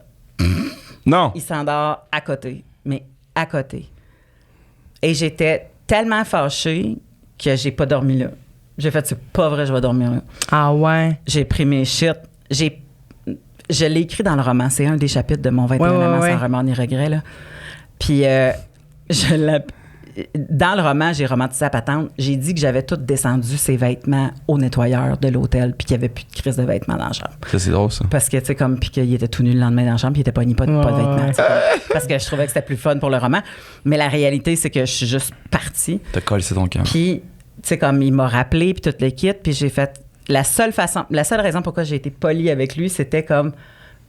Non. Il s'endort à côté. Mais à côté. Et j'étais tellement fâchée que j'ai pas dormi là. J'ai fait, c'est pas vrai, je vais dormir là. Ah ouais? J'ai pris mes shit. Je l'ai écrit dans le roman. C'est un des chapitres de mon 21 ans sans remords ni regret, là. Puis dans le roman, j'ai romantisé la patente. J'ai dit que j'avais tout descendu ses vêtements au nettoyeur de l'hôtel puis qu'il n'y avait plus de crise de vêtements dans la chambre. Ça, c'est drôle, ça. Parce que, tu sais, comme, puis qu'il était tout nu le lendemain dans la chambre puis il était pas de vêtements. Tu sais, parce que je trouvais que c'était plus fun pour le roman. Mais la réalité, c'est que je suis juste partie. T'as collé ton camp. Puis, tu sais, comme il m'a rappelé puis toute l'équipe, puis j'ai fait... La seule raison pourquoi j'ai été polie avec lui, c'était comme...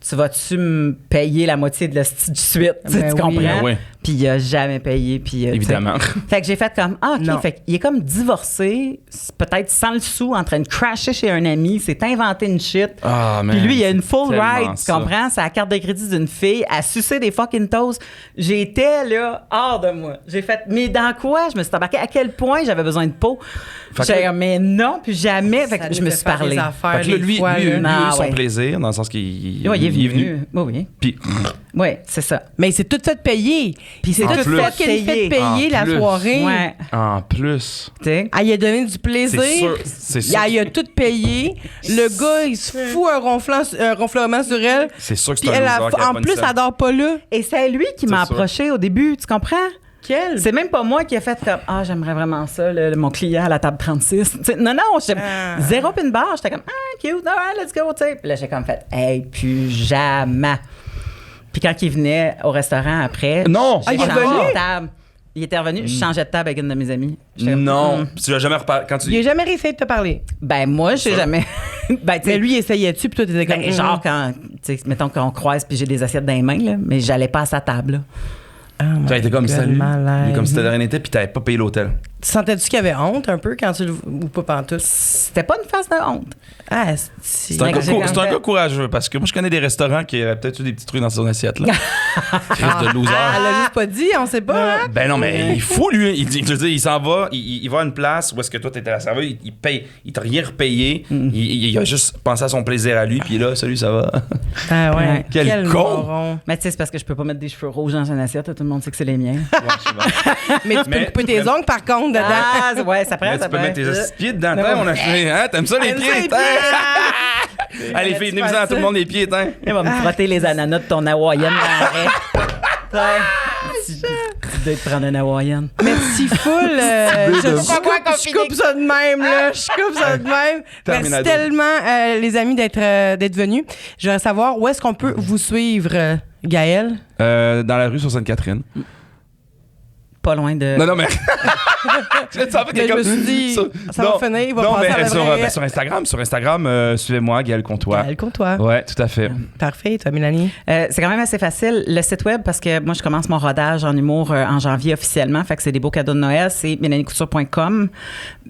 Tu vas-tu me payer la moitié de la suite? Tu comprends? Ben oui. Puis il a jamais payé. Puis, évidemment. Fait que j'ai fait comme, OK. Non. Fait qu'il est comme divorcé, peut-être sans le sou, en train de crasher chez un ami, s'est inventé une shit. Ah, Puis lui, il a une c'est full tellement ride, tu ça. comprends? C'est la carte de crédit d'une fille, à sucer des fucking toasts. J'étais là, hors de moi. J'ai fait, mais dans quoi? Je me suis embarquée. À quel point j'avais besoin de peau? Fait que J'ai là- dit, mais non, puis jamais. Fait Ça que je nous me fait suis faire parlé. des affaires Fait que là, des lui, fois, lui, là. lui a eu Ah, son ouais. plaisir, dans le sens qu'il Ouais, il est il venu. Oui. Puis, Oui, c'est ça. Mais c'est tout fait payer. Puis c'est En tout plus. fucking fait payer En la plus. soirée. Ouais. en plus, Tu sais. Ah, il a donné du plaisir. c'est sûr. C'est sûr. Il a tout payé. Le gars, il se fout un ronflement sur elle. C'est sûr que Puis c'est un elle, loser qui a en pas plus, une scène. elle dort pas là. Et c'est lui qui m'a C'est sûr. approché au début, tu comprends? Quelle? C'est même pas moi qui a fait comme « Ah, j'aimerais vraiment ça, mon client à la table 36. » Tu sais, non, j'étais zéro pin bar. J'étais comme « Ah, cute, alright, let's go. » tu sais. Puis là, j'ai comme fait « Hey, plus jamais. » Puis quand il venait au restaurant après, Non! j'ai il est changé revenu? de table. Il était revenu, je changeais de table avec une de mes amies. J'étais comme, Non! Puis tu l'as jamais reparlé. Quand tu... Il a jamais réussi de te parler. Ben moi, je sais Ça. jamais. Ben, tu Mais sais, lui, il essayait-tu, puis toi, t'étais comme... ben, genre quand, tu sais, mettons qu'on croise puis j'ai des assiettes dans les mains, là, mais j'allais pas à sa table, là. Oh Tu as été comme my God, salut. malade. Il est comme si t'avais rien été, puis t'avais pas payé l'hôtel. Sentais-tu qu'il y avait honte un peu quand tu le... Ou pas pantoute? C'était pas une phase de honte. Ah, C'est un, Ouais, gars j'ai quand c'est un même gars courageux, parce que moi, je connais des restaurants qui auraient peut-être eu des petits trucs dans son assiette, là. Crise de loser. Ah, elle a juste pas dit, on sait pas, hein? Ben non, mais il est fou, lui. Je veux dire, il s'en va, il va à une place où est-ce que toi, t'étais la serveuse, il paye, il t'a rien repayé, il a juste pensé à son plaisir à lui, puis là, salut, ça va. Ah ouais. Ouais. Quel con! moron. Mais tu sais, c'est parce que je peux pas mettre des cheveux rouges dans une assiette, tout le monde sait que c'est les miens. Mais tu peux Mais couper tu tes pourrais- ongles, par contre, dedans. Ah, ouais, ça prend, Mais ça tu peux prend. mettre tes assis pieds dedans, Non. t'as, mon chérie, hein? T'aimes ça, les T'aimes ça, pieds? les t'as? pieds? Allez, filles, venez-vous-en à tout le monde les pieds, t'as. Il va me frotter les ananas de ton hawaïenne dans l'arrêt. Tu dois te prendre un hawaïenne. Merci full. Je coupe ça de même, là. Je coupe ça de même. Merci Terminado. tellement, les amis, d'être venus. Je voudrais savoir où est-ce qu'on peut vous suivre, Gaël? Dans la rue sur Sainte-Catherine. Pas loin de. Non, mais. Je savais que Mais je comme- me suis dit, ça va non, finir, il va non, passer mais à la vraie. sur Instagram, suivez-moi, Gaël Comtois. Gaël, compte-toi. Ouais, tout à fait. Parfait. Toi, Mélanie? C'est quand même assez facile. Le site web, parce que moi, je commence mon rodage en humour en janvier officiellement. Fait que c'est des beaux cadeaux de Noël. C'est mélaniecouture.com.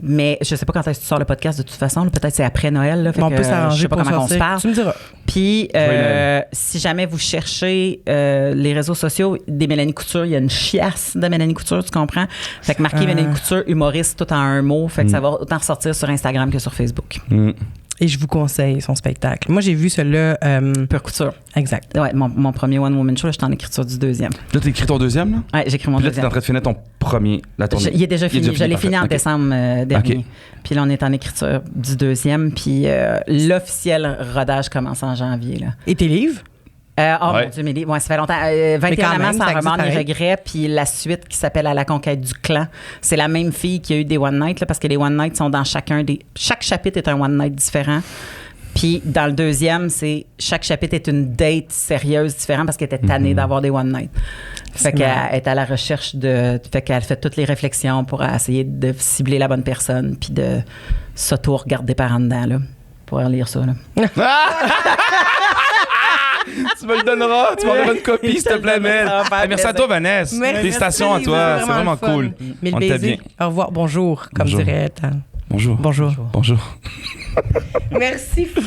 Mais je sais pas quand est-ce que tu sors le podcast de toute façon. Là. Peut-être c'est après Noël. Là. Fait On que, peut je s'arranger sais pas pour comment on se sortir. parle. Tu me diras. Puis, Noël. si jamais vous cherchez les réseaux sociaux des Mélanie Couture, il y a une chiasse de Mélanie Couture, tu comprends? Fait que marquez Mélanie Couture, humoriste, tout en un mot. Fait que ça va autant ressortir sur Instagram que sur Facebook. Et je vous conseille son spectacle. Moi, j'ai vu celui-là. Pure Couture. Exact. Ouais, mon premier One Woman Show, là, j'étais en écriture du deuxième. Là, t'as écrit ton deuxième, là? Ouais, j'ai écrit mon Puis là, t'es deuxième. en train de finir ton premier, la tournée. Il est déjà fini. Je l'ai fini en parfait. décembre dernier. Ok. Puis là, on est en écriture du deuxième. Puis l'officiel rodage commence en janvier. Là. Et tes livres? Oh Ouais. mon Dieu, mais ouais, ça fait longtemps. 21 quand même, amants ça sans existe remords ni pareil. regrets. Puis la suite qui s'appelle À la conquête du clan. C'est la même fille qui a eu des One Night, là, parce que les One Night sont dans chacun des. Chaque chapitre est un One Night différent. Puis dans le deuxième, c'est chaque chapitre est une date sérieuse différente parce qu'elle était tannée d'avoir des One Night. Fait qu'elle est à la recherche de. Fait qu'elle fait toutes les réflexions pour essayer de cibler la bonne personne puis de s'auto-regarder par en dedans, là. Pour lire ça, là. Tu me le donneras, tu m'enverras une copie, s'il te plaît, Mel. Ça va faire Merci à toi, Vanessa. Merci. Félicitations à toi, c'est vraiment cool. Mille On était baisers. bien. Au revoir. Bonjour, comme Bonjour. dirait. Bonjour. Bonjour. Bonjour. Merci, full.